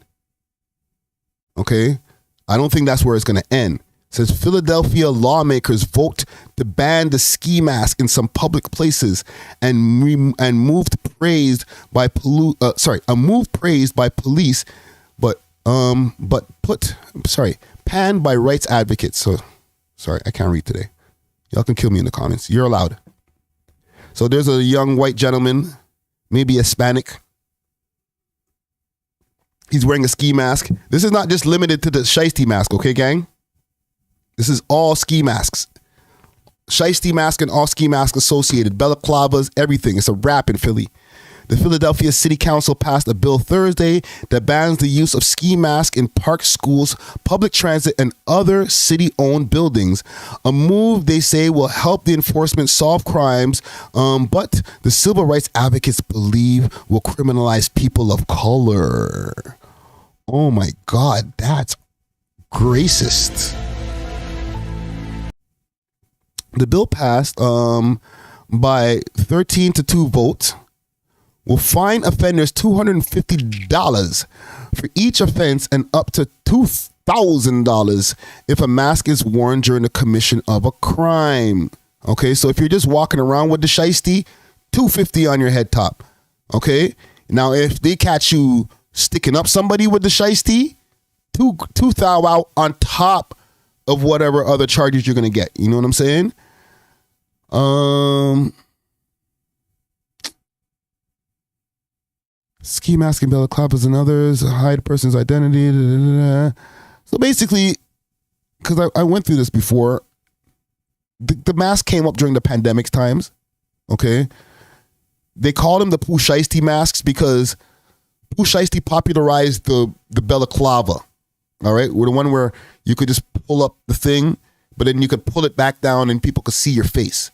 Okay? I don't think that's where it's going to end. It says Philadelphia lawmakers vote to ban the ski mask in some public places and moved praised by police, but panned by rights advocates. So sorry, I can't read today. Y'all can kill me in the comments. You're allowed. So there's a young white gentleman, maybe Hispanic. He's wearing a ski mask. This is not just limited to the Shiesty mask, okay, gang? This is all ski masks. Shiesty mask and all ski masks associated. Balaclavas, everything. It's a wrap in Philly. The Philadelphia City Council passed a bill Thursday that bans the use of ski masks in parks, schools, public transit, and other city-owned buildings. A move they say will help the enforcement solve crimes, but the civil rights advocates believe will criminalize people of color. Oh my God, that's racist. The bill passed by 13-2 votes. Will fine offenders $250 for each offense and up to $2,000 if a mask is worn during the commission of a crime. Okay, so if you're just walking around with the shiesty, $250 on your head top. Okay, now if they catch you sticking up somebody with the shiesty, $2,000 out on top of whatever other charges you're gonna get. You know what I'm saying? Ski mask and balaclavas and others hide a person's identity. So basically, because I went through this before, the mask came up during the pandemic times. Okay, they called them the Pooh Shiesty masks because Pooh Shiesty popularized the balaclava. All right, the one where you could just pull up the thing, but then you could pull it back down and people could see your face.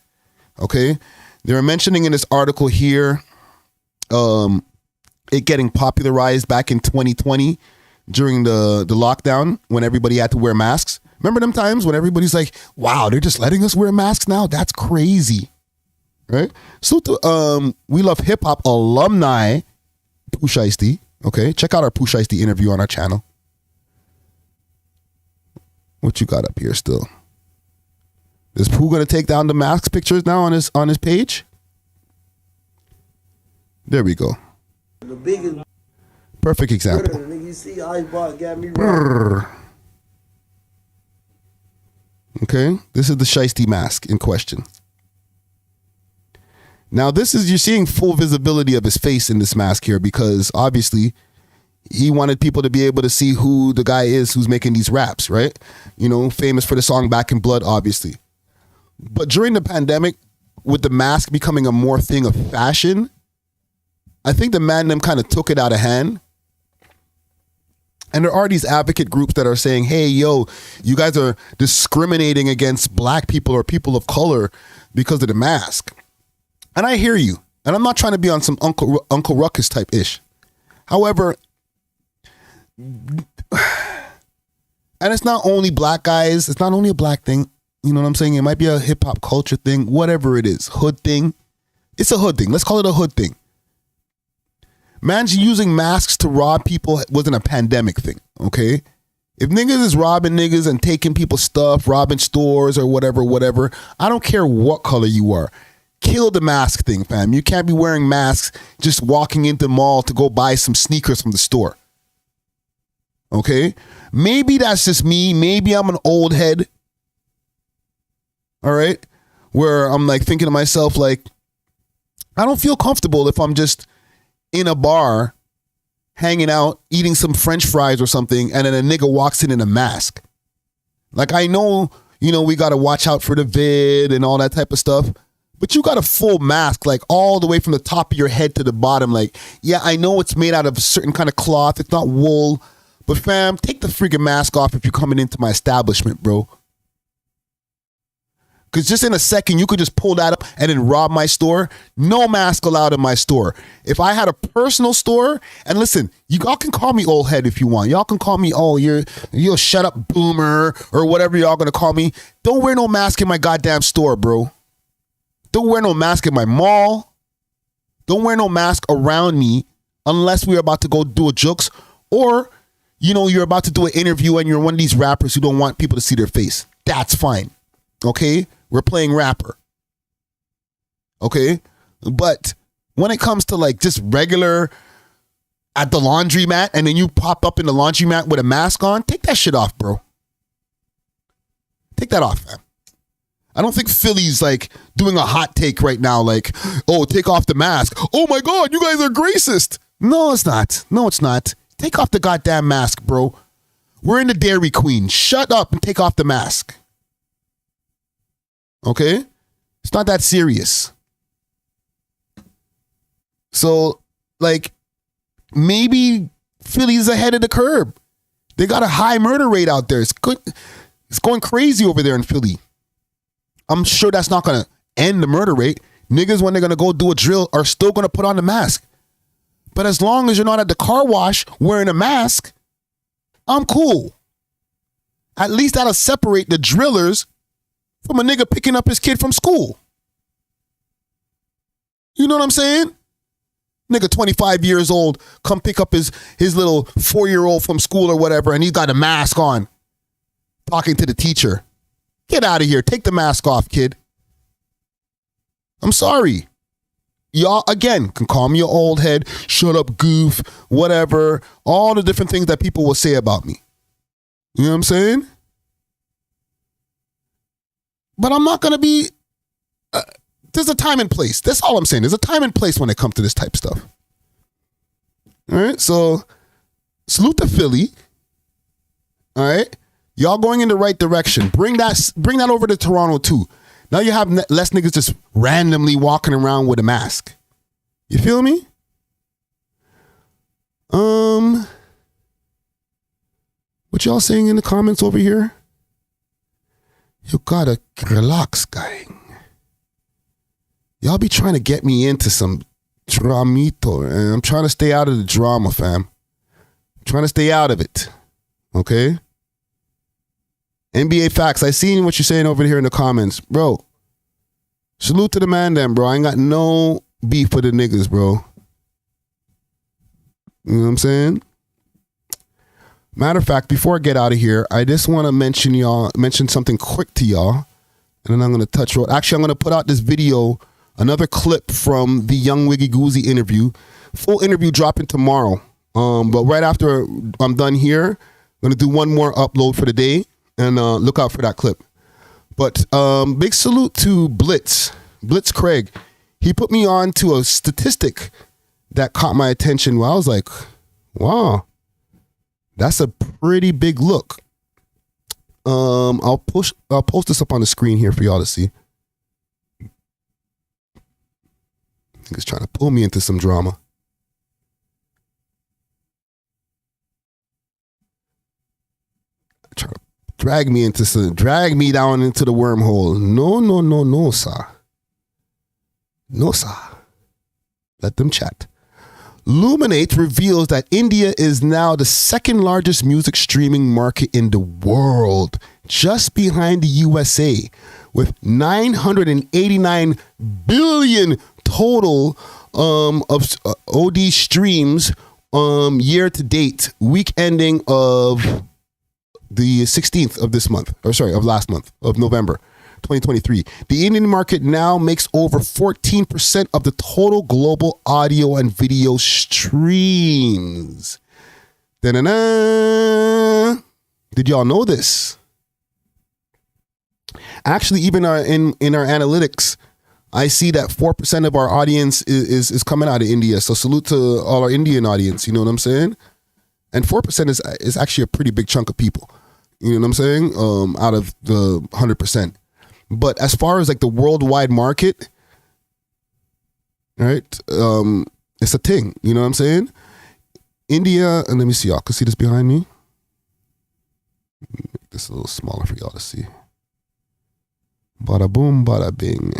Okay, they were mentioning in this article here, it getting popularized back in 2020 during the lockdown when everybody had to wear masks. Remember them times when everybody's like, wow, they're just letting us wear masks now? That's crazy. Right? So to We Love Hip Hop alumni, Pooh Shiesty. Okay, check out our Pooh Shiesty interview on our channel. What you got up here still? Is Pooh gonna take down the mask pictures now on his page? There we go. The biggest perfect example. you see, Icebot got me Okay, this is the Shiesty mask in question. Now this is, you're seeing full visibility of his face in this mask here because obviously he wanted people to be able to see who the guy is who's making these raps, right? You know, famous for the song Back in Blood, obviously. But during the pandemic, with the mask becoming a more thing of fashion, I think the man them kind of took it out of hand. And there are these advocate groups that are saying, hey, yo, you guys are discriminating against black people or people of color because of the mask. And I hear you. And I'm not trying to be on some Uncle Ruckus type ish. However, and it's not only black guys. It's not only a black thing. You know what I'm saying? It might be a hip hop culture thing, whatever it is. Hood thing. It's a hood thing. Let's call it a hood thing. Man's using masks to rob people wasn't a pandemic thing, okay? If niggas is robbing niggas and taking people's stuff, robbing stores or whatever, I don't care what color you are. Kill the mask thing, fam. You can't be wearing masks just walking into the mall to go buy some sneakers from the store. Okay? Maybe that's just me. Maybe I'm an old head. All right? Where I'm like thinking to myself, like, I don't feel comfortable if I'm just in a bar, hanging out, eating some French fries or something, and then a nigga walks in a mask. Like, I know, you know, we got to watch out for the vid and all that type of stuff, but you got a full mask, like all the way from the top of your head to the bottom. Like, yeah, I know it's made out of a certain kind of cloth. It's not wool, but fam, take the freaking mask off if you're coming into my establishment, bro. Because just in a second, you could just pull that up and then rob my store. No mask allowed in my store. If I had a personal store, and listen, y'all can call me old head if you want. Y'all can call me, oh, you're shut up boomer or whatever y'all gonna call me. Don't wear no mask in my goddamn store, bro. Don't wear no mask in my mall. Don't wear no mask around me unless we're about to go do a jokes or, you know, you're about to do an interview and you're one of these rappers who don't want people to see their face. That's fine. Okay? We're playing rapper. Okay? But when it comes to like just regular at the laundromat and then you pop up in the laundromat with a mask on, take that shit off, bro. Take that off, man. I don't think Philly's like doing a hot take right now like, oh, take off the mask. Oh my God, you guys are racist. No, it's not. No, it's not. Take off the goddamn mask, bro. We're in the Dairy Queen. Shut up and take off the mask. Okay? It's not that serious. So like maybe Philly's ahead of the curb. They got a high murder rate out there. It's good. It's going crazy over there in Philly. I'm sure that's not going to end the murder rate. Niggas, when they're going to go do a drill, are still going to put on the mask. But as long as you're not at the car wash wearing a mask, I'm cool. At least that'll separate the drillers from a nigga picking up his kid from school. You know what I'm saying? Nigga 25 years old, come pick up his little 4-year-old from school or whatever, and he got a mask on, talking to the teacher. Get out of here. Take the mask off, kid. I'm sorry. Y'all, again, can call me an old head, shut up, goof, whatever, all the different things that people will say about me. You know what I'm saying? But I'm not going to be... there's a time and place. That's all I'm saying. There's a time and place when it comes to this type of stuff. All right, so salute to Philly. All right, y'all going in the right direction. Bring that over to Toronto too. Now you have less niggas just randomly walking around with a mask. You feel me? What y'all saying in the comments over here? You gotta relax, guy. Y'all be trying to get me into some dramito, and I'm trying to stay out of the drama, fam. I'm trying to stay out of it. Okay? NBA Facts, I seen what you're saying over here in the comments. Bro, salute to the man then, bro. I ain't got no beef with the niggas, bro. You know what I'm saying? Matter of fact, before I get out of here, I just want to mention something quick to y'all, and then I'm going to touch road. Actually, I'm going to put out this video, another clip from the Young Wiggy Goozy interview. Full interview dropping tomorrow. But right after I'm done here, I'm going to do one more upload for the day, and look out for that clip. But big salute to Blitz Craig. He put me on to a statistic that caught my attention where I was like, wow, that's a pretty big look. I'll post this up on the screen here for y'all to see. He's trying to pull me into some drama. Trying to drag me down into the wormhole. No, sir. No, sir. Let them chat. Luminate reveals that India is now the second largest music streaming market in the world, just behind the USA, with 989 billion total of OD streams year to date, week ending of the 16th of this month, of last month, of November 2023. The Indian market now makes over 14% of the total global audio and video streams. Da-na-na. Did y'all know this? Actually, even in our analytics, I see that 4% of our audience is coming out of India. So salute to all our Indian audience. You know what I'm saying? And 4% is actually a pretty big chunk of people. You know what I'm saying? Out of the 100%. But as far as like the worldwide market, right? It's a thing. You know what I'm saying? India, and let me see, y'all can see this behind me. Make this a little smaller for y'all to see. Bada boom, bada bing.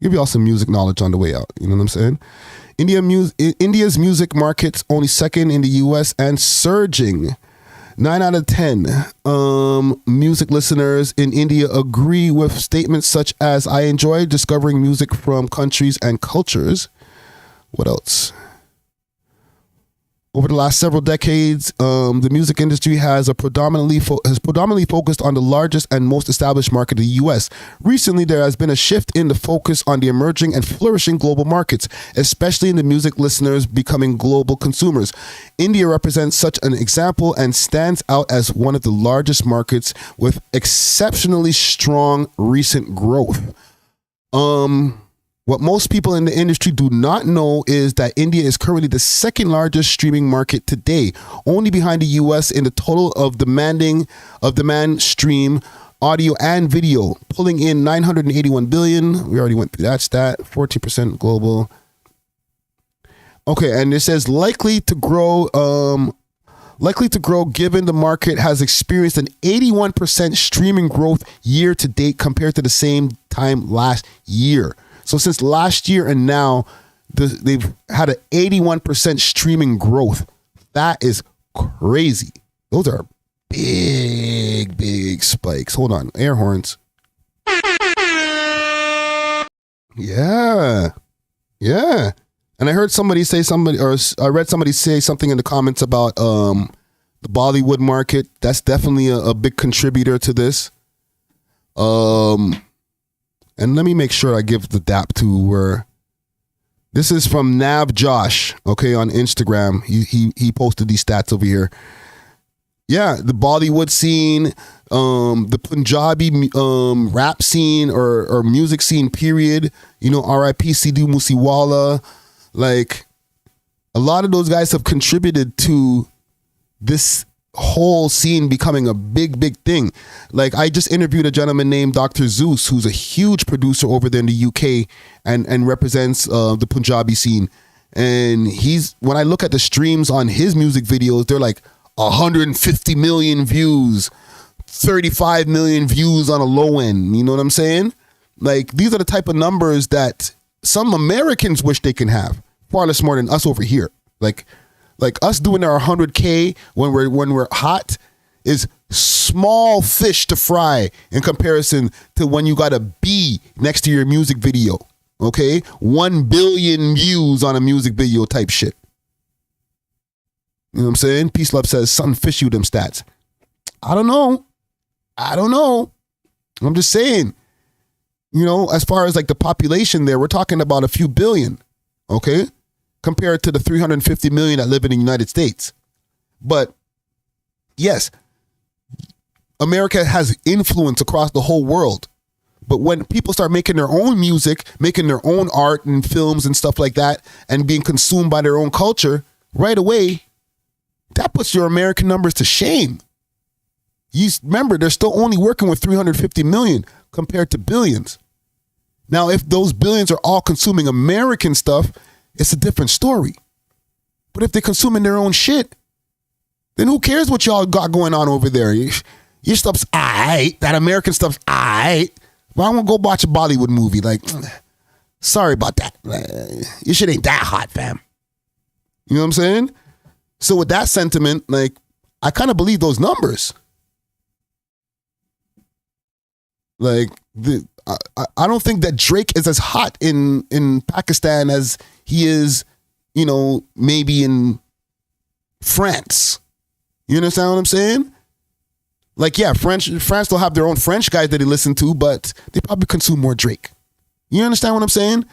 Give y'all some music knowledge on the way out. You know what I'm saying? India's music market's only second in the US and surging. 9 out of 10 music listeners in India agree with statements such as, I enjoy discovering music from countries and cultures. What else? Over the last several decades, the music industry has predominantly focused on the largest and most established market, the U.S. Recently, there has been a shift in the focus on the emerging and flourishing global markets, especially in the music listeners becoming global consumers. India represents such an example and stands out as one of the largest markets with exceptionally strong recent growth. What most people in the industry do not know is that India is currently the second largest streaming market today, only behind the US in the total of demand stream audio and video, pulling in 981 billion. We already went through that stat, 14% global. Okay, and it says likely to grow given the market has experienced an 81% streaming growth year to date compared to the same time last year. So since last year and now, they've had an 81% streaming growth. That is crazy. Those are big spikes. Hold on, air horns. Yeah. And I heard somebody say I read somebody say something in the comments about the Bollywood market. That's definitely a big contributor to this. And let me make sure I give the dap to where this is from Nav Josh, okay, on Instagram. He posted these stats over here. Yeah, the Bollywood scene, the Punjabi rap scene or music scene, period. You know, R.I.P. Sidhu Moosewala. Like, a lot of those guys have contributed to this whole scene becoming a big thing. Like, I just interviewed a gentleman named Dr. Zeus, who's a huge producer over there in the UK and represents the Punjabi scene. And when I look at the streams on his music videos, they're like 150 million views, 35 million views on a low end. You know what I'm saying? Like, these are the type of numbers that some Americans wish they can have, far less more than us over here. Like us doing our 100K when we're hot is small fish to fry in comparison to when you got a B next to your music video. Okay, 1 billion views on a music video type shit. You know what I'm saying? Peace Love says something fish you them stats. I don't know. I'm just saying. You know, as far as like the population there, we're talking about a few billion, okay? Compared to the 350 million that live in the United States. But yes, America has influence across the whole world. But when people start making their own music, making their own art and films and stuff like that, and being consumed by their own culture, right away, that puts your American numbers to shame. You remember, they're still only working with 350 million compared to billions. Now, if those billions are all consuming American stuff, it's a different story. But if they're consuming their own shit, then who cares what y'all got going on over there? Your stuff's aight. That American stuff's aight. But I want to go watch a Bollywood movie. Like, sorry about that. Your shit ain't that hot, fam. You know what I'm saying? So with that sentiment, like, I kind of believe those numbers. Like, I don't think that Drake is as hot in Pakistan as he is, you know, maybe in France. You understand what I'm saying? Like, yeah, France will have their own French guys that they listen to, but they probably consume more Drake. You understand what I'm saying?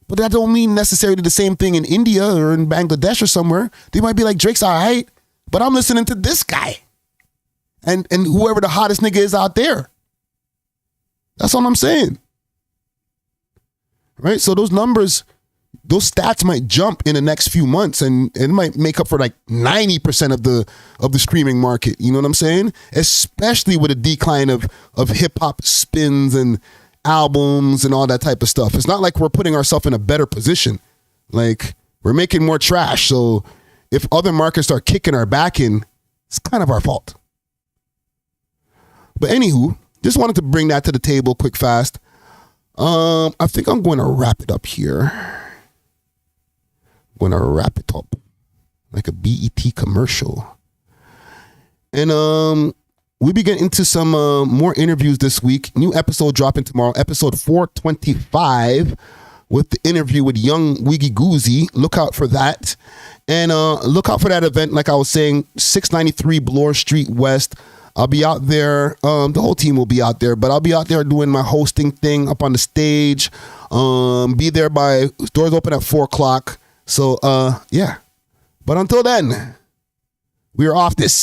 But that don't mean necessarily the same thing in India or in Bangladesh or somewhere. They might be like, Drake's all right, but I'm listening to this guy. And whoever the hottest nigga is out there. That's all I'm saying. Right? So those numbers, those stats might jump in the next few months and it might make up for like 90% of the streaming market. You know what I'm saying? Especially with a decline of hip hop spins and albums and all that type of stuff. It's not like we're putting ourselves in a better position. Like, we're making more trash. So if other markets start kicking our back in, it's kind of our fault. But anywho, just wanted to bring that to the table quick fast. I think I'm going to wrap it up here. I'm going to wrap it up like a BET commercial. And we be getting into some more interviews this week. New episode dropping tomorrow, episode 425 with the interview with Young Wiggy Goozy. Look out for that. And look out for that event, like I was saying, 693 Bloor Street West. I'll be out there. The whole team will be out there, but I'll be out there doing my hosting thing up on the stage. Be there by doors open at 4:00. So yeah. But until then, we are off this.